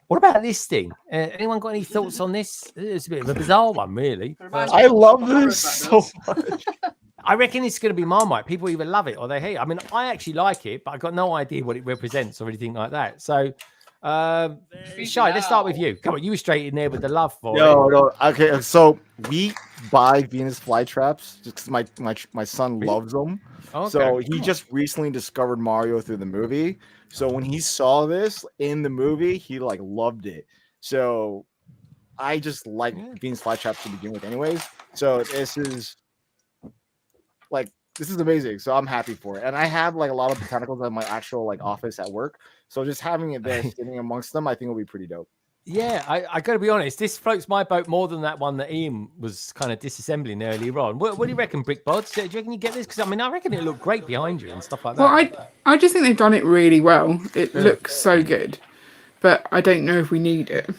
What about this thing? Anyone got any thoughts on this? It's a bit of a bizarre one, really.
I love this so much.
I reckon it's going to be Marmite. People either love it or they hate it. I mean, I actually like it, but I've got no idea what it represents or anything like that. So, Shy, let's start with you. Come on, you were straight in there with the love for it.
No. Okay, so we buy Venus flytraps just because my son loves them. Okay. So he just recently discovered Mario through the movie. So when he saw this in the movie, he loved it. So I just like Venus flytraps to begin with, anyways. So this is amazing. So I'm happy for it, and I have a lot of botanicals in my actual office at work. So just having it there, sitting amongst them, I think will be pretty dope.
Yeah, I got to be honest. This floats my boat more than that one that Ian was kind of disassembling earlier on. What do you reckon, Brickbods? Do you reckon you get this? Because I reckon it looked great behind you and stuff like that.
Well, I just think they've done it really well. It looks so good, but I don't know if we need it.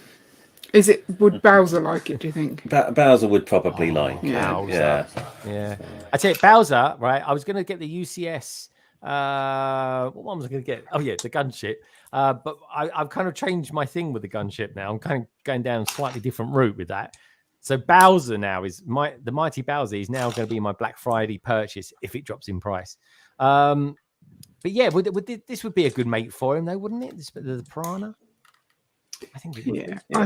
Would Bowser like it, do you think?
Bowser would probably like it.
Yeah. I tell you, Bowser, right? I was going to get the UCS What one was I going to get? Oh yeah, the gunship. But I've kind of changed my thing with the gunship now. I'm kind of going down a slightly different route with that. So Bowser now is the mighty Bowser is now going to be my Black Friday purchase if it drops in price. But yeah, this would be a good mate for him, though, wouldn't it? The Piranha. I think it would.
Yeah, I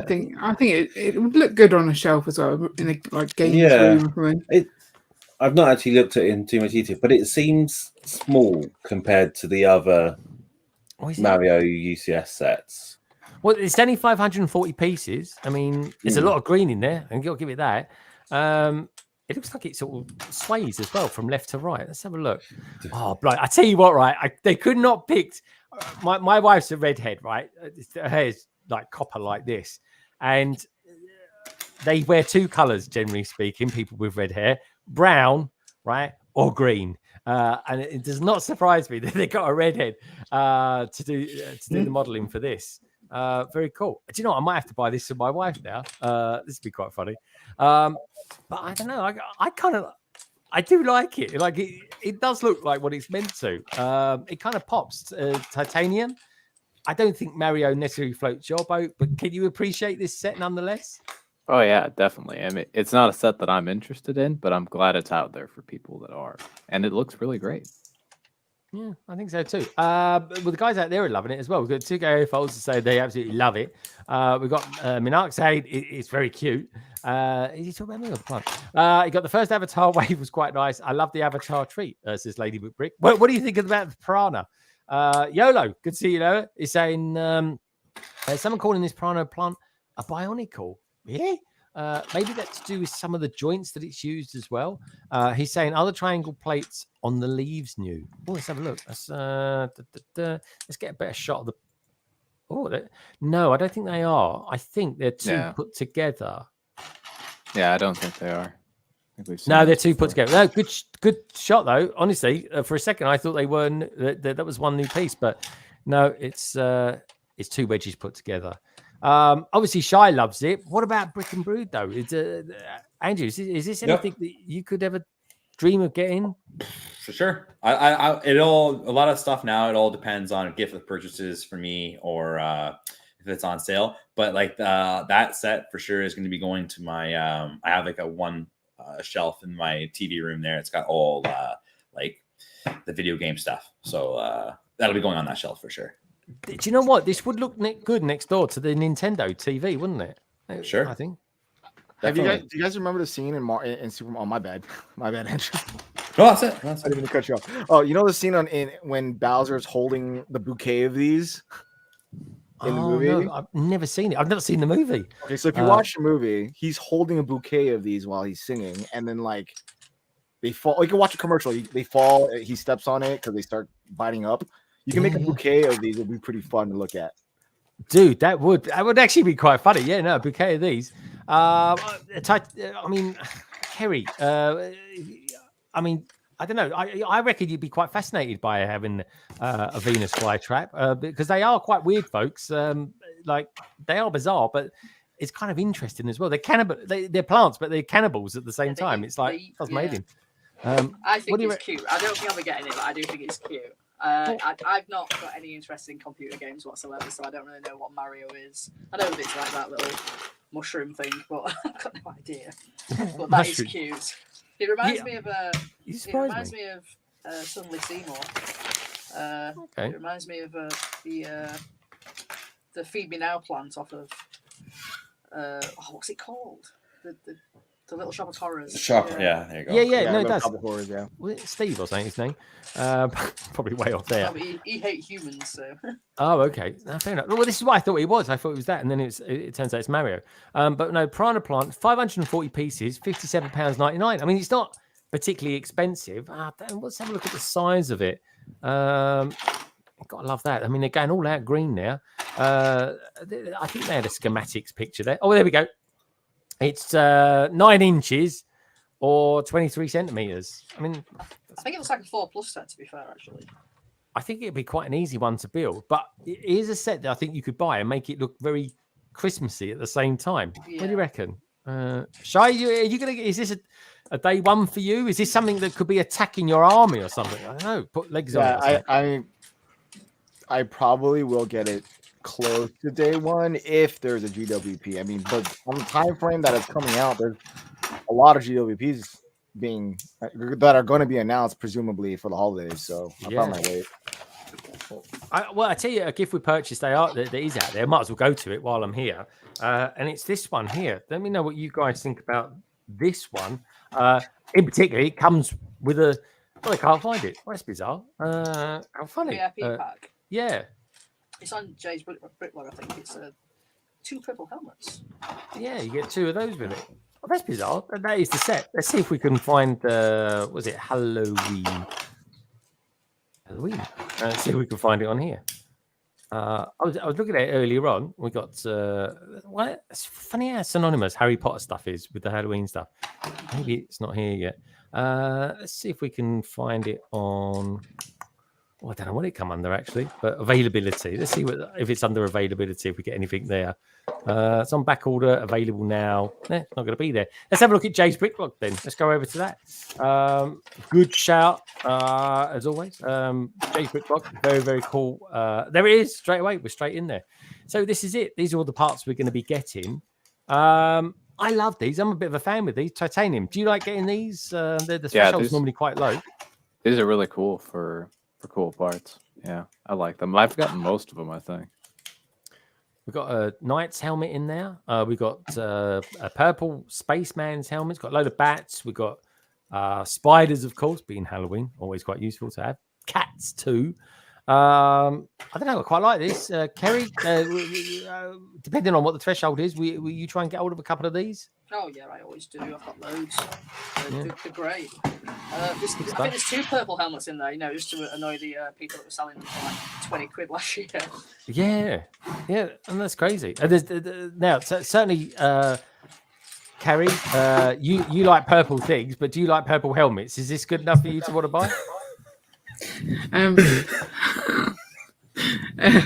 think it would look good on a shelf as well in a like games
Yeah.
room. Or something.
I've not actually looked at it in too much detail, but it seems small compared to the other Mario UCS sets.
Well, it's only 540 pieces. I mean, there's a lot of green in there, and you'll give it that. It looks like it sort of sways as well from left to right. Let's have a look. Oh, bloody! I tell you what, right? They could not pick. My wife's a redhead, right? Her hair's like copper, like this, and they wear two colors, generally speaking. People with red hair, brown, right, or green. And it does not surprise me that they got a redhead to do the modeling for this. Very cool. Do you know what? I might have to buy this for my wife now. This would be quite funny. But I don't know. I do like it. Like it does look like what it's meant to. It kind of pops titanium. I don't think Mario necessarily floats your boat, but can you appreciate this set nonetheless?
Oh yeah, definitely. I mean, it's not a set that I'm interested in, but I'm glad it's out there for people that are, and it looks really great.
Yeah, I think so too. Well, the guys out there are loving it as well. We've got two Gary Folds to say they absolutely love it. We've got Minarxade. It's very cute. Is he talking about me or the plant? You got the first Avatar wave was quite nice. I love the Avatar treat, says Lady Brick. What do you think about the Piranha? YOLO, good to see you, Lola. He's saying someone calling this Piranha Plant a bionicle. Yeah. Maybe that's to do with some of the joints that it's used as well. He's saying other triangle plates on the leaves new. Oh, let's have a look. Let's get a better shot of the. Oh, no, I don't think they are. I think they're two put together.
Yeah, I don't think they are.
No, they're two put together. No, good shot though. Honestly, for a second I thought they were that was one new piece, but no, it's two wedges put together. Obviously, Shy loves it. What about Brick and Brood though? It's Andrew, is this anything that you could ever dream of getting?
For sure. A lot of stuff now. It all depends on gift with purchases for me or if it's on sale. But like that set for sure is going to be going to my. I have like a one shelf in my TV room there. It's got all like the video game stuff. So that'll be going on that shelf for sure.
Do you know what? This would look good next door to the Nintendo TV, wouldn't it?
Sure.
I think.
Do you guys remember the scene in Super? Oh, my bad, Andrew.
No, that's it.
I didn't mean to cut you off. Oh, you know the scene when Bowser's holding the bouquet of these in the movie?
No, I've never seen it. I've never seen the movie.
Okay, so if you watch the movie, he's holding a bouquet of these while he's singing, and then like they fall. You can watch a commercial. They fall. He steps on it because they start biting up. You can make a bouquet of these. It'd be pretty fun to look at.
Dude, that would actually be quite funny. Yeah, no, a bouquet of these. I mean, Kerry. I mean, I don't know. I reckon you'd be quite fascinated by having a Venus flytrap because they are quite weird, folks. Like they are bizarre, but it's kind of interesting as well. They're cannibal. They're plants, but they're cannibals at the same time. It's like Tasmanian.
I think it's cute. I don't think I'll be getting it, but I do think it's cute. I've not got any interest in computer games whatsoever, so I don't really know what Mario is. I know that it's like that little mushroom thing, but I've got no idea. But that is cute. It reminds me of Suddenly Seymour. It reminds me of the Feed Me Now plant off of what's it called? The Little Shop of Horrors.
Yeah, there you go.
Yeah, no, it does.
Horrors, yeah.
Was it Steve or something? His name? Probably way off there.
No, he hates humans, so.
Oh, okay. No, fair enough. Well, this is what I thought it was. I thought it was that, and then it turns out it's Mario. But no, Piranha Plant, 540 pieces, £57.99. I mean, it's not particularly expensive. Let's have a look at the size of it. Gotta love that. I mean, they're going all out green now. I think they had a schematics picture there. Oh, there we go. It's 9 inches or 23 centimeters. I mean,
I think it looks like a 4+ set, to be fair, actually.
I think it'd be quite an easy one to build, but it is a set that I think you could buy and make it look very Christmassy at the same time.
Yeah.
What do you reckon? Shy, are you gonna? Is this a day one for you? Is this something that could be attacking your army or something? I don't know. Put legs on it. or something.
I probably will get it close to day one if there's a GWP. I mean, but on the time frame that it's coming out, there's a lot of GWPs that are going to be announced, presumably for the holidays. So I probably might wait.
Well, I tell you, a gift we purchased that is out there. Might as well go to it while I'm here. And it's this one here. Let me know what you guys think about this one. In particular, it comes with a. Well, I can't find it. Well, that's bizarre. How funny.
VIP pack.
Yeah.
It's on Jay's Bricklink, I think. It's 2 purple helmets.
Yeah, you get 2 of those with it. Well, that's bizarre. That is the set. Let's see if we can find. Was it Halloween? Let's see if we can find it on here. I was looking at it earlier on. We got what? It's funny how synonymous Harry Potter stuff is with the Halloween stuff. Maybe it's not here yet. Let's see if we can find it on. Oh, I don't know what it come under actually, but availability. Let's see if it's under availability. If we get anything there, it's on back order, available now. Not going to be there. Let's have a look at Jay's Bricklock then. Let's go over to that. Good shout as always. Jay's Bricklock, very very cool. There it is straight away. We're straight in there. So this is it. These are all the parts we're going to be getting. I love these. I'm a bit of a fan with these. Titanium. Do you like getting these? The threshold's normally quite low.
These are really cool for cool parts. Yeah, I like them. I've gotten most of them, I think.
We've got a Knight's helmet in there. We've got a purple Spaceman's helmet. It's got a load of bats. We've got spiders, of course, being Halloween. Always quite useful to have. Cats, too. I don't know. I quite like this. Kerry, depending on what the threshold is, will you try and get hold of a couple of these?
Oh, yeah, I always do. I've got loads. They're great. I think there's 2 purple helmets in there, just to annoy the people that were selling them for like 20 quid last year.
Yeah, and that's crazy. Now, certainly, Kerry, you like purple things, but do you like purple helmets? Is this good enough for you to want to buy?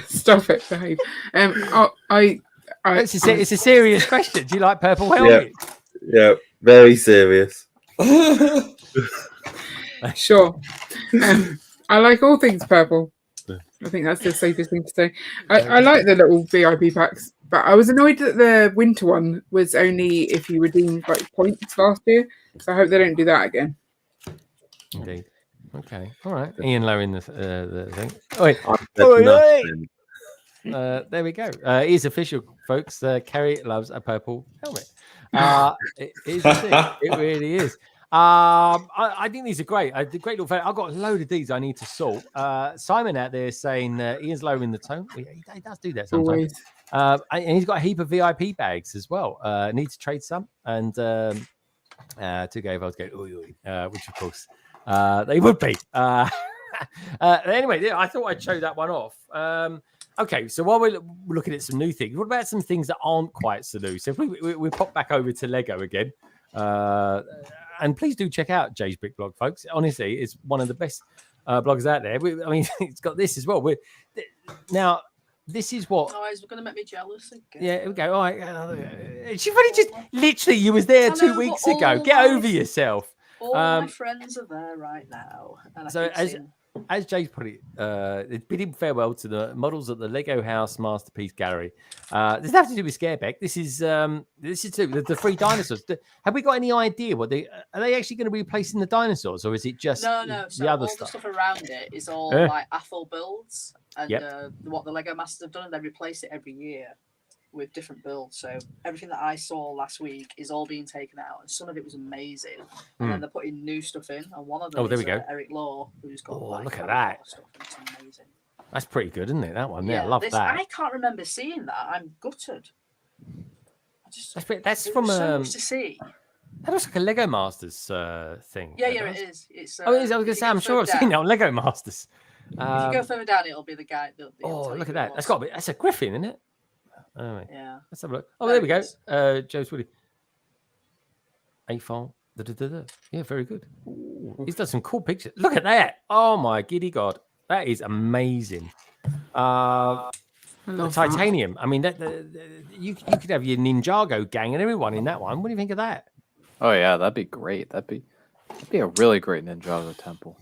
Stop it, behave.
It's a serious question. Do you like purple helmets?
Yeah, very serious.
Sure. I like all things purple. I think that's the safest thing to say. I like the little VIP packs, but I was annoyed that the winter one was only if you redeemed like points last year. So I hope they don't do that again.
Indeed. Okay. All right. Ian lowering the thing. There we go. It is official, folks. Kerry loves a purple helmet. It is a thing. It really is. I think these are great. Great little. I've got a load of these I need to sort. Simon out there saying Ian's lowering the tone. He does do that sometimes. And he's got a heap of VIP bags as well. Need to trade some and to go if I was going, which of course they would be. Anyway, I thought I'd show that one off. Okay, so while we're looking at some new things, what about some things that aren't quite so new? So if we pop back over to Lego again, and please do check out Jay's Brick Blog, folks. Honestly, it's one of the best blogs out there. I mean, it's got this as well. Now, this is what.
Oh, he's going to make me jealous again.
Yeah, here we go. All right. She really just literally, you was there 2 weeks ago. Get over yourself.
All my friends are there right now. And
so as Jay put it, bidding farewell to the models at the Lego House Masterpiece Gallery. This nothing to do with Scareback. This is the 3 dinosaurs. Have we got any idea what are they actually going to be replacing the dinosaurs, or is it just
no? So
the other
all
stuff?
The stuff around it is all like Athel builds, and what the Lego Masters have done, they replace it every year with different builds. So everything that I saw last week is all being taken out, and some of it was amazing. And then they're putting new stuff in, and one of them
there
is
we go.
Eric Law, who's got
look at that
stuff. It's amazing.
That's pretty good, isn't it? That one, I love that.
I can't remember seeing that. I'm gutted.
That's from
so much to see.
That looks like a Lego Masters thing.
Yeah, it is. It's.
I was going to say, I'm sure I've seen it on Lego Masters.
If you go further down, it'll be the guy.
Look at that! That's a Griffin, isn't it?
Yeah.
Let's have a look. Oh, there we go. Joe's Woody. A-file. Yeah, very good. Ooh, he's done some cool pictures. Look at that. Oh, my giddy God. That is amazing. The titanium. I mean, you could have your Ninjago gang and everyone in that one. What do you think of that?
Oh yeah, that'd be great. That'd be a really great Ninjago temple.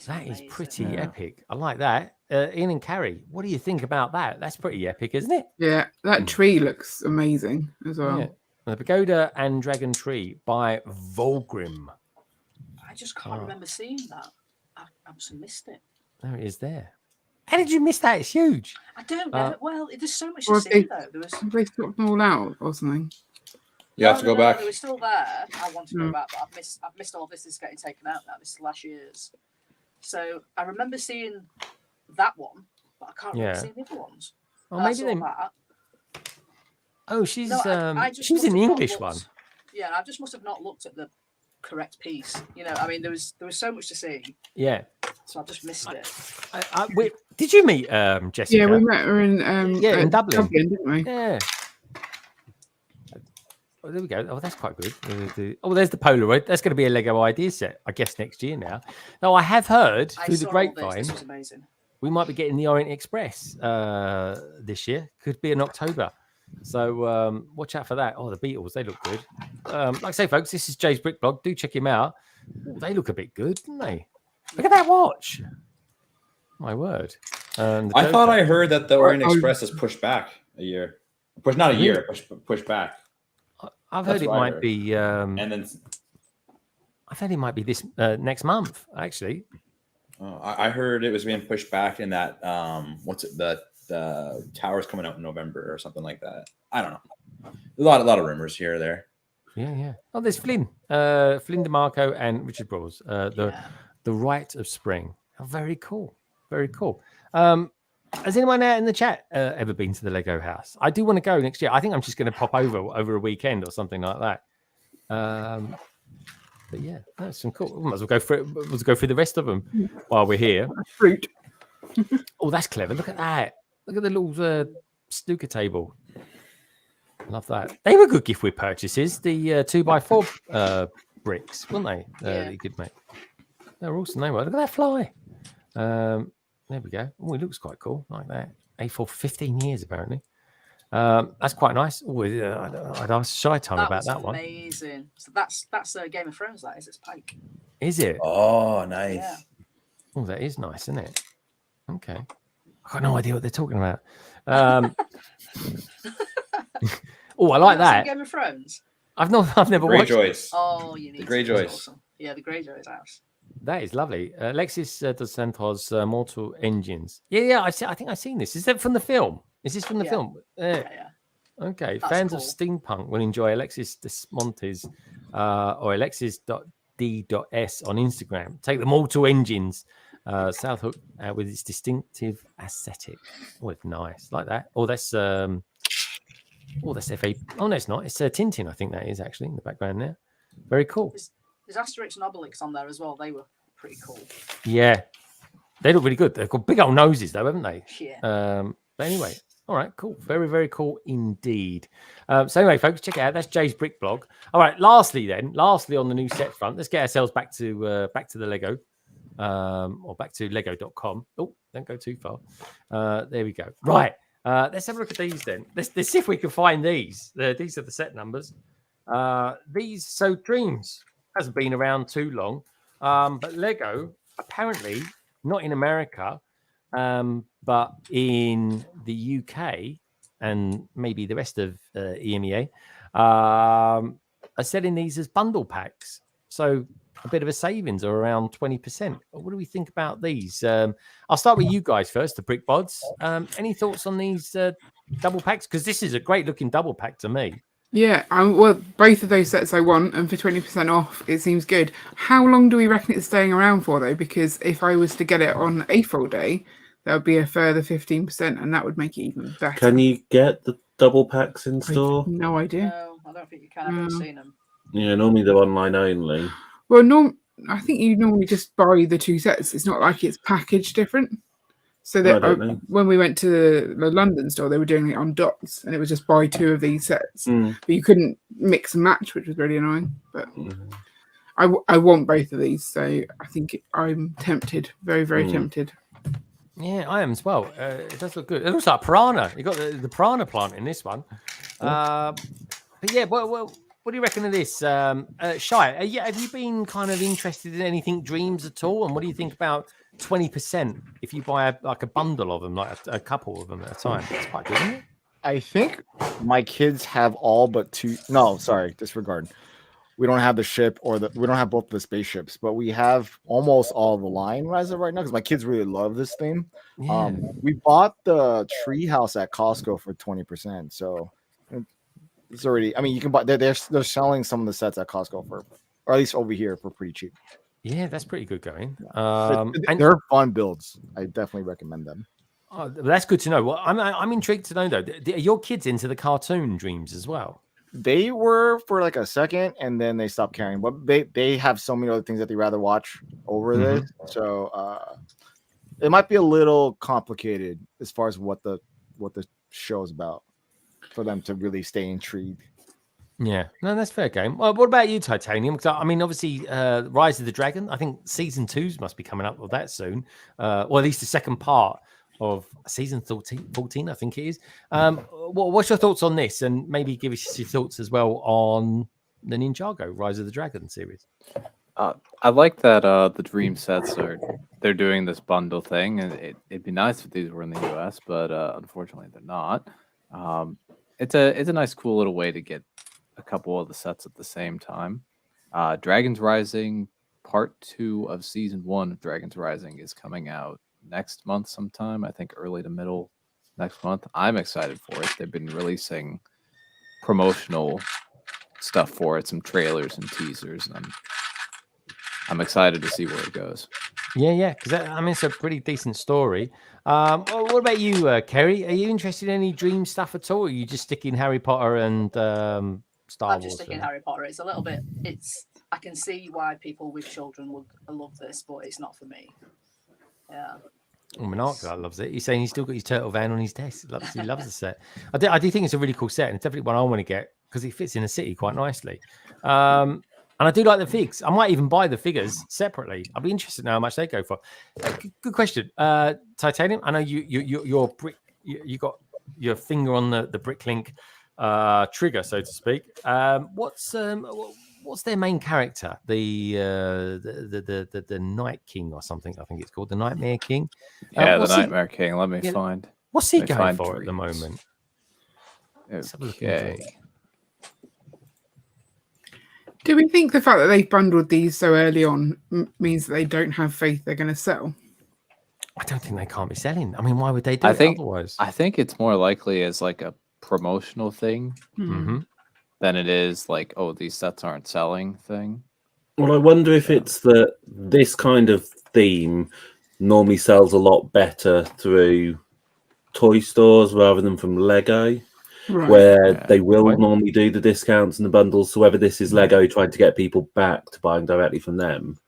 That is pretty epic. I like that. Ian and Carrie, what do you think about that? That's pretty epic, isn't it?
Yeah, that tree looks amazing as well.
Yeah. The Pagoda and Dragon Tree by Volgrim.
I just can't remember seeing that. I absolutely missed it.
There it is there. How did you miss that? It's huge.
I don't know. Well, there's so much
Or
to
if they,
see though. There was.
have they swapped them all out or something?
You have to go back.
They were still there. I want to go back, but I've missed all this. Is getting taken out now. This is last year's. So I remember seeing that one, but I can't remember seeing the other ones.
Oh, maybe they.
That.
Oh, she's
I
she was in the English one.
Yeah, I just must have not looked at the correct piece. You know, I mean, there was so much to see.
Yeah.
So I just missed it.
Did you meet Jessica?
Yeah, we met her in
in Dublin,
didn't we?
Yeah. Oh, there we go. Oh, that's quite good. Oh, there's the Polaroid. That's going to be a Lego idea set, I guess, next year now. Now, I have heard through the grapevine,
this was amazing.
We might be getting the Orient Express this year. Could be in October. So watch out for that. Oh, the Beatles, they look good. Like I say, folks, this is Jay's Brick Blog. Do check him out. Ooh, they look a bit good, don't they? Look at that watch. My word.
I thought I heard that the Orient Express is pushed back a year. Not a year, pushed back.
I've heard it might be.
And then
I've heard it might be this next month, actually.
I heard it was being pushed back in that what's it, the tower's coming out in November or something like that. I don't know. A lot of rumors here or there.
Yeah. Oh, there's Flynn DeMarco and Richard Brawls. The Rite of Spring. Oh, very cool. Very cool. Has anyone out in the chat ever been to the Lego house? I do want to go next year. I think I'm just going to pop over a weekend or something like that. But yeah, that's some cool. We might as well go through the rest of them while we're here.
Fruit.
Oh, that's clever. Look at that. Look at the little snooker table. Love that. They were good gift with purchases. The 2x4 bricks, weren't they? That you could make. They were awesome. They were. Look at that fly. There we go. Oh, it looks quite cool, like that. A4 for 15 years, apparently. That's quite nice. Oh, I'd ask Shy Time about that one.
Amazing. So that's Game of Thrones. That is. It's Pike.
Is it?
Oh, nice.
Yeah.
Oh, that is nice, isn't it? Okay. I got no idea what they're talking about. Oh, I like that.
Game of Thrones.
I've never watched
it.
Oh, you need
the Greyjoys.
Awesome. Yeah, the Greyjoys house.
That is lovely. Alexis dos Santos, Mortal Engines. Yeah. I think I've seen this. Is that from the film? Is this from the film?
Yeah.
Okay.
That's
Fans
cool.
of steampunk will enjoy Alexis Desmontes or alexis.d.s on Instagram. Take the Mortal Engines. South Hook with its distinctive aesthetic. Oh, it's nice. Like that. Oh, that's FA. Oh, no, it's not. It's Tintin, I think that is actually in the background there. Very cool.
There's Asterix and Obelix on there as well. They were pretty cool.
Yeah. They look really good. They've got big old noses though, haven't they?
Yeah.
But anyway, all right, cool. Very, very cool indeed. So anyway, folks, check it out. That's Jay's Brick Blog. All right, lastly on the new set front, let's get ourselves back to the Lego. Or back to lego.com. Oh, don't go too far. There we go. Right. Let's have a look at these then. Let's see if we can find these. These are the set numbers. So Dreams hasn't been around too long. But Lego, apparently, not in America, but in the UK and maybe the rest of EMEA, are selling these as bundle packs. So a bit of a savings of around 20%. What do we think about these? I'll start with you guys first, the Brick Bods. Any thoughts on these double packs? Because this is a great looking double pack to me.
Yeah, well, both of those sets I want, and for 20% off, it seems good. How long do we reckon it's staying around for, though? Because if I was to get it on April Day, that would be a further 15%, and that would make it even better.
Can you get the double packs in store?
No idea.
No, I don't think you can. I've never seen them.
Yeah, normally they're online only.
Well, I think you normally just buy the two sets. It's not like it's packaged different. So that when we went to the London store, they were doing it on dots, and it was just buy two of these sets. But you couldn't mix and match, which was really annoying. But I want both of these, so I think I'm tempted, very, very tempted.
Yeah, I am as well. It does look good. It looks like Piranha. You got the Piranha plant in this one. But yeah, well, what do you reckon of this? Shy, have you been kind of interested in anything Dreams at all? And what do you think about 20% if you buy a bundle of them, like a couple of them at a time? It's quite good, isn't it?
I think my kids have all but two. No, sorry, disregard. We don't have the ship we don't have both the spaceships, but we have almost all the line as of right now because my kids really love this theme.
Yeah.
We bought the treehouse at Costco for 20%, so it's already. I mean, you can buy. They're selling some of the sets at Costco for, or at least over here, for pretty cheap.
Yeah, that's pretty good going.
And they're fun builds. I definitely recommend them.
Oh, that's good to know. Well, I'm intrigued to know though. Are your kids into the cartoon Dreams as well?
They were for like a second, and then they stopped caring. But they have so many other things that they rather watch over this. So it might be a little complicated as far as what the show is about for them to really stay intrigued.
Yeah, no, that's fair game. Well, what about you, Titanium? Because I mean, obviously, Rise of the Dragon. I think season 2 must be coming up with that soon, or at least the second part of season 14, I think it is. What's your thoughts on this? And maybe give us your thoughts as well on the Ninjago Rise of the Dragon series.
I like that the Dream sets they're doing this bundle thing, and it'd be nice if these were in the US, but unfortunately they're not. It's a nice, cool little way to get a couple of the sets at the same time. Dragons Rising Part 2 of Season 1 of Dragons Rising is coming out next month sometime. I think early to middle next month. I'm excited for it. They've been releasing promotional stuff for it, some trailers and teasers, and I'm excited to see where it goes.
Yeah, because I mean, it's a pretty decent story. What about you, Kerry? Are you interested in any Dream stuff at all? Or are you just sticking Harry Potter and Star Wars?
I'm just sticking Harry Potter. It's a little bit. I can see why people with children would love this, but it's not for me. Yeah.
Well, Minark loves it. He's saying he's still got his turtle van on his desk. He loves the set. I do think it's a really cool set, and it's definitely one I want to get because it fits in the city quite nicely. And I do like the figs. I might even buy the figures separately. I'll be interested to know how much they go for. Good question, Titanium. I know you got your finger on the Bricklink trigger, so to speak. What's their main character? The Night King or something, I think it's called the Nightmare King.
Yeah, the Nightmare King. Let me find.
What's he going for at the moment?
Okay.
Do we think the fact that they've bundled these so early on means that they don't have faith they're going to sell?
I don't think they can't be selling. I mean, why would they do it otherwise?
I think it's more likely as like a promotional thing. Than it is like, oh, these sets aren't selling thing.
Well, I wonder if it's that this kind of theme normally sells a lot better through toy stores rather than from Lego, where they will normally do the discounts and the bundles. So whether this is Lego trying to get people back to buying directly from them.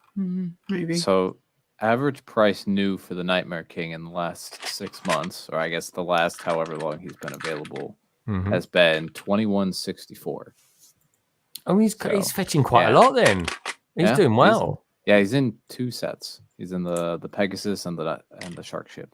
Maybe.
So average price new for the Nightmare King in the last 6 months, or I guess the last however long he's been available, has been $21.64.
Oh, he's fetching quite a lot then. He's doing well.
He's in 2 sets. He's in the Pegasus and the Shark Ship.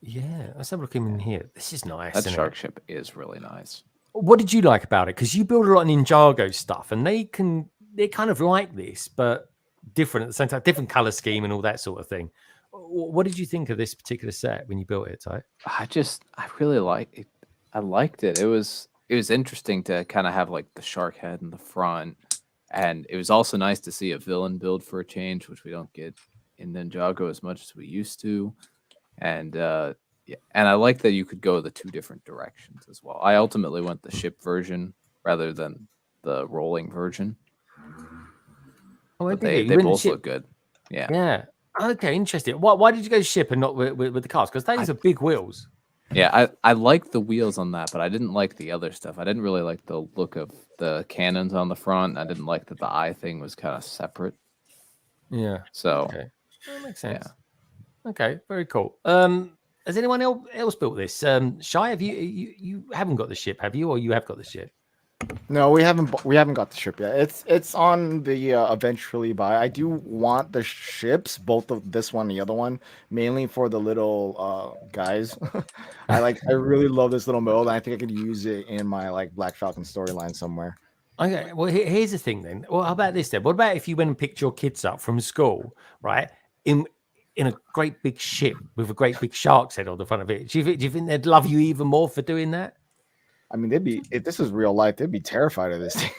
Yeah, let's have a look in here. This is nice.
That Shark Ship is really nice.
What did you like about it? Because you build a lot of Ninjago stuff, and they're kind of like this, but different at the same time, different color scheme and all that sort of thing. What did you think of this particular set when you built it, Ty?
I really like it. I liked it. It was interesting to kind of have like the shark head in the front, and it was also nice to see a villain build for a change, which we don't get in Ninjago as much as we used to. And and I like that you could go the 2 different directions as well. I ultimately went the ship version rather than the rolling version.
Oh,
they both look good. Yeah.
Okay, interesting. Why did you go ship and not with the cars? Because those are big wheels.
Yeah, I like the wheels on that, but I didn't like the other stuff. I didn't really like the look of the cannons on the front. I didn't like that the eye thing was kind of separate.
Yeah.
So
that makes sense. Yeah. Okay, very cool. Has anyone else built this? Shy, have you haven't got the ship, have you, or you have got the ship?
No, we haven't got the ship yet. It's on the eventually buy. I do want the ships, both of this one and the other one, mainly for the little guys. I really love this little build. I think I could use it in my like Black Falcon storyline somewhere.
Okay, well, here's the thing then. Well, how about this then? What about if you went and picked your kids up from school, right, in a great big ship with a great big shark's head on the front of it? Do you think they'd love you even more for doing that?
I mean, they'd be, if this was real life, they'd be terrified of this thing.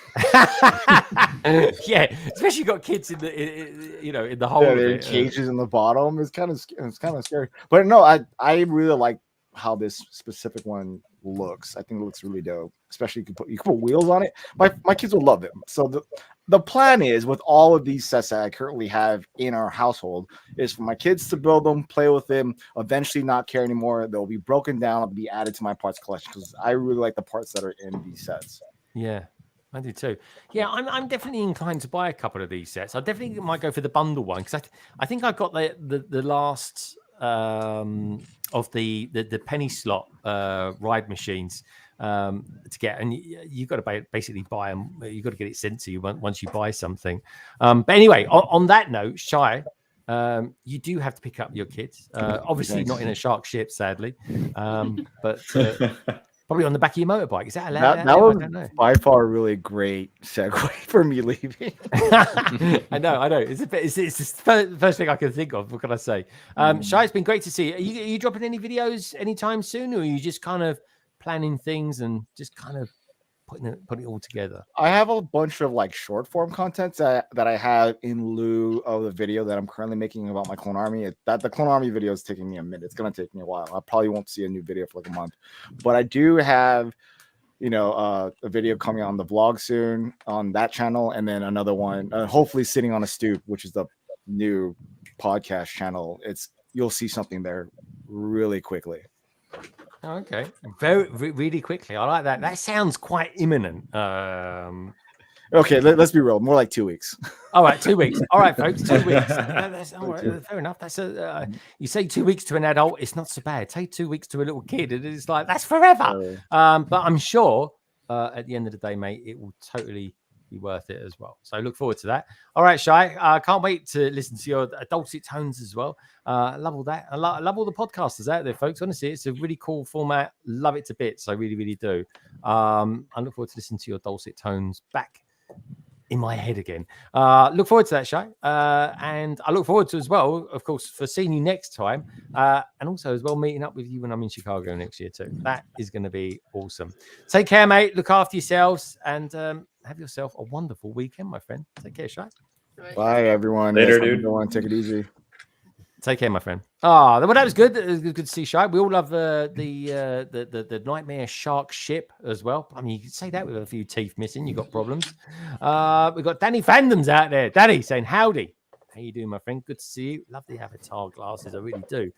Yeah, especially you got kids in the hole.
Yeah, they're in cages in the bottom. It's kind of scary. But no, I really like how this specific one looks. I think it looks really dope. Especially you can put wheels on it. My kids will love them. So the plan is, with all of these sets that I currently have in our household, is for my kids to build them, play with them, eventually not care anymore. They'll be broken down and be added to my parts collection because I really like the parts that are in these sets.
Yeah, I do too. Yeah, I'm definitely inclined to buy a couple of these sets. I definitely might go for the bundle one because I think I got the last of the penny slot ride machines to get, and you've got to basically buy them. You've got to get it sent to you once you buy something. But anyway, on that note, Shy, you do have to pick up your kids. Obviously not in a shark ship, sadly, but probably on the back of your motorbike. Is that allowed?
That was by far a really great segue for me leaving.
I know. It's the first thing I can think of. What can I say? Shy, it's been great to see you. Are you dropping any videos anytime soon, or are you just kind of planning things and just kind of putting it all together?
I have a bunch of like short form content that I have in lieu of the video that I'm currently making about my Clone Army. The Clone Army video is taking me a minute. It's going to take me a while. I probably won't see a new video for like a month, but I do have, a video coming on the vlog soon on that channel. And then another one, hopefully Sitting on a Stoop, which is the new podcast channel. You'll see something there really quickly.
Okay, really quickly. I like that. That sounds quite imminent.
Okay, let's be real. More like 2 weeks.
All right, 2 weeks. All right, folks, 2 weeks. That's all right. Fair enough. That's you say 2 weeks to an adult, it's not so bad. Take 2 weeks to a little kid, and it's like that's forever. But I'm sure at the end of the day, mate, it will totally be worth it as well. So look forward to that. All right, Shy. Can't wait to listen to your dulcet tones as well. I love all that. I love all the podcasters out there, folks. Honestly, it's a really cool format. Love it to bits. I really, really do. I look forward to listening to your dulcet tones back in my head again. Look forward to that, Shy. And I look forward to as well, of course, for seeing you next time. And also as well, meeting up with you when I'm in Chicago next year too. That is going to be awesome. Take care, mate. Look after yourselves and have yourself a wonderful weekend, my friend. Take care, Shy.
Bye, everyone.
Later, dude.
Take it easy.
Take care, my friend. Well, that was good. It was good to see Shy. We all love the nightmare shark ship as well. I mean, you could say that with a few teeth missing. You got problems. We've got Danny Fandoms out there. Danny saying howdy. How you doing, my friend? Good to see you. Love the Avatar glasses. I really do.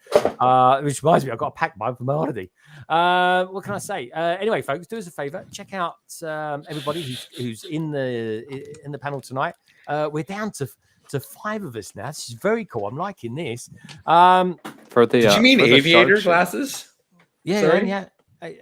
Which reminds me, I've got a pack mine for my holiday. What can I say? Anyway, folks, do us a favor. Check out everybody who's in the panel tonight. We're down to 5 of us now. This is very cool. I'm liking this.
For the,
did you mean aviator glasses?
Yeah,
sorry?
yeah.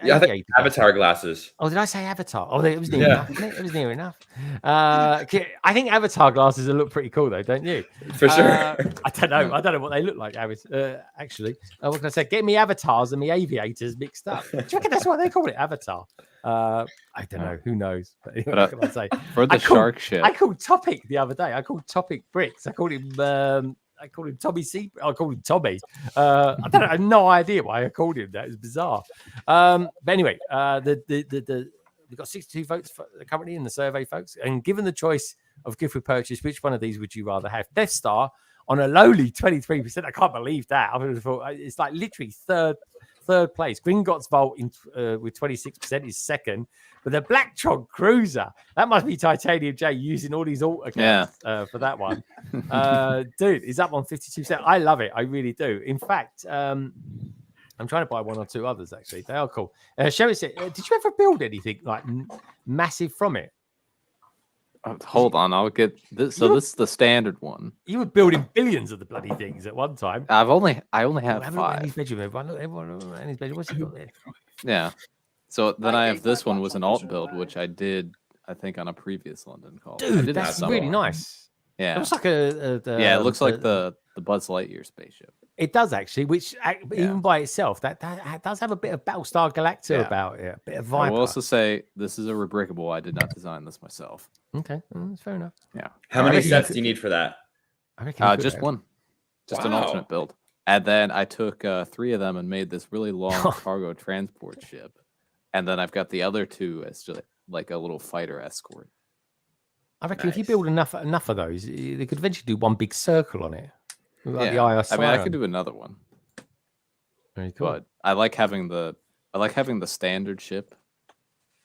Yeah, I think Avatar glasses.
Oh, did I say Avatar? Oh, it was near enough. Wasn't it? It was near enough. I think Avatar glasses look pretty cool, though, don't you?
For sure.
I don't know. I don't know what they look like. Actually, what can I say? Get me avatars and me aviators mixed up. Do you reckon that's why they call it Avatar? I don't know. Who knows? But anyway, what can I say?
For the shark ship,
I called Topic the other day. I called Topic Bricks. I called him. I called him Tommy C. I called him Tommy. I don't know. I have no idea why I called him that. It was bizarre. But anyway, we've got 62 votes currently in the survey, folks. And given the choice of gift with purchase, which one of these would you rather have? Death Star on a lowly 23%. I can't believe that. I would have thought it's like literally third place. Gringotts Vault with 26% is second. But the Black Tron Cruiser, that must be Titanium J using all these alt accounts for that one. Dude, is up on 52%. I love it. I really do. In fact, I'm trying to buy one or two others, actually. They are cool. Sherry said, did you ever build anything like massive from it?
Hold on, I'll get this. So this is the standard one.
You were building billions of the bloody things at one time.
I only have 5.
What's he got there?
Yeah. So then I have this one was an alt build, which I did, I think, on a previous London call.
Dude, that's really nice.
Yeah.
It looks like
it looks like the Buzz Lightyear spaceship.
It does actually, which even by itself, that does have a bit of Battlestar Galactica about it, a bit of vibe.
I will also say this is a rebrickable. I did not design this myself.
Okay, that's fair enough.
Yeah.
How many sets do you need for that?
I reckon
Just one, just an alternate build. And then I took 3 of them and made this really long cargo transport ship. And then I've got the other 2 as just like a little fighter escort.
I reckon if you build enough of those, they could eventually do one big circle on it. Like the IR
I mean, I could do another one.
Very cool.
But I like having the standard ship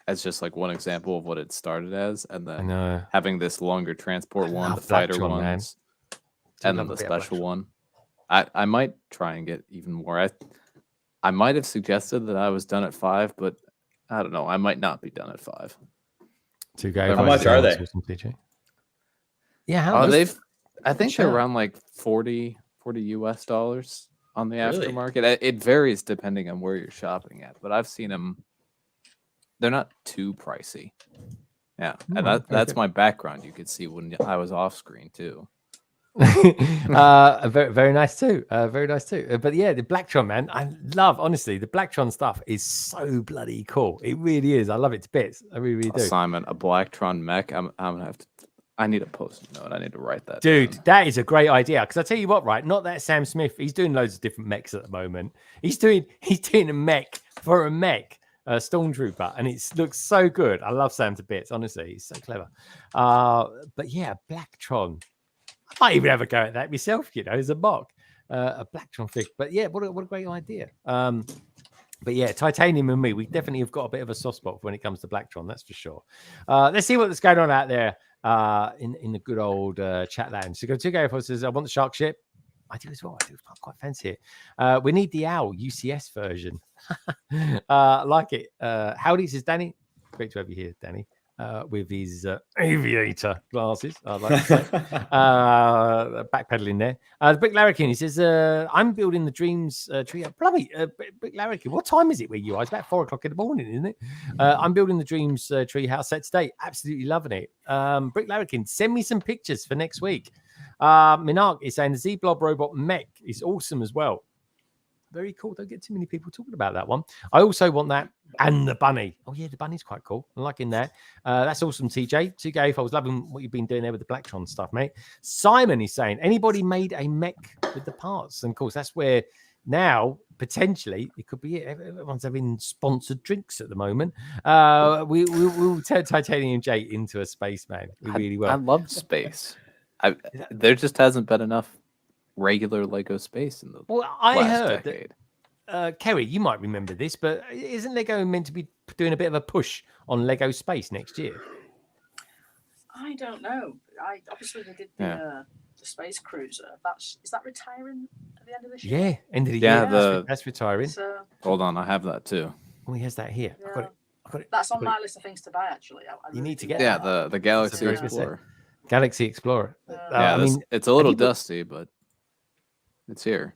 as just like one example of what it started as, and then having this longer transport one, the fighter ones, and then the special one. I might try and get even more. I might have suggested that I was done at 5, but I don't know. I might not be done at 5.
How much are they?
Yeah, how much?
I think they're around like $40 US on the aftermarket. It varies depending on where you're shopping at, but I've seen them. They're not too pricey. Yeah, and that's my background. You could see when I was off screen too.
Very, very nice too. Very nice too. But yeah, the Blacktron, man, I love. Honestly, the Blacktron stuff is so bloody cool. It really is. I love it to bits. I really, really do.
Simon, a Blacktron mech. I'm gonna have to. I need a post note. I need to write that.
Dude,
down.
that is a great idea. Because I tell you what, right? Not that Sam Smith. He's doing loads of different mechs at the moment. He's doing a mech for a mech. Stormtrooper, and it looks so good. I love Sam to bits. Honestly, he's so clever. But yeah, Blacktron. I might even have a go at that myself. You know, as a mock, a Blacktron fig. But yeah, what a great idea. But yeah, Titanium and me, we definitely have got a bit of a soft spot when it comes to Blacktron. That's for sure. Let's see what's going on out there in the good old chat lounge. So go to Go says, I want the shark ship. I do as well. I do quite fancy it. We need the OWL UCS version. Like it. Howdy, says Danny. Great to have you here, Danny. With his aviator glasses, I'd like to say. Backpedaling there. The Brick Larrikin, he says, I'm building the Dreams tree. Bloody Brick Larrikin, what time is it where you are? It's about 4 o'clock in the morning, isn't it? I'm building the Dreams tree house set today. Absolutely loving it. Brick Larrikin, send me some pictures for next week. Minark is saying the Z-Blob robot mech is awesome as well. Very cool. Don't get too many people talking about that one. I also want that and the bunny. Oh yeah, the bunny's quite cool. I'm liking that. That's awesome, TJ. TJ, if I was loving what you've been doing there with the Blacktron stuff, mate. Simon is saying, anybody made a mech with the parts? And of course, that's where now potentially it could be it. Everyone's having sponsored drinks at the moment. We'll turn Titanium J into a spaceman. We really will.
I love space. There just hasn't been enough regular Lego space in the
I
last
heard
decade.
That, Kerry, you might remember this, but isn't Lego meant to be doing a bit of a push on Lego space next year?
I don't know. Obviously they did the space cruiser. Is that retiring at the end of this year?
Yeah, end of the year. That's retiring.
So,
hold on, I have that too.
Oh, he has that here.
Yeah.
I've got it.
That's on my list of things to buy. Actually,
you need to get
the Galaxy Explorer.
Galaxy Explorer.
I mean, it's a little dusty, but it's here.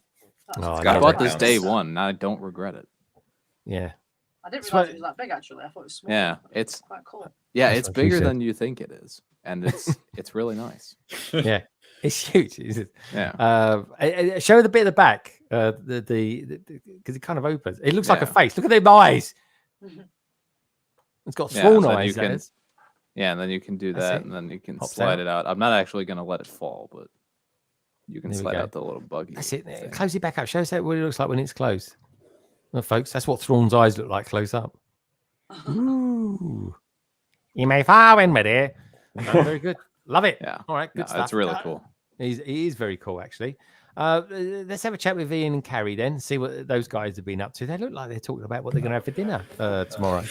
I bought this day one, and I don't regret it.
Yeah.
I didn't realize it was that big. Actually, I thought it was small.
Yeah, it's
quite cool.
Yeah, it's bigger than you think it is, and it's really nice.
Yeah, it's huge.
Yeah.
Show the bit at the back. Because it kind of opens. It looks like a face. Look at them eyes. It's got swan eyes.
Yeah, and then you can do that, and then you can slide it out. I'm not actually going to let it fall, but you can slide out the little buggy.
That's it. Close it back up. Show us what it looks like when it's closed. Well, folks, that's what Thrawn's eyes look like close up. Ooh. You may fire in with it. Very good. Love it.
Yeah.
All right. Good stuff.
That's really cool.
It is very cool, actually. Let's have a chat with Ian and Carrie then, see what those guys have been up to. They look like they're talking about what they're going to have for dinner tomorrow.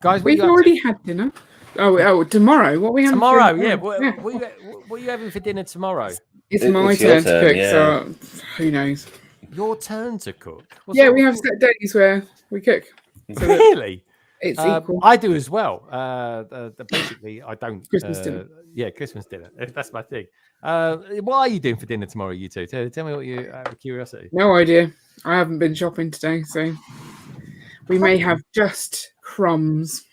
Guys,
we've already had dinner. Oh, tomorrow. What we have
tomorrow? Yeah. What are you having for dinner tomorrow?
It's my turn to cook, so who knows?
Your turn to cook?
We have set days where we cook. So
really?
It's equal.
I do as well. Basically, I don't.
Christmas dinner.
Yeah, Christmas dinner. That's my thing. What are you doing for dinner tomorrow, you two? Tell me what you out of curiosity.
No idea. I haven't been shopping today, so we may have just crumbs.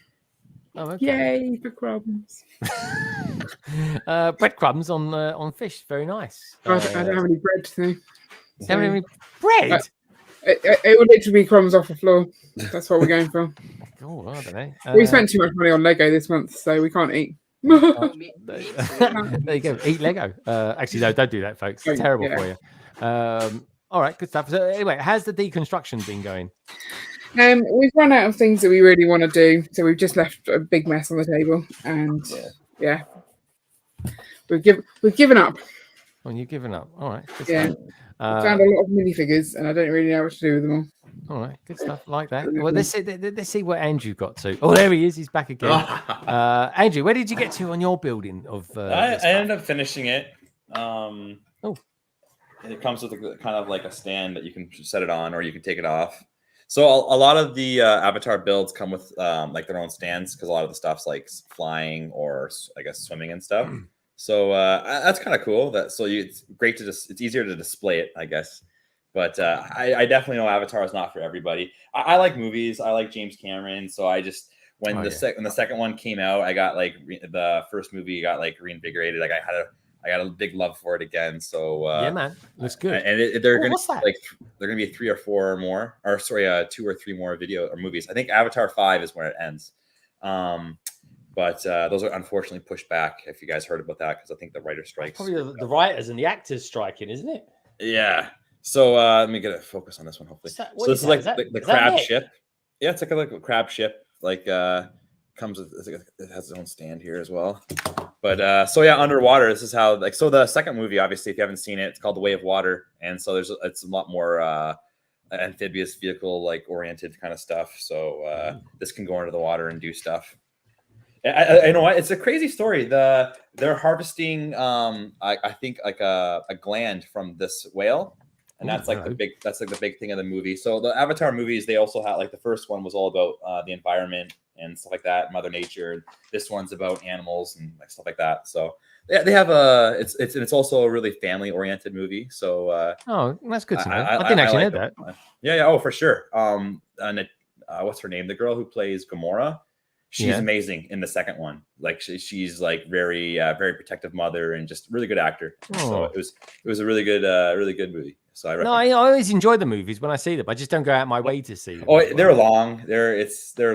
Oh, okay.
Yay for crumbs!
Breadcrumbs on fish. Very nice.
I don't have any bread today.
Don't have any bread.
It would literally be crumbs off the floor. That's what we're going for.
Oh, I don't know.
We spent too much money on Lego this month, so we can't eat.
There you go. Eat Lego. Actually, no, don't do that, folks. It's terrible for you. All right, good stuff. So anyway, how's the deconstruction been going?
We've run out of things that we really want to do, so we've just left a big mess on the table, and we've given up.
Well, you've given up. All right. Good
Yeah.
stuff.
Found a lot of minifigures, and I don't really know what to do with them all.
All right, good stuff. Like that. Well, let's see what Andrew got to. Oh, there he is. He's back again. Andrew, where did you get to on your building of?
I ended up finishing it. It comes with kind of like a stand that you can set it on, or you can take it off. So a lot of the Avatar builds come with like their own stands, because a lot of the stuff's like flying or I guess swimming and stuff. So that's kind of cool. It's great to it's easier to display it, I guess. But I definitely know Avatar is not for everybody. I like movies. I like James Cameron. So I just when the second one came out, I got like the first movie got like reinvigorated. Like I got a big love for it again. So
yeah, man, that's good.
And they're gonna they're gonna be 3 or 4 more, or sorry, 2 or 3 more video or movies. I think Avatar 5 is where it ends. But those are unfortunately pushed back. If you guys heard about that, because I think the writer strikes.
Probably the writers and the actors striking, isn't it?
Yeah. So let me get a focus on this one, hopefully. So this is like the crab ship. Yeah, it's like a crab ship. Like comes with it has its own stand here as well. But so yeah, underwater. This is how so the second movie, obviously, if you haven't seen it, it's called The Way of Water, and so it's a lot more amphibious vehicle like oriented kind of stuff. So this can go under the water and do stuff. I know what, it's a crazy story. They're harvesting I think like a gland from this whale, and that's like the big thing of the movie. So the Avatar movies, they also had like the first one was all about the environment and stuff like that, Mother Nature. This one's about animals and like stuff like that. So they have it's also a really family oriented movie. So
oh, that's good to know. I didn't actually know that.
Yeah, oh for sure. And what's her name? The girl who plays Gamora. She's amazing in the second one. Like she's like very protective mother and just really good actor. So it was a really good movie. So I
always enjoy the movies when I see them. I just don't go out my way to see them.
Oh, they're long. They're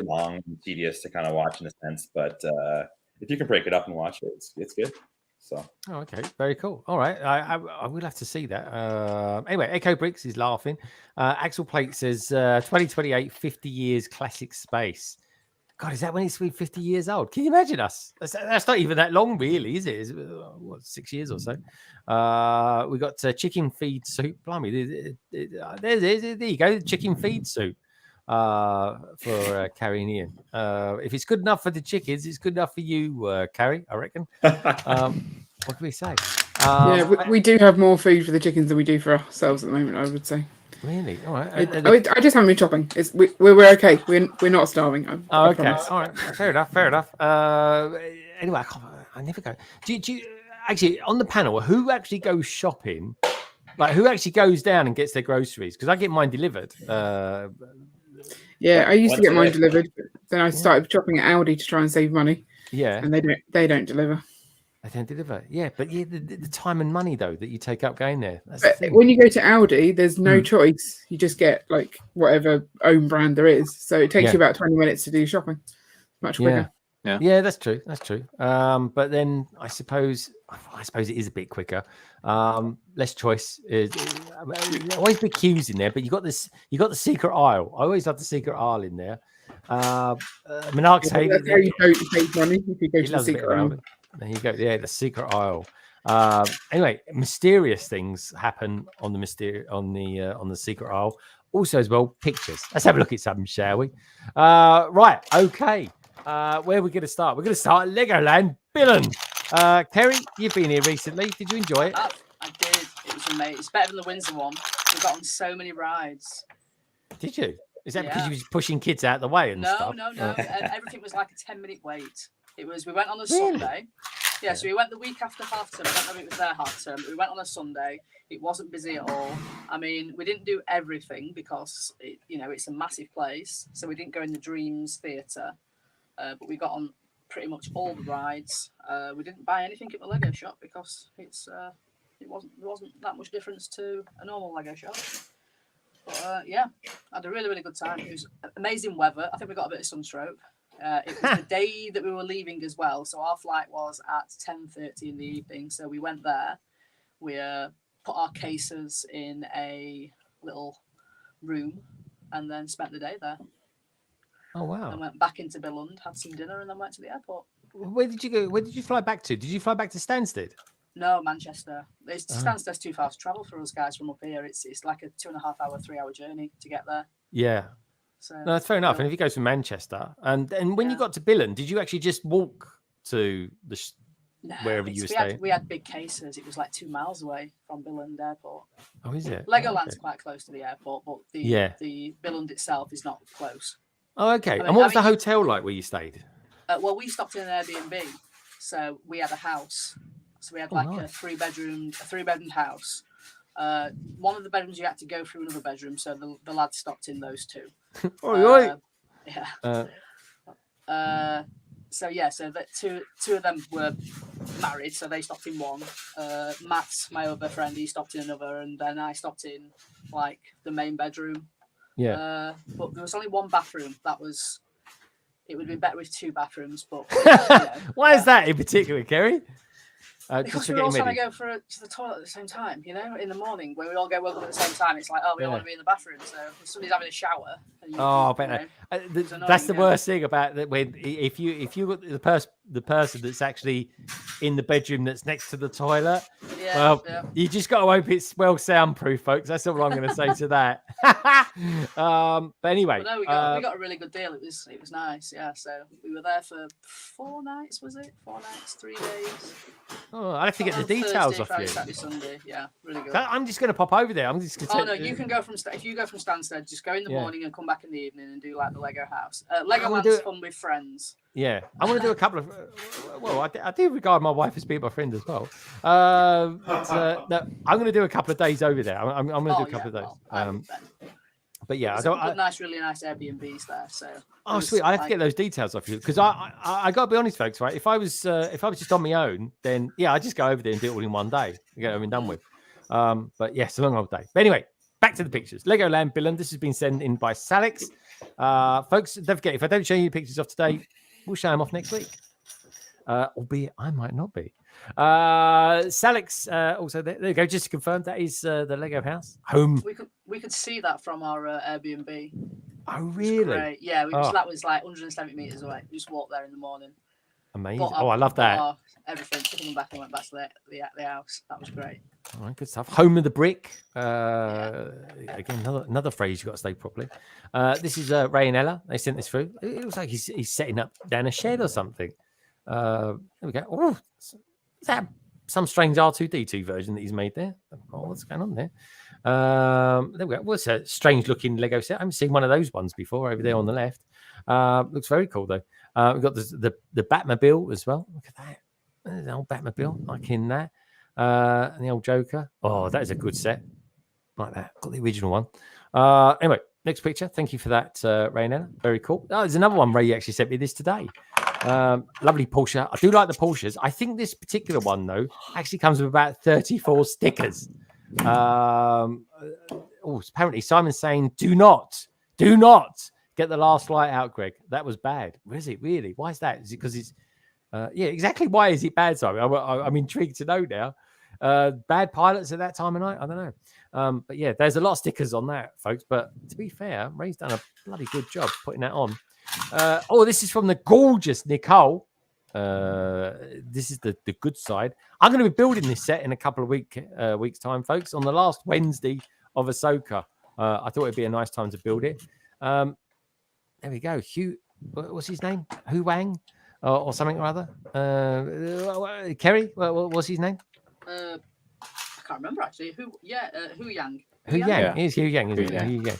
long and tedious to kind of watch in a sense. But if you can break it up and watch it, it's good. So
okay, very cool. All right, I will have to see that. Anyway, Echo Bricks is laughing. Axel Plate says 2028, 50 years classic space. God, is that when it's 50 years old? Can you imagine us? That's not even that long, really, is it? Is it what, 6 years or so? We got chicken feed soup. Blimey, there you go, chicken feed soup for Carrie and Ian. If it's good enough for the chickens, it's good enough for you, Carrie, I reckon. What can we say?
Yeah, we do have more food for the chickens than we do for ourselves at the moment, I would say.
Really? All right.
I just haven't been chopping. We're okay. We're not starving. I
okay. All right. Fair enough. Anyway, I never go. Do you actually on the panel? Who actually goes shopping? Like who actually goes down and gets their groceries? Because I get mine delivered.
Yeah, I used to get mine delivered, but then I started shopping at Aldi to try and save money.
Yeah,
and they don't deliver.
They don't deliver. Yeah, but the time and money though that you take up going there. That's
but
the thing.
When you go to Aldi, there's no choice. You just get like whatever own brand there is. So it takes you about 20 minutes to do shopping. Much quicker.
Yeah, that's true. That's true. But then I suppose it is a bit quicker. Less choice. Always big queues in there, but you got the secret aisle. I always love the secret aisle in there. Monarch's
That's how you don't save money if you go to the secret aisle.
There you go. Yeah, the secret aisle. Anyway, mysterious things happen on the secret aisle. Also, as well, pictures. Let's have a look at some, shall we? Right. Okay. Where are we going to start? We're going to start at Legoland. Billen. Kerry, you've been here recently. Did you enjoy it?
I did. It was amazing. It's better than the Windsor one. We got on so many rides.
Did you? Is that because you was pushing kids out of the way and stuff?
No. Everything was like a 10-minute wait. We went on a Sunday. Yeah, so we went the week after half term. I don't know if it was their half term, but we went on a Sunday. It wasn't busy at all. I mean, we didn't do everything because it's a massive place. So we didn't go in the Dreams Theatre, but we got on pretty much all the rides. We didn't buy anything at the Lego shop because it's There wasn't that much difference to a normal Lego shop. But yeah, I had a really, really good time. It was amazing weather. I think we got a bit of sunstroke. It was the day that we were leaving as well. So our flight was at 10:30 in the evening. So we went there. We put our cases in a little room and then spent the day there.
Oh, wow.
And went back into Billund, had some dinner, and then went to the airport.
Where did you go? Where did you fly back to? Did you fly back to Stansted?
No, Manchester. Stansted's too far to travel for us guys from up here. It's like a 2.5 hour, 3 hour journey to get there.
Yeah.
So
no, that's fair enough. And if you go from Manchester, and when you got to Billund, did you actually just walk to the wherever you were staying?
We had big cases. It was like 2 miles away from Billund Airport.
Oh, is it?
Legoland's quite close to the airport, but the Billund itself is not close.
Oh, okay. And what was the hotel like where you stayed?
Well, we stopped in an Airbnb, so we had a house. So we had a three-bedroom house. One of the bedrooms you had to go through another bedroom, so the lads stopped in those two. Yeah. So that two of them were married, so they stopped in one. Matt, my other friend, he stopped in another, and then I stopped in like the main bedroom.
Yeah.
But there was only one bathroom. It would have been better with 2 bathrooms, but
Why is that in particular, Kerry?
Because we're all trying to go to the toilet at the same time, in the morning when we all woke up at the same time. It's like, we don't want to be in the bathroom, so if somebody's having a shower.
That's the worst thing about that. When if you got the person that's actually in the bedroom that's next to the toilet, you just got to hope it's well soundproof, folks. That's all I'm going to say to that. But anyway,
we got a really good deal. It was nice, yeah. So we were there for 4 nights, was it? 4 nights, 3 days.
Oh, I have to get the details
Thursday,
off
Friday,
you.
Saturday, Sunday. Yeah, really good.
I'm just going to pop over there. I'm just going to.
Oh no, you can go if you go from Stansted, just go in the morning and come back in the evening and do like the Lego house. Legoland's fun with friends.
Yeah, I want to do a couple of. Well, I do regard my wife as being my friend as well. No, I'm going to do a couple of days over there. I'm going to do a couple of days. But yeah,
I don't. Really nice Airbnbs there. So.
Oh, sweet! I have to get those details off you because I got to be honest, folks. Right, if I was just on my own, then I just go over there and do it all in one day. Get everything done with. But yes, a long old day. But anyway, back to the pictures. Legoland Billund. This has been sent in by Salix. Folks, don't forget, if I don't show you pictures of today, we'll show them off next week. Albeit I might not be. Salix, also there you go. Just to confirm, that is the Lego house home.
We could see that from our Airbnb.
Oh really?
Great. Yeah, that was like 170 meters away. We just walked there in the morning.
Amazing. I love that.
Everything. Took them back and went back to the house. That was great.
All right, good stuff. Home of the brick. Again, another phrase you've got to say properly. This is Ray and Ella. They sent this through. It looks like he's setting up down a shed or something. There we go. Oh, is that some strange R2D2 version that he's made there? Oh, what's going on there? There we go. What's a strange looking Lego set? I haven't seen one of those ones before over there on the left. Looks very cool though. We've got the Batmobile as well. Look at that. There's an old Batmobile, like in that. And the old Joker. Oh, that is a good set. Like that. Got the original one. Anyway, next picture. Thank you for that, Ray and Ella. Very cool. Oh, there's another one. Ray actually sent me this today. Lovely Porsche. I do like the Porsches. I think this particular one, though, actually comes with about 34 stickers. Apparently Simon's saying, do not get the last light out, Greg. That was bad. Is it really? Why is that? Is it because it's exactly why is it bad, Simon? I'm intrigued to know now. Bad pilots at that time of night? I don't know. But yeah, there's a lot of stickers on that, folks. But to be fair, Ray's done a bloody good job putting that on. This is from the gorgeous Nicole. This is the good side. I'm going to be building this set in a couple of weeks time, folks. On the last Wednesday of Ahsoka, I thought it'd be a nice time to build it. There we go. Hugh, what's his name? Hu Wang, or something or other. Kerry, what's his name?
I can't remember actually. Hu Yang.
Hu Yang. It is Hu Yang, isn't it? Hu Yang.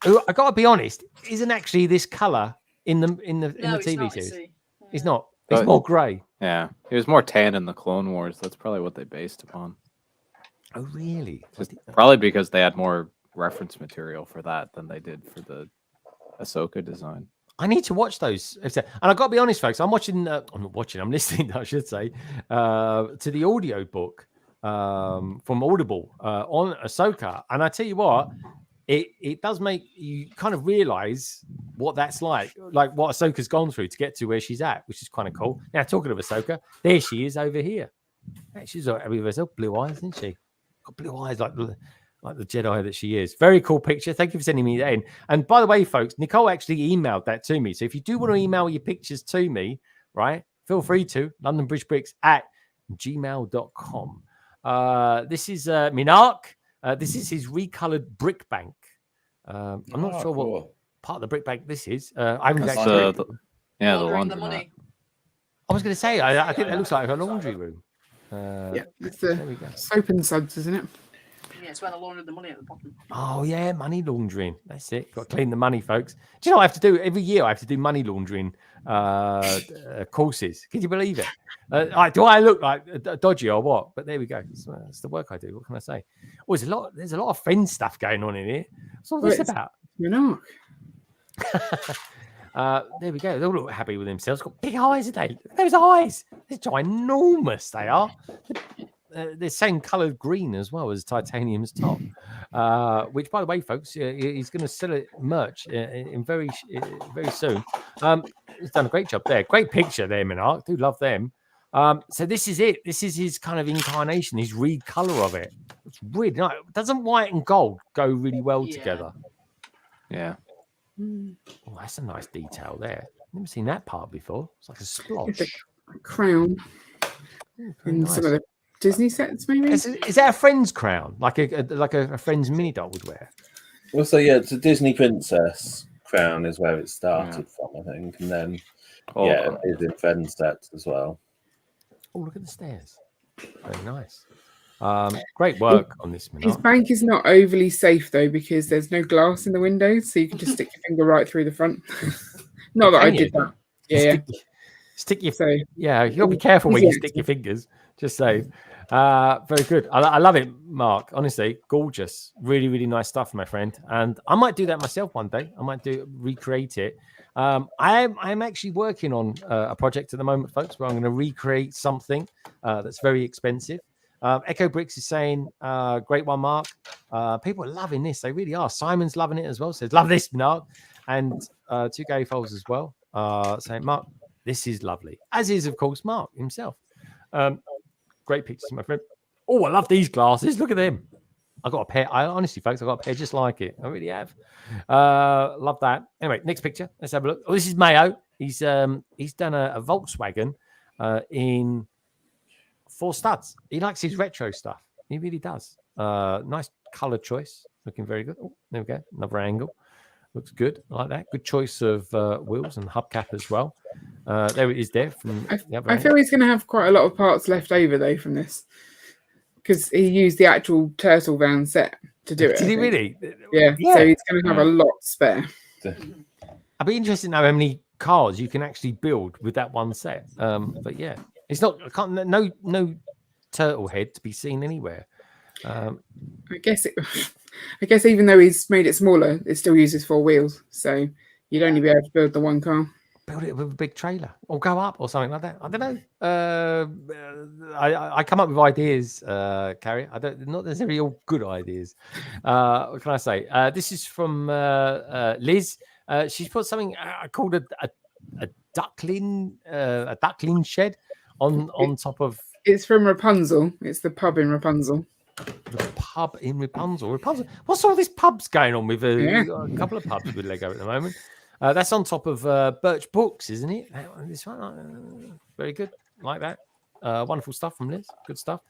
Who I got to be honest, isn't actually this color in the TV series. It's not. It's more grey.
Yeah, it was more tan in the Clone Wars. That's probably what they based upon.
Oh, really?
Probably because they had more reference material for that than they did for the Ahsoka design.
I need to watch those. And I got to be honest, folks. I'm watching. I'm not watching. I'm listening, I should say, to the audio book from Audible on Ahsoka, and I tell you what, it does make you kind of realize what that's like what Ahsoka's gone through to get to where she's at, which is kind of cool. Now, talking of Ahsoka, there she is over here. She's with herself, blue eyes, isn't she? Got blue eyes like the Jedi that she is. Very cool picture. Thank you for sending me that in. And by the way, folks, Nicole actually emailed that to me. So if you do want to email your pictures to me, right, feel free to londonbridgebricks@gmail.com. This is Minark. This is his recolored brick bank. I'm not sure what part of the brick bank this is. I haven't actually.
the laundry.
money.
I was going to say, I think that looks like a laundry room.
It's the soap and suds, isn't it?
Yeah, it's where they laundered the money at the bottom.
Oh yeah, money laundering. That's it. Got to clean the money, folks. Do you know what I have to do every year? I have to do money laundering courses. Can you believe it? Do I look like dodgy or what? But there we go. It's the work I do. What can I say? Oh, there's a lot of friend stuff going on in here. What's all this about?
You know.
There we go. They all look happy with themselves. Got big eyes, they? Those eyes. They're ginormous. They are. They're the same coloured green as well as titanium's top. Which, by the way, folks, he's going to sell it merch in very soon. He's done a great job there. Great picture there, Minark. Do love them. So this is it. This is his kind of incarnation, his recolor of it. It's weird. No, doesn't white and gold go really well together?
Yeah.
Oh, that's a nice detail there. Never seen that part before. It's like a splotch.
It's a crown. In
nice.
some of the Disney sets, maybe.
Is that a friend's crown, like a friend's mini doll would wear?
Well, so yeah, it's a Disney princess crown is where it started from, I think, and then it is in friends sets as well.
Oh, look at the stairs. Very nice. Great work on this.
His bank is not overly safe though because there's no glass in the windows, so you can just stick your finger right through the front. Not that I did that. Yeah,
stick your. Yeah, you gotta be careful when you stick your fingers. Just saying. Very good. I love it, Mark. Honestly, gorgeous. Really, really nice stuff, my friend. And I might do that myself one day. I might recreate it. I'm actually working on a project at the moment, folks, where I'm going to recreate something that's very expensive. Echo Bricks is saying, great one, Mark. People are loving this. They really are. Simon's loving it as well. Says, love this, Mark. And two Gary Foles as well. Saying, Mark, this is lovely. As is, of course, Mark himself. Great pictures, my friend. Oh, I love these glasses. Look at them. I got a pair. Honestly, folks, I got a pair just like it. I really have. Love that. Anyway, next picture. Let's have a look. Oh, this is Mayo. He's done a Volkswagen in 4 studs. He likes his retro stuff. He really does. Nice color choice. Looking very good. Oh, there we go. Another angle. Looks good. I like that. Good choice of wheels and hubcap as well. There it is there. From the other
I feel he's going to have quite a lot of parts left over, though, from this. Because he used the actual turtle van set to do it.
Did he really?
Yeah. So he's going to have a lot spare.
I'd be interested to know how many cars you can actually build with that one set. But yeah, it's not. No turtle head to be seen anywhere.
I guess even though he's made it smaller, it still uses 4 wheels. So you'd only be able to build the one car.
Build it with a big trailer or go up or something like that. I don't know. I come up with ideas, Carrie. I don't not necessarily all good ideas. What can I say? This is from Liz. She's put something called a duckling shed on top of.
It's from Rapunzel. It's the pub in Rapunzel.
The pub in Rapunzel. What's all this pubs going on with a couple of pubs with Lego at the moment? That's on top of Birch Books, isn't it? This one, very good, like that. Wonderful stuff from Liz. Good stuff.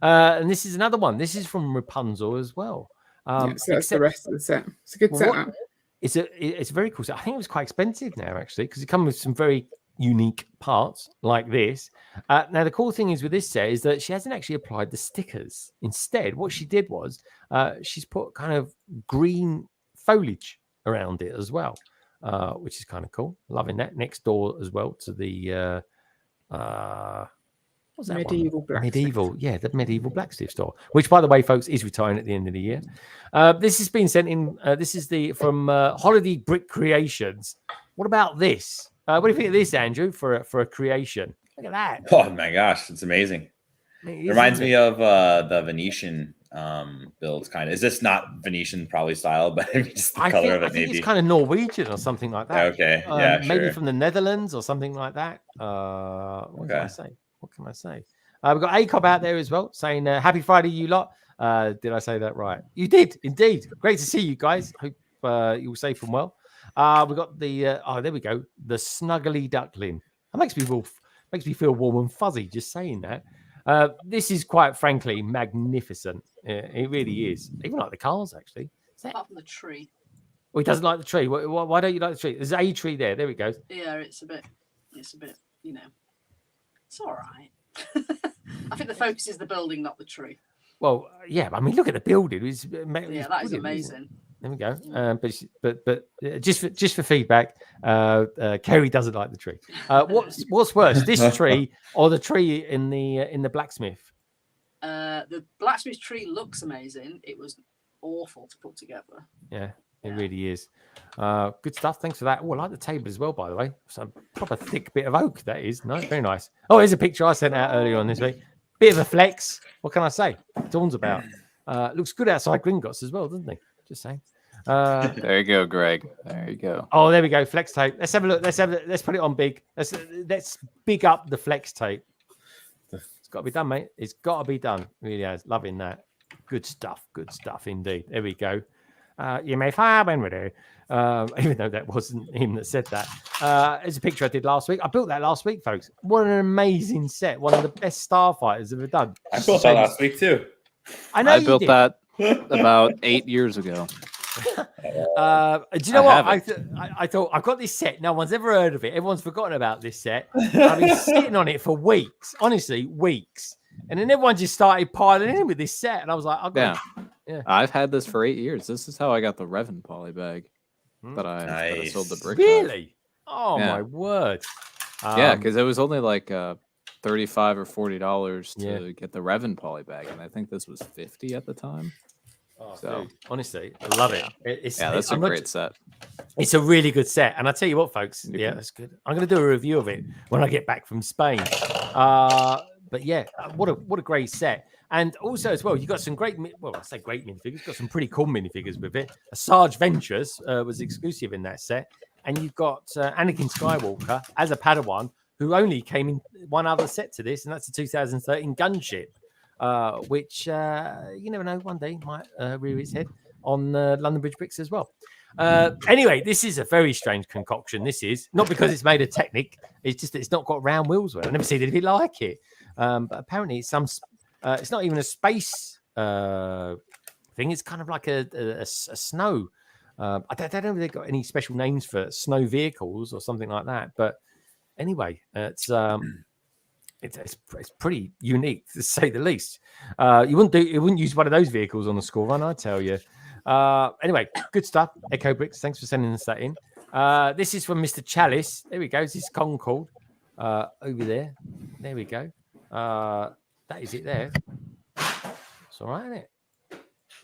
And this is another one. This is from Rapunzel as well.
So that's the rest of the set. It's a good setup.
It's a very cool set. I think it was quite expensive now actually because it comes with some very unique parts like this. Now the cool thing is with this set is that she hasn't actually applied the stickers. Instead, what she did was she's put kind of green foliage around it as well. Which is kind of cool. Loving that. Next door as well to the what's that
medieval
one? The medieval blacksmith store. Which, by the way, folks, is retiring at the end of the year. This has been sent in. This is from Holiday Brick Creations. What about this? What do you think of this, Andrew, for a creation? Look at that.
Oh my gosh, it's amazing. It reminds me of the Venetian builds, kind of. Is this not Venetian probably style, but just the color of it?
I think
Maybe
it's kind of Norwegian or something like that.
Okay, yeah,
maybe
sure.
from the Netherlands or something like that. What can I
Okay.
say? What can I say? We've got ACOB out there as well saying happy Friday, you lot. Did I say that right? You did indeed. Great to see you guys. Hope you're all safe and well. We got the there we go. The snuggly duckling. That makes me feel warm and fuzzy just saying that. This is quite frankly magnificent. It really is. Even like the cars, actually.
Apart from the tree.
Oh, he doesn't like the tree. Why don't you like the tree? There's a tree there. There we go.
Yeah, it's a bit, you know, it's all right. I think the focus is the building, not the tree.
Well, yeah. I mean, look at the building. It's
that is amazing.
There we go. But just for feedback, Kerry doesn't like the tree. What's worse, this tree or the tree in the blacksmith?
The blacksmith tree looks amazing. It was awful to put together.
Yeah, it really is. Good stuff. Thanks for that. Oh, I like the table as well, by the way. Some proper thick bit of oak, that is. No, very nice. Oh, here's a picture I sent out earlier on this week. Bit of a flex. What can I say? Dawn's about. Looks good outside Gringotts as well, doesn't he? Just saying.
There you go, Greg. There you go.
Oh, there we go. Flex tape. Let's have a look. Let's put it on big. Let's big up the flex tape. It's got to be done, mate. It's got to be done. Really has. Loving that. Good stuff. Good stuff indeed. There we go. You may fire when we do. Even though that wasn't him that said that. It's a picture I did last week. I built that last week, folks. What an amazing set. One of the best starfighters ever done.
I built that last week too.
I
built that about 8 years ago.
Do you know what? I thought I've got this set. No one's ever heard of it. Everyone's forgotten about this set. I've been sitting on it for weeks, honestly, weeks. And then everyone just started piling in with this set, and I was like,
yeah. I've had this for 8 years. This is how I got the Revan poly bag that I sold the brick.
Really? Oh my word!
Yeah, because it was only like $35 or $40 to get the Revan poly bag, and I think this was $50 at the time.
Oh, so dude, honestly, I love it.
That's a great set.
It's a really good set, and I tell you what, folks. Yeah, that's good. I'm going to do a review of it when I get back from Spain. But yeah, what a great set. And also as well, you got some great, I say great minifigures. Got some pretty cool minifigures with it. Sarge Ventures was exclusive in that set, and you've got Anakin Skywalker as a Padawan, who only came in one other set to this, and that's the 2013 Gunship. Which you never know, one day might rear its head on London Bridge Bricks as well. Anyway, this is a very strange concoction. This is not because it's made of Technic. It's just that it's not got round wheels. I've never seen anything like it. But apparently, it's it's not even a space thing. It's kind of like a snow. I don't know if they've got any special names for snow vehicles or something like that. But anyway, it's pretty unique to say the least. You wouldn't use one of those vehicles on the school run, I tell you. Anyway, good stuff. Echo Bricks, thanks for sending us that in. This is from Mr. Chalice. There we go. This is Concord over there. There we go. That is it there. It's all right, isn't it?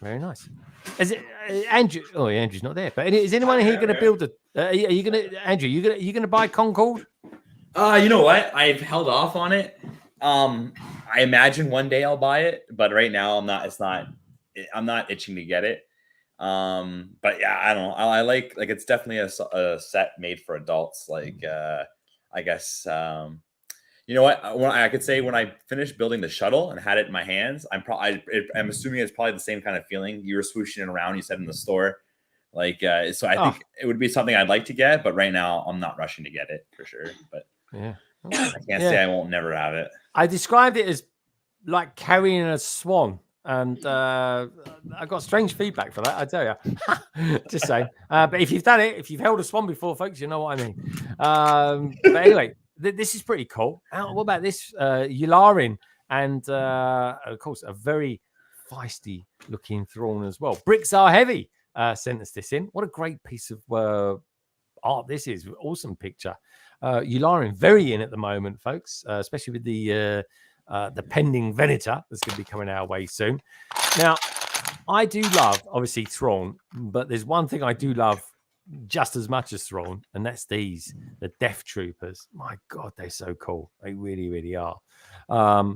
Very nice. Is it Andrew? Oh, Andrew's not there. But is anyone here going to build a? Are you going to Andrew? You going to buy Concord?
You know what? I've held off on it. I imagine one day I'll buy it, but right now I'm not. I'm not itching to get it. But yeah, I don't know. I like it's definitely a set made for adults. Like I guess you know what? I could say when I finished building the shuttle and had it in my hands, I'm assuming it's probably the same kind of feeling. You were swooshing it around. You said in the store. Like so I think it would be something I'd like to get, but right now I'm not rushing to get it for sure. But
yeah,
I can't say I won't never have it.
I described it as like carrying a swan, and I got strange feedback for that, I tell you. Just saying. But if you've done it, if you've held a swan before, folks, you know what I mean. But anyway, this is pretty cool. What about this? Yularin, and of course a very feisty looking Thrawn as well. Bricks are heavy. Sent us this in. What a great piece of art this is. Awesome picture. Yularin very in at the moment, folks, especially with the pending Venator that's going to be coming our way soon. Now, I do love, obviously, Thrawn, but there's one thing I do love just as much as Thrawn, and that's the Death Troopers. My God, they're so cool. They really, really are.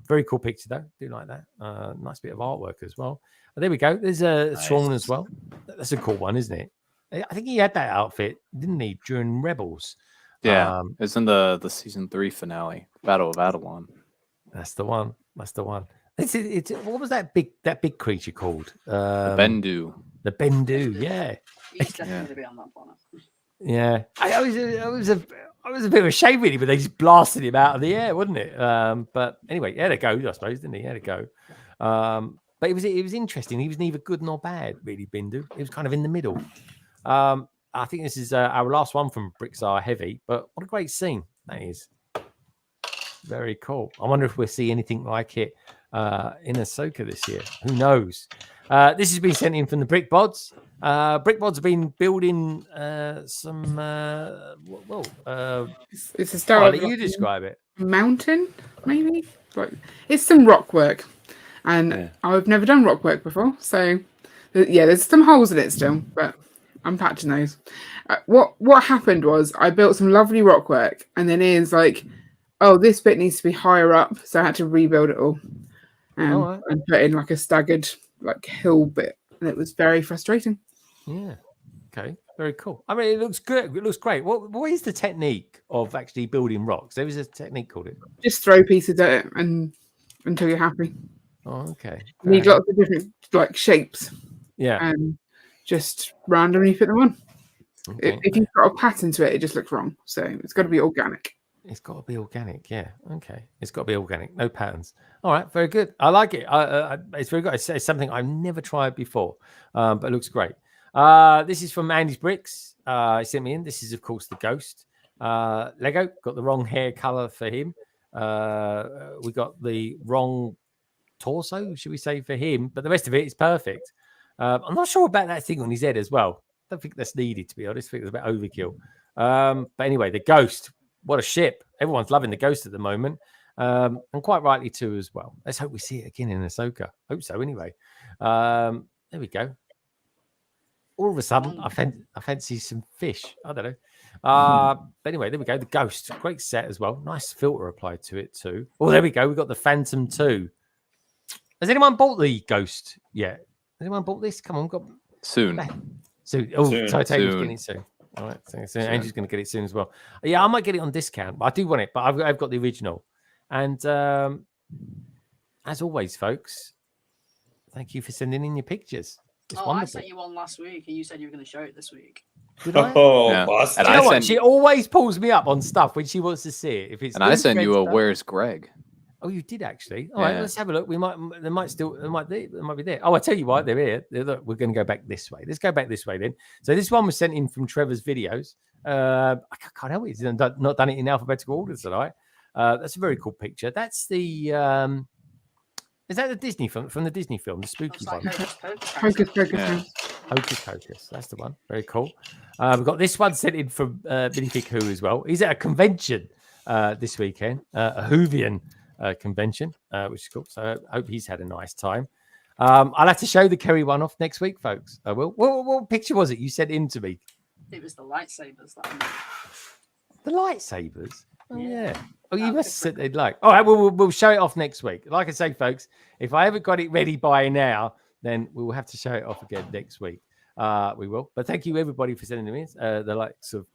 Very cool picture though. Do like that. Nice bit of artwork as well. There we go. There's a Thrawn as well. That's a cool one, isn't it? I think he had that outfit, didn't he, during Rebels?
Yeah, it was in the season 3 finale, Battle of Adelon.
That's the one. That's the one. It's what was that big creature called?
The Bendu.
The Bendu, yeah.
He's definitely going to be on that planet.
Yeah, I was a bit of a shame really, but they just blasted him out of the air, wasn't it? But anyway, he had to go, I suppose, didn't he? He had to go. But it was interesting. He was neither good nor bad, really. Bendu. He was kind of in the middle. I think this is our last one from Bricks Are Heavy, but what a great scene that is. Very cool. I wonder if we'll see anything like it in Ahsoka this year. Who knows? This has been sent in from the Brickbods. Brickbods have been building some.
It's a style.
I'll let you describe it.
Mountain, maybe. Like it's some rock work, and I've never done rock work before. So yeah, there's some holes in it still, but I'm patching those. What happened was I built some lovely rock work, and then Ian's like, "Oh, this bit needs to be higher up," so I had to rebuild it all and put in like a staggered like hill bit, and it was very frustrating.
Yeah. Okay. Very cool. I mean, it looks good. It looks great. What is the technique of actually building rocks? There was a technique called it.
Just throw pieces at it and until you're happy.
Oh, okay.
You need lots of different like shapes.
Yeah.
And just randomly fit them on.
Okay.
If you've got a pattern to it, it just looks wrong. So it's got to be organic.
It's got to be organic. Yeah. Okay. It's got to be organic. No patterns. All right. Very good. I like it. It's very good. It's something I've never tried before, but it looks great. This is from Andy's Bricks. He sent me in. This is, of course, the Ghost. Lego got the wrong hair color for him. We got the wrong torso, should we say, for him, but the rest of it is perfect. I'm not sure about that thing on his head as well. I don't think that's needed, to be honest. I think it's a bit overkill. But anyway, the Ghost. What a ship. Everyone's loving the Ghost at the moment. And quite rightly too as well. Let's hope we see it again in Ahsoka. Hope so anyway. There we go. All of a sudden, I fancy some fish. I don't know. But anyway, there we go. The Ghost. Great set as well. Nice filter applied to it too. Oh, there we go. We've got the Phantom 2. Has anyone bought the Ghost yet? Has anyone bought this? Come on, got
soon.
Oh, Titanic's getting it soon. All right, so Andrew's going to get it soon as well. Yeah, I might get it on discount, but I do want it. But I've got the original. And as always, folks, thank you for sending in your pictures. It's wonderful.
I sent you one last week, and you said you were going to show it this week.
Did I?
Boss.
And you know what? She always pulls me up on stuff when she wants to see it. If it's
I sent you a "Where's Greg?"
Oh, you did actually. All right, let's have a look. They might be there. Oh, I tell you what, they're here. Look, we're going to go back this way. Let's go back this way then. So this one was sent in from Trevor's videos. I can't help it. He's not done it in alphabetical order tonight. That's a very cool picture. That's the is that the Disney film from the Disney film, the spooky one?
Hocus Pocus.
Hocus Pocus. That's the one. Very cool. We've got this one sent in from Minifigure as well. He's at a convention this weekend, a Whovian convention, which is cool. So I hope he's had a nice time. I'll have to show the Kerry one off next week, folks. I will. What picture was it you sent in to me?
It was the lightsabers.
The lightsabers? Oh, yeah. Oh, you must have said they'd like. All right, we'll show it off next week. Like I say, folks, if I haven't got it ready by now, then we will have to show it off again next week. We will. But thank you, everybody, for sending them in. The likes of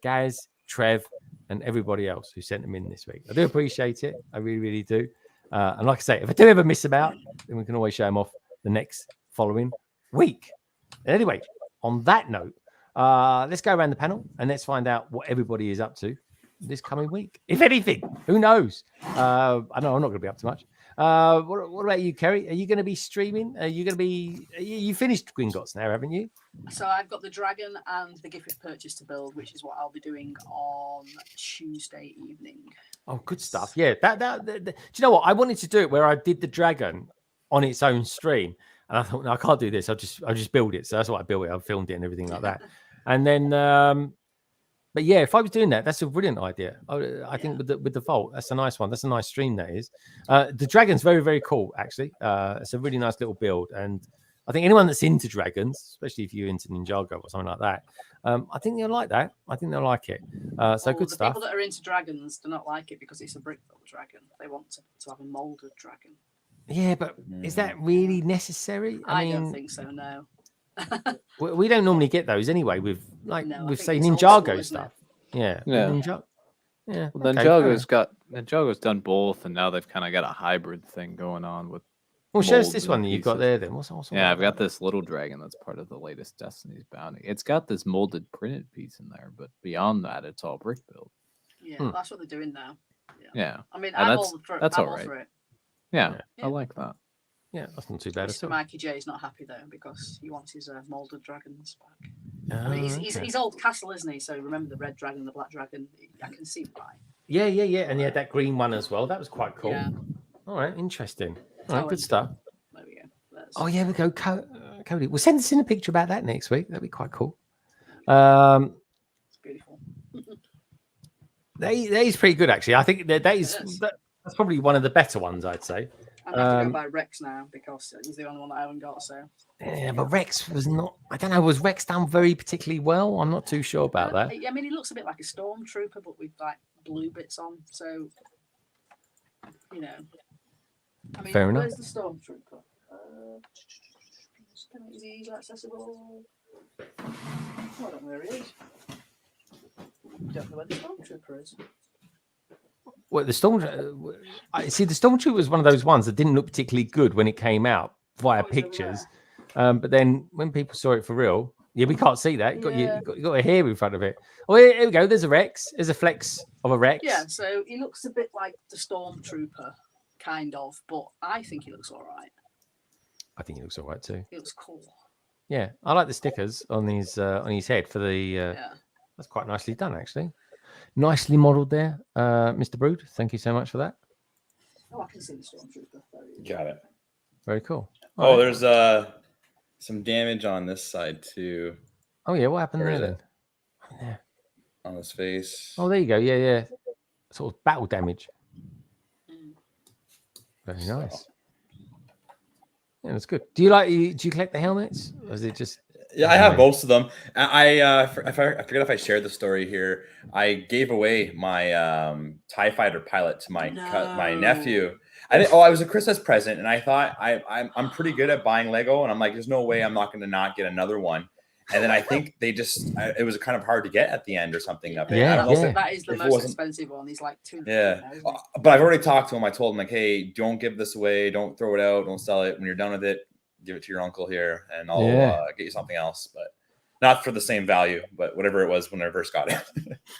Gaz, Trev, and everybody else who sent them in this week. I do appreciate it. I really, really do. And like I say, if I do ever miss them out, then we can always show them off the next following week. Anyway, on that note, let's go around the panel and let's find out what everybody is up to this coming week. If anything, who knows? I know I'm not going to be up to much. What about you, Kerry? Are you going to be streaming? Are you going to be... You finished Gringotts now, haven't you?
So I've got the dragon and the gift with purchase to build, which is what I'll be doing on Tuesday evening.
Oh, good stuff. Yeah. Do you know what? I wanted to do it where I did the dragon on its own stream. And I thought, no, I can't do this. I'll just build it. So that's what I built it. I filmed it and everything like that. And then, but yeah, if I was doing that, that's a brilliant idea. I think with the vault, that's a nice one. That's a nice stream. That is. The dragon's very, very cool. Actually, it's a really nice little build, and I think anyone that's into dragons, especially if you're into Ninjago or something like that, I think they'll like that. I think they'll like it. So good
the
stuff.
People that are into dragons do not like it because it's a brick built dragon. They want to have a molded dragon.
Yeah, but is that really necessary?
I don't think so. No.
we don't normally get those anyway. With say
it's old
Ninjago
school, isn't
stuff.
it?
Yeah.
Yeah.
Yeah.
Well, Ninjago's done both, and now they've kind of got a hybrid thing going on with.
Well, show us
molds
this
and
one that you've got
pieces.
there. Then what's awesome?
Yeah, I've got this little dragon that's part of the latest Destiny's Bounty. It's got this molded printed piece in there, but beyond that, it's all brick built.
Yeah, that's what they're doing now.
Yeah.
I mean,
And
I'm
that's-
all for,
that's
I'm
all
all
right.
for it.
Yeah, I like that.
Yeah, that's not too bad at
Mr.
all.
Mikey J is not happy though because he wants his molded dragons back.
Oh,
I mean, he's
okay.
old castle, isn't he? So remember the red dragon, the black dragon. I can see why.
Yeah, and he had that green one as well. That was quite cool.
Yeah.
All right, interesting. All right,
Oh,
good stuff.
There we go.
Oh yeah, we go, Cody. We'll send us in a picture about that next week. That'd be quite cool.
It's beautiful.
That is pretty good, actually. I think that's probably one of the better ones, I'd say.
I'm going to have to go by Rex now because he's the only one that I haven't got. So
Yeah, but Rex was not. I don't know. Was Rex done very particularly well? I'm not too sure about that.
I mean, he looks a bit like a stormtrooper, but with like blue bits on. So you know, I mean,
Fair enough.
where's the stormtrooper? Is he easily accessible? Oh, I don't know where he is. Don't know where the stormtrooper is.
Well, the Stormtrooper was one of those ones that didn't look particularly good when it came out via pictures, but then when people saw it for real, we can't see that. You got a hair in front of it. Oh, here we go. There's a Rex. There's a flex of a Rex.
Yeah, so he looks a bit like the stormtrooper, kind of, but I think he looks all right.
I think he looks all right too.
He looks cool.
Yeah, I like the stickers on his head for the. That's quite nicely done, actually. Nicely modelled there, Mr. Brood. Thank you so much for that.
Oh, I can see the stormtrooper.
Got it.
Very cool.
Oh,
All right.
there's some damage on this side too.
Oh yeah, what happened
Where
there
is
then?
it? On his face.
Oh, there you go. Yeah. Sort of battle damage. Very nice. Yeah, that's good. Do you collect the helmets? Or is it just?
Yeah, I have most of them. I forget if I shared the story here. I gave away my TIE fighter pilot to my nephew. It was a Christmas present, and I thought I'm pretty good at buying Lego, and I'm like, there's no way I'm not going to not get another one. And then I think it was kind of hard to get at the end or something of it.
That is the most expensive one. He's like $200.
Yeah, but I've already talked to him. I told him like, hey, don't give this away. Don't throw it out. Don't sell it. When you're done with it, give it to your uncle here, and I'll get you something else. But not for the same value, but whatever it was when I first got it.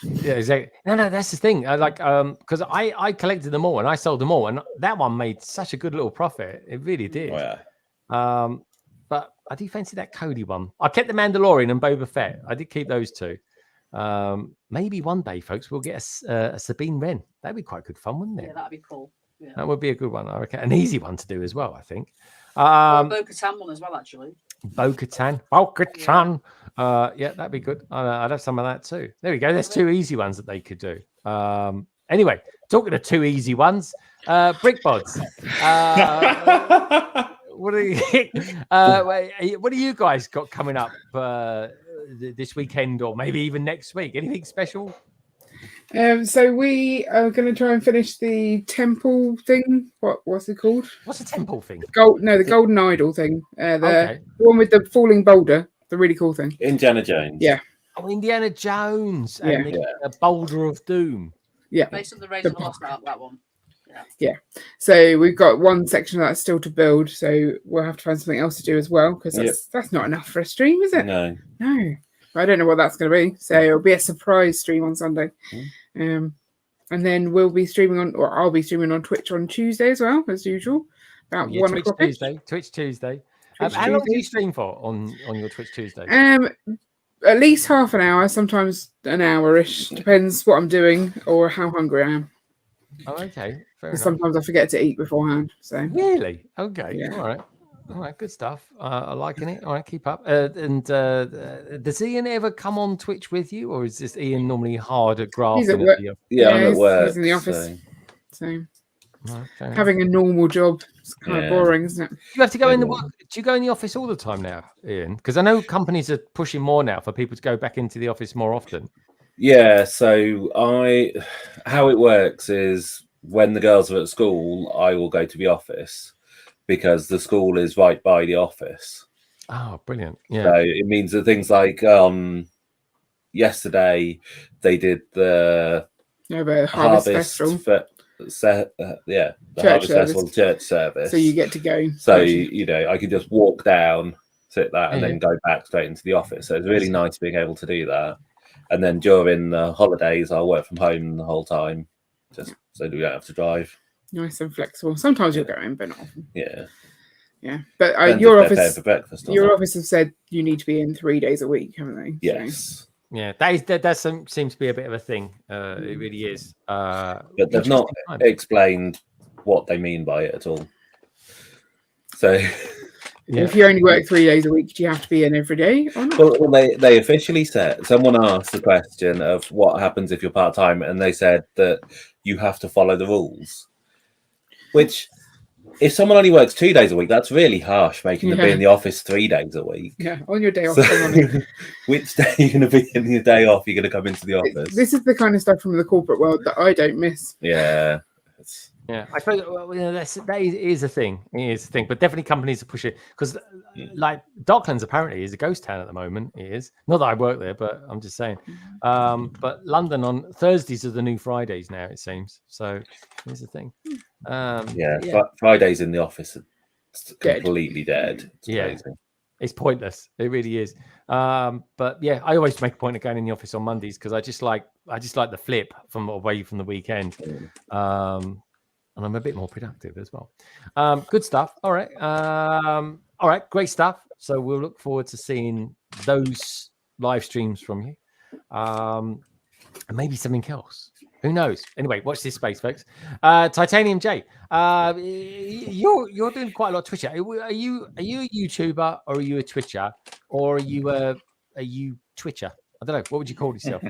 Yeah, exactly. No, that's the thing. I like because I collected them all and I sold them all, and that one made such a good little profit. It really did.
Oh, yeah.
But I do fancy that Cody one. I kept the Mandalorian and Boba Fett. I did keep those two. Maybe one day, folks, we'll get a Sabine Wren. That'd be quite good fun, wouldn't it?
Yeah, that'd be cool. Yeah.
That would be a good one. I reckon. An easy one to do as well, I think.
Bo-Katan one as well, actually.
Bo-Katan. Yeah, that'd be good. I'd have some of that too. There we go. There's two easy ones that they could do. Anyway, talking of two easy ones, BrickBods. What do you guys got coming up this weekend, or maybe even next week? Anything special?
So we are going to try and finish the temple thing. What's it called?
What's a temple thing?
The golden idol thing. The one with the falling boulder. The really cool thing.
Indiana Jones.
Yeah.
Oh, Indiana Jones and
Yeah.
the Boulder of Doom.
Yeah.
Based on the Raiders of the Lost Ark, that one.
Yeah. So we've got one section of that still to build. So we'll have to find something else to do as well, because that's not enough for a stream, is it?
No.
I don't know what that's going to be. So it'll be a surprise stream on Sunday. And then we'll be streaming I'll be streaming on Twitch on Tuesday as well, as usual. About 1
Twitch
o'clock.
Twitch Tuesday. How long do you stream for on your Twitch Tuesday?
At least half an hour, sometimes an hour-ish. Depends what I'm doing or how hungry I am.
Oh, okay. Fair enough.
Sometimes I forget to eat beforehand. So
really? Okay.
Yeah.
All right. Good stuff. I'm liking it. All right, keep up. And does Ian ever come on Twitch with you, or is this Ian normally hard at grafting?
He's at work.
I'm at work.
He's in the office. So having a normal job. It's kind of boring, isn't it?
You have to go in the work. Do you go in the office all the time now, Ian? Because I know companies are pushing more now for people to go back into the office more often.
Yeah, so how it works is when the girls are at school, I will go to the office because the school is right by the office.
Oh, brilliant. Yeah.
So it means that things like yesterday they did the
Harvest Festival.
The
Church
Harvest
service.
Festival church service.
So you get to go.
So I can just walk down, sit that, and
Yeah.
then go back straight into the office. So it's really nice being able to do that. And then during the holidays, I'll work from home the whole time, just so we don't have to drive.
Nice and flexible. Sometimes you'll go in, but not often.
Yeah.
Yeah, but
Depends
your
if they're paying
office,
for breakfast or
your
not.
office have said you need to be in 3 days a week, haven't they?
Yes.
Yeah, that seems to be a bit of a thing. It really is.
But they've not explained what they mean by it at all. So
If you only work 3 days a week, do you have to be in every day or not?
well, they officially said, someone asked the question of what happens if you're part-time, and they said that you have to follow the rules. Which, if someone only works 2 days a week, that's really harsh, making them be in the office 3 days a week.
Yeah, on your day off.
So, which day are you going to be in your day off? You're going to come into the office.
This is the kind of stuff from the corporate world that I don't miss.
Yeah.
Yeah, I suppose that is a thing. It is a thing, but definitely companies are pushing because, like, Docklands apparently is a ghost town at the moment. It is not that I work there, but I'm just saying. But London on Thursdays are the new Fridays now. It seems so. Here's the thing.
Fridays in the office are completely dead. It's crazy.
It's pointless. It really is. But yeah, I always make a point of going in the office on Mondays because I just like the flip from away from the weekend. And I'm a bit more productive as well. Good stuff. All right. All right. Great stuff. So we'll look forward to seeing those live streams from you. And maybe something else. Who knows? Anyway, watch this space, folks. Titanium J, you're doing quite a lot of Twitcher. Are you a YouTuber or are you a Twitcher or are you Twitcher? I don't know. What would you call yourself?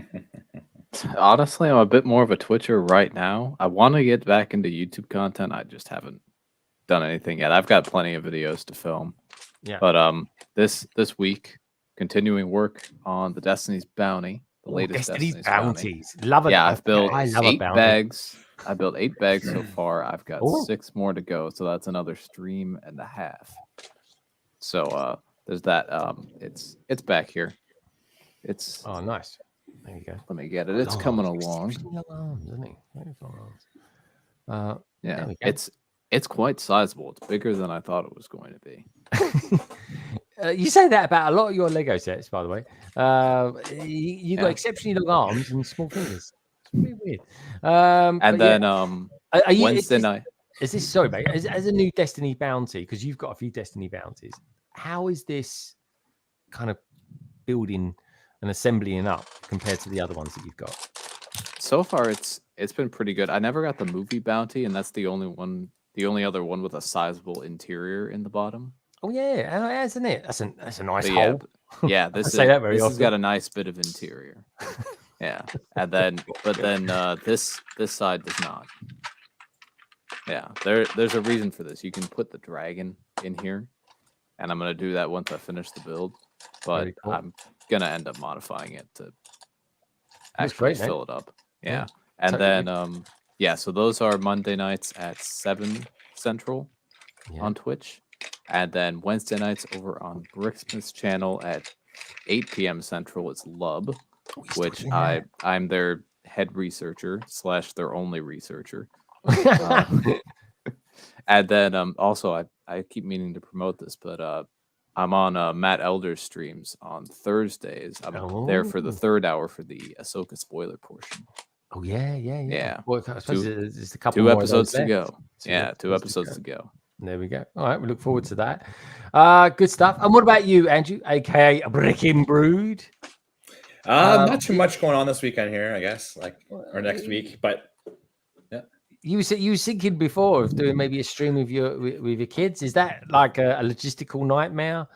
Honestly, I'm a bit more of a Twitcher right now. I want to get back into YouTube content. I just haven't done anything yet. I've got plenty of videos to film.
Yeah.
But this week, continuing work on the Destiny's Bounty, the latest Destiny's
Bounties.
Bounty.
Love it.
Yeah, I've built
I love
8
bounty.
bags. I built 8 bags so far. I've got
Ooh.
6 more to go, so that's another stream and a half. So there's that. It's back here. It's
nice. There you go.
Let me get it. It's coming along. Yeah, it's quite sizable. It's bigger than I thought it was going to be.
You say that about a lot of your Lego sets, by the way. You got exceptionally long arms and small fingers. It's really weird.
And then Wednesday night.
Is this sorry, mate? As a new Destiny bounty, because you've got a few Destiny bounties. How is this kind of building and assembling up compared to the other ones that you've got?
So far, it's been pretty good. I never got the movie bounty, and that's the only other one with a sizable interior in the bottom.
Oh yeah, isn't it? That's a nice
But
hole.
Yeah, this
say that very
this
often.
has got a nice bit of interior. Yeah, and then this side does not. Yeah, there's a reason for this. You can put the dragon in here, and I'm gonna do that once I finish the build. But
Cool.
I'm gonna end up modifying it to
That's
actually
great,
fill
mate.
it up.
Yeah,
Yeah, and
totally.
then so those are Monday nights at 7 Central on Twitch, and then Wednesday nights over on Bricksmith's channel at 8 p.m. Central. It's Lub, which I'm their head researcher / their only researcher. And then also I keep meaning to promote this, but I'm on Matt Elder's streams on Thursdays. I'm there for the 3rd hour for the Ahsoka spoiler portion.
Oh yeah.
Yeah.
Well, I suppose there's a couple
2
more of
episodes
those
to
left.
go. Yeah, 2 episodes to go.
There we go. All right, we look forward to that. Good stuff. And what about you, Andrew, aka Brickin Brood?
Not too much going on this weekend here, I guess, or next week. But yeah,
you were thinking before of doing maybe a stream with your kids. Is that like a logistical nightmare,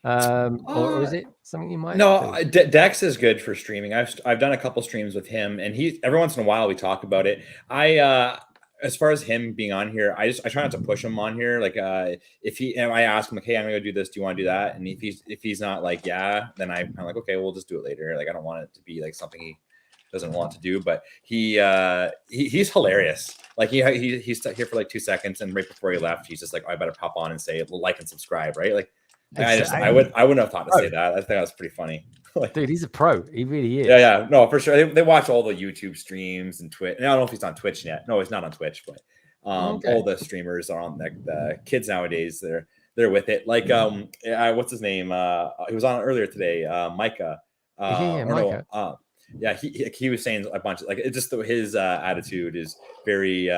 or is it something you might?
No,
do?
Dex is good for streaming. I've done a couple streams with him, and every once in a while we talk about it. as far as him being on here, I try not to push him on here. Like if I ask him like, hey, I'm gonna go do this. Do you want to do that? And if he's not like, yeah, then I'm kind of like, okay, we'll just do it later. Like I don't want it to be like something he doesn't want to do. But he's hilarious. Like he's here for like 2 seconds, and right before he left, he's just like, I better pop on and say like and subscribe, right? Like I wouldn't have thought to say that. I think that was pretty funny. Like,
dude, he's a pro. He really is.
Yeah, no, for sure. They watch all the YouTube streams and Twitch. I don't know if he's on Twitch yet. No, he's not on Twitch, but all the streamers are on. The kids nowadays, they're with it. Like what's his name? He was on earlier today. Micah.
Micah.
No, yeah, he was saying a bunch of like it's just his attitude is very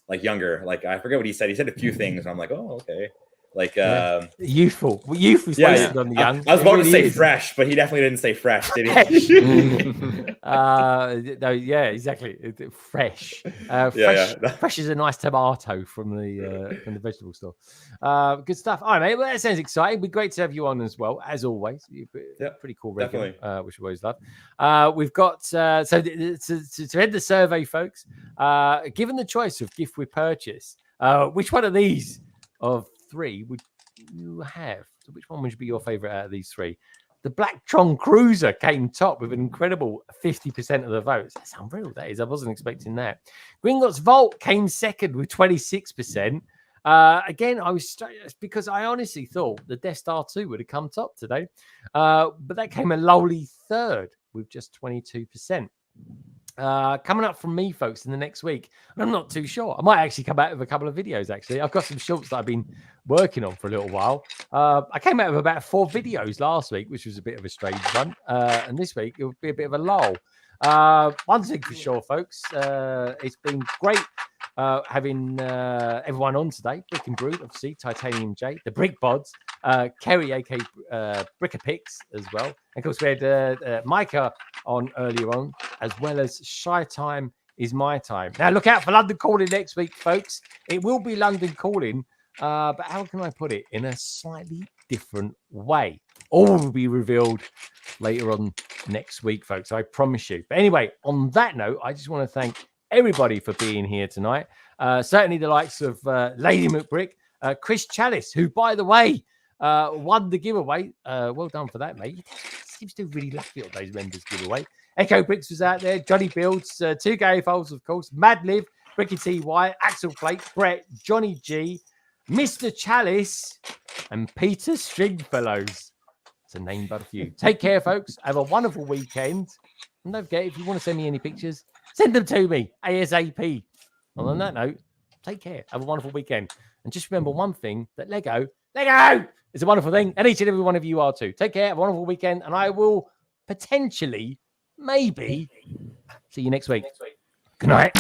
like younger. Like I forget what he said. He said a few things, and I'm like, oh, okay. Like
youthful is wasted on the young.
I was about to say fresh, but he definitely didn't say fresh, did he?
No, yeah, exactly. Fresh. Fresh is a nice tomato from the vegetable store. Good stuff. All right, mate. Well, that sounds exciting. It'd be great to have you on as well, as always. Pretty cool regular, which we always love. We've got so to end the survey, folks. Given the choice of gift with purchase, which one of these of 3 would you have? So which one would be your favorite out of these 3? The Black Tron Cruiser came top with an incredible 50% of the votes. That's unreal, that is. I wasn't expecting that. Gringotts Vault came second with 26%. Again, I was because I honestly thought the Death Star 2 would have come top today. But that came a lowly third with just 22%. Coming up from me, folks, in the next week, and I'm not too sure. I might actually come out with a couple of videos. Actually, I've got some shorts that I've been working on for a little while. I came out with about 4 videos last week, which was a bit of a strange one, and this week it will be a bit of a lull. One thing for sure, folks, it's been great having everyone on today. Brick and Brood, obviously, Titanium J, the Brick Bods, Kerry, aka Brickapix as well. And of course, we had Micah on earlier on, as well as Shy Time is My Time. Now, look out for London Calling next week, folks. It will be London Calling, but how can I put it? In a slightly different way. All will be revealed later on next week, folks. I promise you. But anyway, on that note, I just want to thank everybody for being here tonight. Certainly the likes of Lady McBrick, Chris Chalice, who, by the way, won the giveaway. Well done for that, mate. He seems to be really lucky on those members giveaway. Echo Bricks was out there. Johnny Builds, 2 Gary Foles, of course. Mad Liv, Ricky TY, Axel Plate, Brett, Johnny G, Mr. Chalice, and Peter Stringfellows. It's a name but a few. Take care, folks. Have a wonderful weekend. And don't forget, if you want to send me any pictures, send them to me ASAP. And on that note, take care. Have a wonderful weekend. And just remember one thing, that Lego is a wonderful thing. And each and every one of you are too. Take care. Have a wonderful weekend. And I will potentially, maybe, see you next week. Good night.